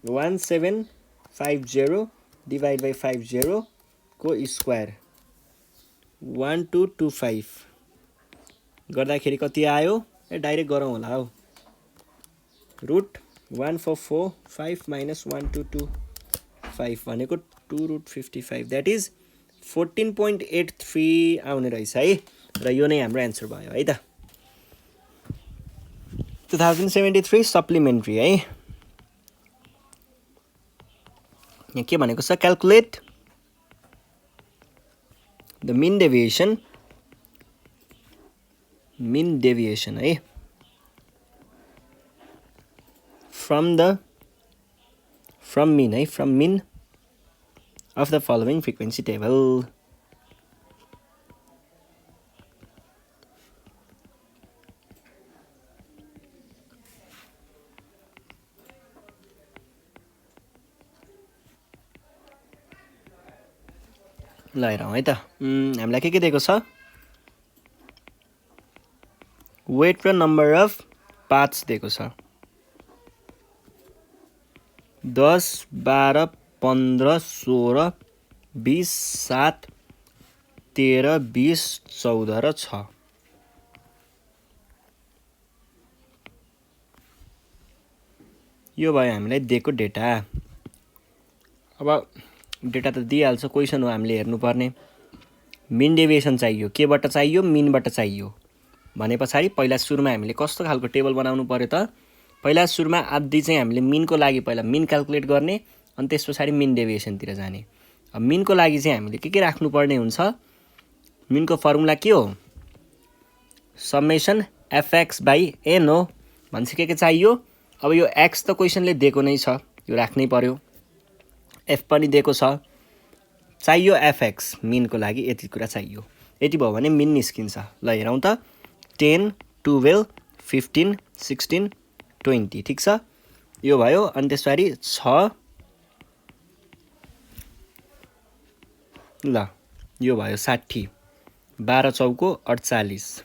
1750 divide by 50 को स्क्वायर 1225 गर्दाखेरि कति आयो ए डाइरेक्ट गरौँ होला हौ रुट 1445 माइनस 1225 भनेको 2 रुट 55 द्याट इज 14.83 आउने रहेछ है र यो नै हाम्रो एन्सर भयो है त 2073 सप्लिमेन्ट्री है यहाँ के भनेको छ क्याल्कुलेट द मिन डेभिएसन है from mean of the following frequency table ल हेरौँ है त हामीलाई के दिएको छ वेट र नम्बर अफ पाथ्स दिएको छ 10 12 15 16 20 7 13 20 14 र 6 यो भयो हामीलाई दिएको डेटा अब डेटा त दिइहाल्छ क्वेसन हो हामीले हेर्नुपर्ने मिन डेभिएसन चाहियो केबाट चाहियो मिनबाट चाहियो भने पछाडि पहिला सुरुमा हामीले कस्तो खालको टेबल बनाउनु पर्यो त पहिला सुरुमा आधी चाहिँ हामीले मिनको लागि पहिला मिन क्याल्कुलेट गर्ने अनि त्यस पछाडि मिन डेभिएसनतिर जाने अब मिनको लागि चाहिँ हामीले के राख्नुपर्ने हुन्छ मिनको फर्मुला के हो समेसन एफएक्स बाई एन हो भनेपछि के चाहियो अब यो एक्स त क्वेसनले दिएको नै छ यो राख्नै पर्यो एफ पनि दिएको छ चाहियो एफएक्स मिनको लागि यति कुरा चाहियो यति भयो भने मिन निस्किन्छ ल हेरौँ त 10 12 15 16 20 ठिक छ यो भयो अनि त्यसपछि 6 ल यो भयो 60 12 चौको 48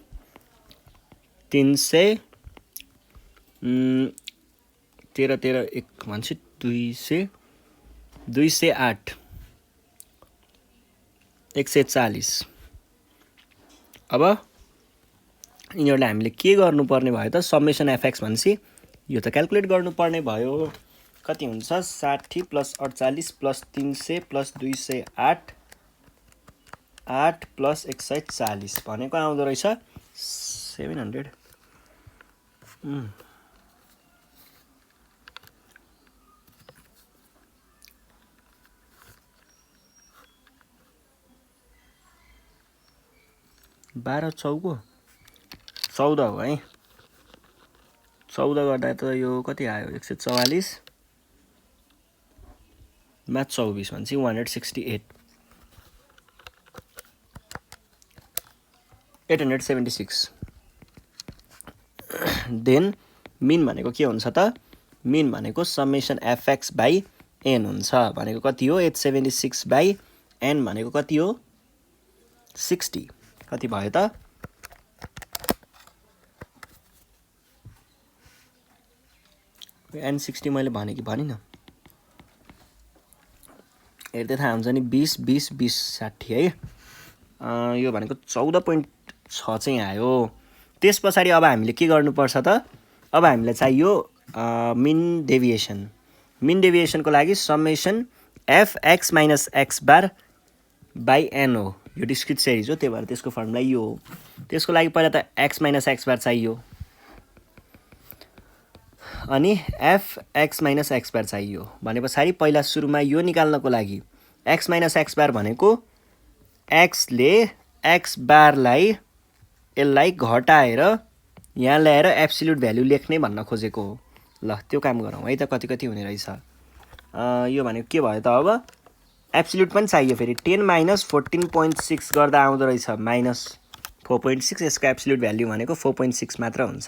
300 13 13 1 भन्छ 200 208 140 अब यिनीहरूलाई हामीले के गर्नुपर्ने भयो त समेसन एफएक्स भनेपछि यो त क्याल्कुलेट गर्नुपर्ने भयो कति हुन्छ 60 प्लस 48 प्लस 300 प्लस 208 8 प्लस 140 भनेको आउँदो रहेछ 700 12 चौको 14 हो है 14 गर्दा त यो कति आयो 144 मा 24 भनेपछि 168 876 देन मिन भनेको के हुन्छ त मिन भनेको समेसन एफएक्स बाई एन हुन्छ भनेको कति हो 876 बाई एन भनेको कति हो 60 कति भयो त एन 60 मैले भने कि भनिन हेर्दै थाहा हुन्छ नि 20 20 20 60 है यो भनेको 14.6 चाहिँ आयो त्यस पछाडि अब हामीले के गर्नुपर्छ त अब हामीलाई चाहियो मिन डेभिएसनको लागि summation f x minus x bar by n हो यो डिस्क्रिट सिरिज हो त्यही भएर त्यसको फर्मुला यो हो त्यसको लागि पहिला त एक्स माइनस एक्स बार चाहियो अनि एफएक्स माइनस एक्स बार चाहियो भने पछाडि पहिला सुरुमा यो निकाल्नको लागि एक्स माइनस एक्स बार भनेको एक्सले एक्स बारलाई यसलाई घटाएर यहाँ ल्याएर एब्सोल्युट भ्यालु लेख्ने भन्न खोजेको हो ल त्यो काम गरौँ है त कति कति हुने रहेछ यो भनेको के भयो त अब एब्सोल्युट पनि चाहियो फेरि 10 माइनस 14.6 गर्दा आउँदो रहेछ माइनस 4.6 यसको एब्सोल्युट भ्यालु भनेको 4.6 मात्र हुन्छ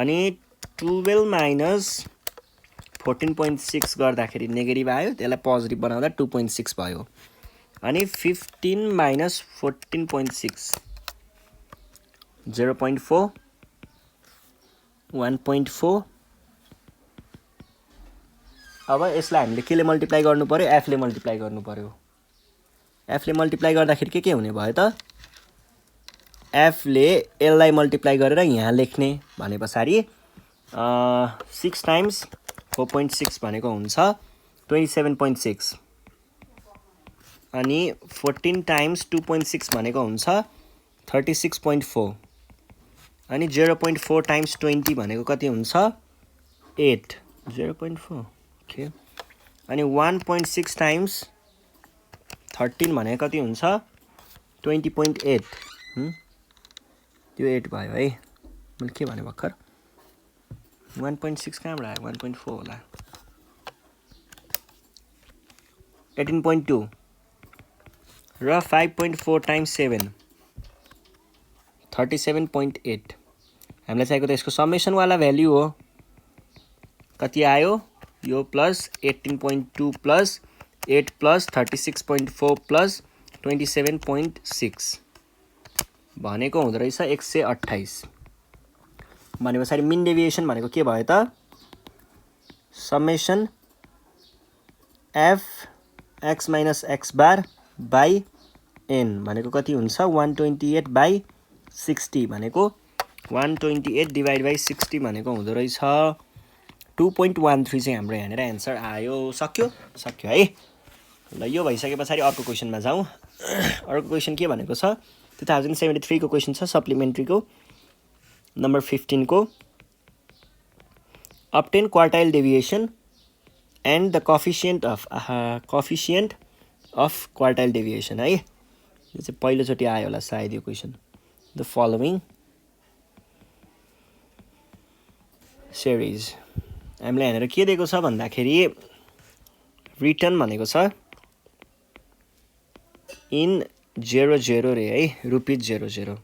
अनि 12 माइनस 14.6 गर्दाखेरि नेगेटिभ आयो त्यसलाई पोजिटिभ बनाउँदा 2.6 भयो अनि 15 माइनस 14.6 0.4 1.4 अब यसलाई हामीले केले मल्टिप्लाई गर्नु पर्यो एफले मल्टिप्लाई गर्नु पर्यो एफले मल्टिप्लाई गर्दाखेरि के हुने भयो त एफले एललाई मल्टिप्लाई गरेर यहाँ लेख्ने भने पछाडि 6 टाइम्स 4.6 भनेको हुन्छ 27.6 अनि 14 टाइम्स 2.6 भनेको हुन्छ 36.4 अनि 0.4 टाइम्स 20 भनेको कति हुन्छ 8 0.4 ओके अनि 1.6 टाइम्स 13 भनेको कति हुन्छ 20.8 त्यो 8 भयो है मैले के भने भर्खर 1.6 कहाँबाट आयो 1.4 होला 18.2 र 5.4 टाइम्स 7 37.8 हामीलाई चाहिएको त यसको समेसनवाला भ्याल्यु हो कति आयो यो प्लस 18.2 प्लस 8 प्लस 36.4 प्लस 27.6 भनेको हुँदो रहेछ 128 भने पछाडि मिन डेभिएसन भनेको के भयो त summation f x minus x bar by n भनेको कति हुन्छ 128 बाई 60 भनेको 128 डिभाइड बाई 60 भनेको हुँदो रहेछ 2.13 चाहिँ हाम्रो यहाँनिर एन्सर आयो सक्यो है ल यो भइसके पछाडि अर्को क्वेसनमा जाउँ अर्को क्वेसन के भनेको छ 2073 को क्वेसन छ सप्लिमेन्ट्रीको नम्बर 15 को obtain quartile deviation and the coefficient of quartile deviation है यो चाहिँ पहिलोचोटि आयो होला सायद यो क्वेसन द फलोइङ सिरिज हामीलाई यहाँनिर के दिएको छ भन्दाखेरि रिटर्न भनेको छ इन 00 रे है रुपिज 00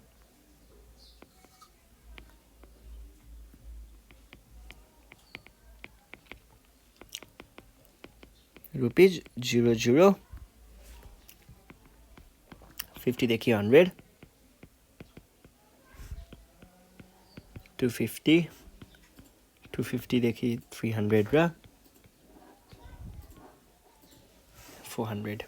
रुपिज 00 50 देखि 100 250 250 देखि 300 र 400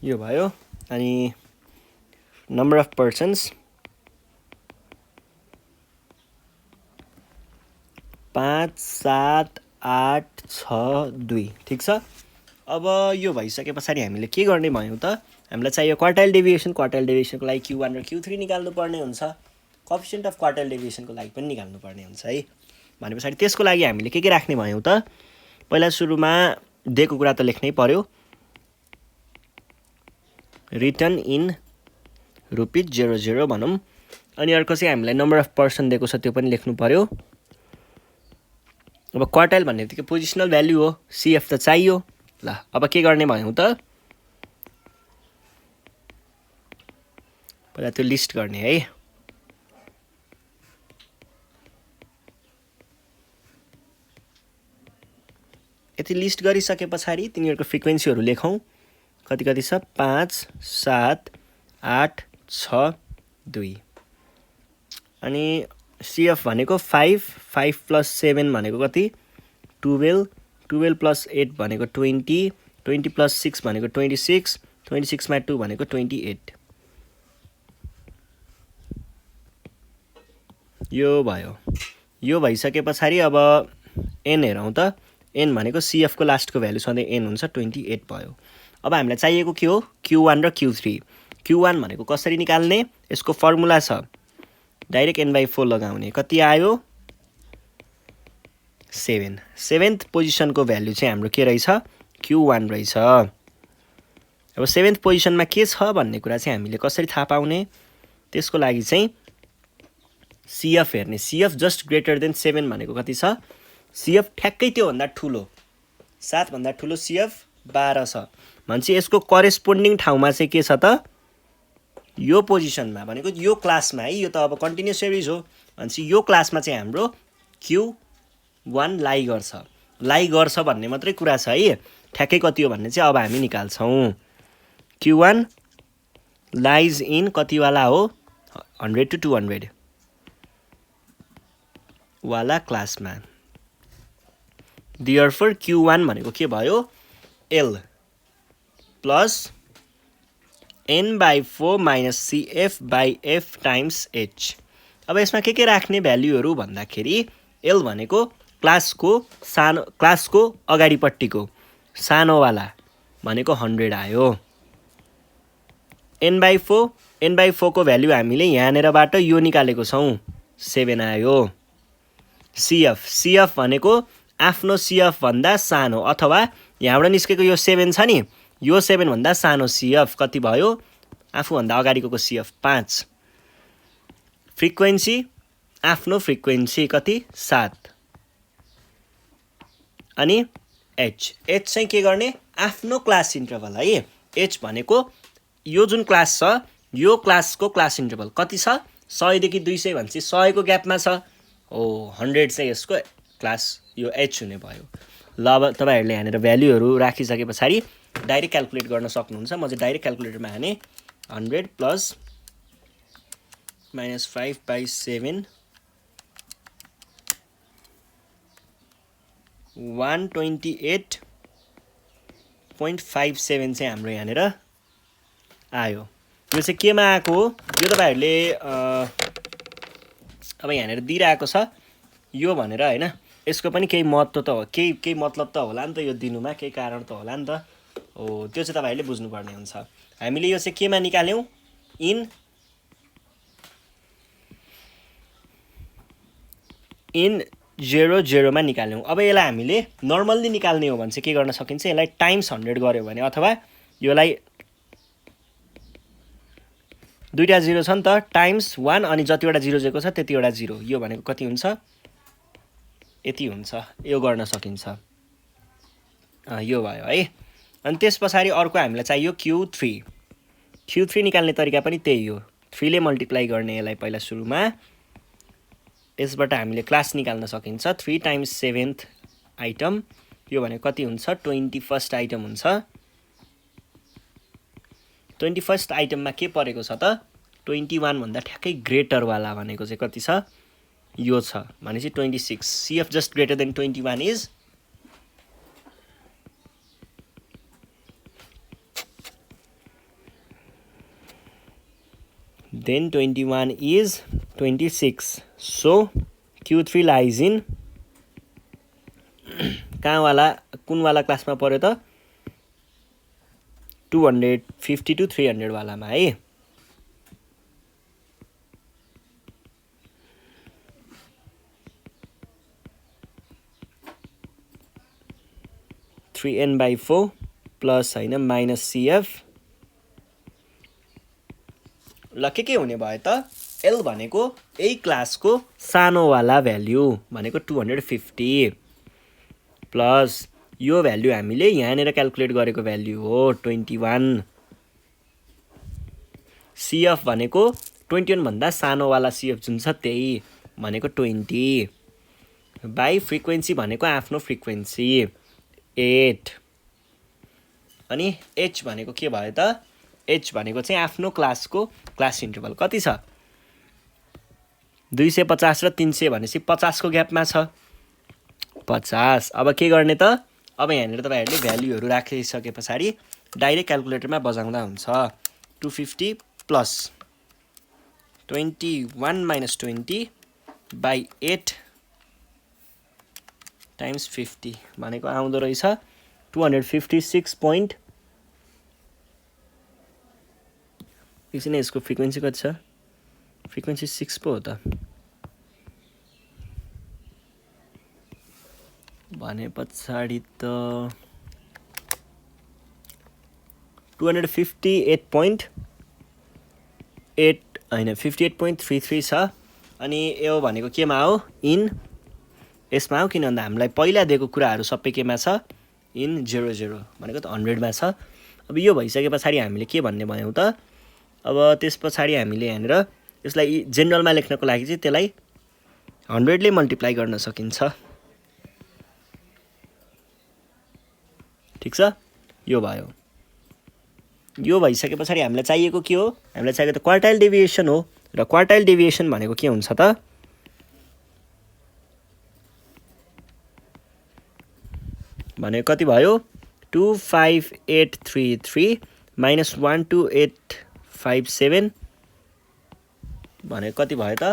यो भयो अनि number of persons 5 7 8 6 2 ठीक छ अब यो भइसके पछाडि हामीले के गर्ने भयौं त हामीलाई चाहियो क्वार्टाइल डेभिएसनको लागि Q1 र Q3 निकाल्नु पर्ने हुन्छ कोएफिसिएन्ट अफ क्वार्टाइल डेभिएसनको लागि पनि निकाल्नु पर्ने हुन्छ है भने पछाडि त्यसको लागि हामीले के राख्ने भयौं त पहिला सुरुमा दिएको कुरा त लेख्नै पर्यो रिटर्न इन रुपिज 00 भनौं अनि अर्को चाहिँ हामीलाई नम्बर अफ पर्सन दिएको छ त्यो पनि लेख्नु पर्यो अब क्वार्टाइल भन्ने बित्तिकै पोजिसनल भ्यालु हो सीएफ त चाहियो ल अब के गर्ने भयौँ त पहिला त्यो लिस्ट गर्ने है यति लिस्ट गरिसके पछाडि तिनीहरूको फ्रिक्वेन्सीहरू लेखौँ कति कति छ 5 7 8 6 2 अनि CF भनेको 5 5 + 7 भनेको कति 12 12 + 8 भनेको 20 20 + 6 भनेको 26 26 मा 2 भनेको 28 यो भयो यो भइसके पछाडि अब n हेरौँ त n भनेको CF को लास्टको भ्यालु सधैँ n हुन्छ 28 भयो अब हामीलाई चाहिएको के हो Q1 र Q3 Q1 भनेको कसरी निकाल्ने यसको फर्मुला छ डाइरेक्ट n/4 लगाउने कति आयो 7 7th पोजिसनको भ्यालु चाहिँ हाम्रो के रहेछ Q1 रहेछ अब 7th पोजिसनमा के छ भन्ने कुरा चाहिँ हामीले कसरी थाहा पाउने त्यसको लागि चाहिँ CF हेर्ने CF जस्ट ग्रेटर देन 7 भनेको कति छ CF ठ्याक्कै त्यो भन्दा ठुलो 7 भन्दा ठुलो CF 12 छ भन्छ यसको करेस्पोन्डिङ ठाउँमा चाहिँ के छ त यो पोजिसनमा भनेको यो क्लासमा है यो त अब कन्टिन्युअस सिरिज हो भन्छ यो क्लासमा चाहिँ हाम्रो Q1 लाई गर्छ भन्ने मात्रै कुरा छ है ठ्याक्कै कति हो भन्ने चाहिँ अब हामी निकाल्छौं Q1 लाइज इन कति वाला हो 100 to 200 वाला क्लासमा Therefore Q1 भनेको के भयो L plus n/4 minus CF/F times H अब यसमा के राख्ने भ्यालुहरू भन्दाखेरि L भनेको क्लासको अगाडिपट्टिको सानोवाला भनेको 100 आयो n/4 को भ्यालु हामीले यहाँनेरबाट यो निकालेको छौं 7 आयो CF भनेको आफ्नो CF भन्दा सानो अथवा यहाँबाट निस्केको यो 7 छ नि यो 7 भन्दा सानो CF कति भयो आफू भन्दा अगाडिको CF 5 फ्रिक्वेन्सी आफ्नो फ्रिक्वेन्सी कति 7 अनि H चाहिँ के गर्ने आफ्नो क्लास इन्टरभल है H भनेको यो जुन क्लास छ यो क्लासको क्लास इन्टरभल कति छ 100 देखि 200 भन्छ 100 को ग्यापमा छ 100 चाहिँ यसको क्लास यो H हुने भयो ल अब तपाईहरुले यहाँनेर भ्यालुहरु राखिसके पछाडी डाइरेक्ट क्याल्कुलेट गर्न सक्नुहुन्छ म चाहिँ डाइरेक्ट क्याल्कुलेटरमा हाने 100 प्लस -5/7 128.57 चाहिँ हाम्रो यहाँनेर आयो यो चाहिँ केमा आको हो यो तपाईहरुले अब यहाँनेर दिइराको छ यो भनेर हैन यसको पनि केही महत्व त हो केही मतलब त होला नि त यो दिनुमा केही कारण त होला नि त हो त्यो चाहिँ तपाईहरुले बुझ्नु पर्ने हुन्छ हामीले यो चाहिँ केमा निकाल्यौ इन 0 मा निकाल्यौ अब यसलाई हामीले नर्मल्ली निकाल्ने हो भने चाहिँ के गर्न सकिन्छ यसलाई टाइम्स 100 गर्यो भने अथवा योलाई दुईटा 0 छ नि त टाइम्स 1 अनि जतिवटा 0 जेको छ त्यतिवटा 0 यो भनेको कति हुन्छ यति हुन्छ यो गर्न सकिन्छ यो भयो है अनि त्यसपछि अर्को हामीलाई चाहियो Q3 निकाल्ने तरिका पनि त्यही हो 3 ले मल्टिप्लाई गर्ने यसलाई पहिला सुरुमा यसबाट हामीले क्लास निकाल्न सकिन्छ 3 × 7th आइटम यो भनेको कति हुन्छ 21st आइटम हुन्छ 21st आइटममा के परेको छ त 21 भन्दा ठ्याक्कै ग्रेटर वाला भनेको चाहिँ कति छ यो छ भनेपछि 26 CF just greater than 21 is then 21 is 26 so Q3 lies in कुन वाला क्लासमा पर्यो त 250 to 300 वालामा है (3n/4) प्लस हैन माइनस CF ल के हुने भयो त L भनेको यही क्लासको सानो वाला भ्यालु भनेको 250 प्लस यो भ्याल्यु हामीले यहाँनिर क्याल्कुलेट गरेको भ्याल्यु हो 21। CF भनेको 21 भन्दा सानोवाला CF जुन छ त्यही भनेको 20 बाई फ्रिक्वेन्सी भनेको आफ्नो फ्रिक्वेन्सी 8 अनि H भनेको के भयो त H भनेको चाहिँ आफ्नो क्लासको क्लास इन्टरभल कति छ 250 र 300 भनेपछि 50 को ग्यापमा छ 50। अब के गर्ने त अब यहाँनिर तपाईहरुले भ्याल्युहरु राखिसके पछाडी डाइरेक्ट क्याल्कुलेटरमा बजाउँदा हुन्छ 250 प्लस 21 माइनस 20 बाई 8 टाइम्स 50 भनेको आउँदो रहेछ 256 एकछिन यसको फ्रिक्वेन्सी कति छ फ्रिक्वेन्सी 6 पो हो त भने पछाडी त 258.8 हैन 58.33 छ अनि यो भनेको केमा हो इन यसमा हो किन भन्दा हामीलाई पहिला दिएको कुराहरु सबै केमा छ इन 00 भनेको त 100 मा छ। अब यो भइसके पछाडी हामीले के भन्ने भयौ त अब त्यस पछाडी हामीले यहाँनिर यसलाई जेनरलमा लेख्नको लागि चाहिँ त्यसलाई 100 ले मल्टिप्लाई गर्न सकिन्छ ठीक छ यो भयो। यो भइसके पछाडी हामीलाई चाहिएको के हो हामीलाई चाहिएको त क्वार्टाइल डेभिएसन हो र क्वार्टाइल डेभिएसन भनेको के हुन्छ त भने कति भयो 25833 माइनस 12857 भने कति भयो त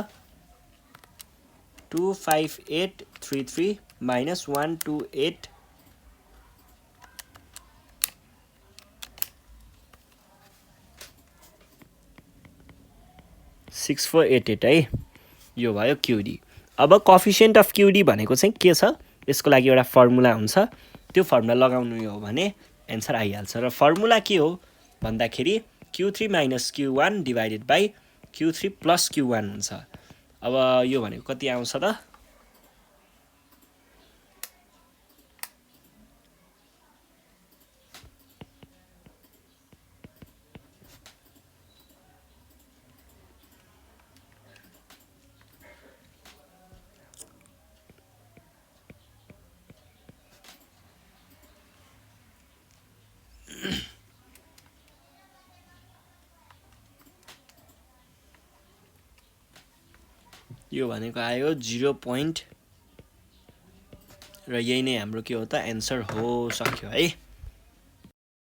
25833 माइनस 128 6488 है यो भयो QD। अब कोएफिसिएन्ट अफ QD भनेको चाहिँ के छ यसको लागि एउटा फर्मुला हुन्छ त्यो फर्मुला लगाउनु हो भने आन्सर आइहाल्छ र फर्मुला के हो भन्दाखेरि Q3 minus Q1 divided by Q3 plus Q1 हुन्छ। अब यो भनेको कति आउँछ त यो भनेको आयो 0 र यही नै हाम्रो के हो त आन्सर हो सक्यो है।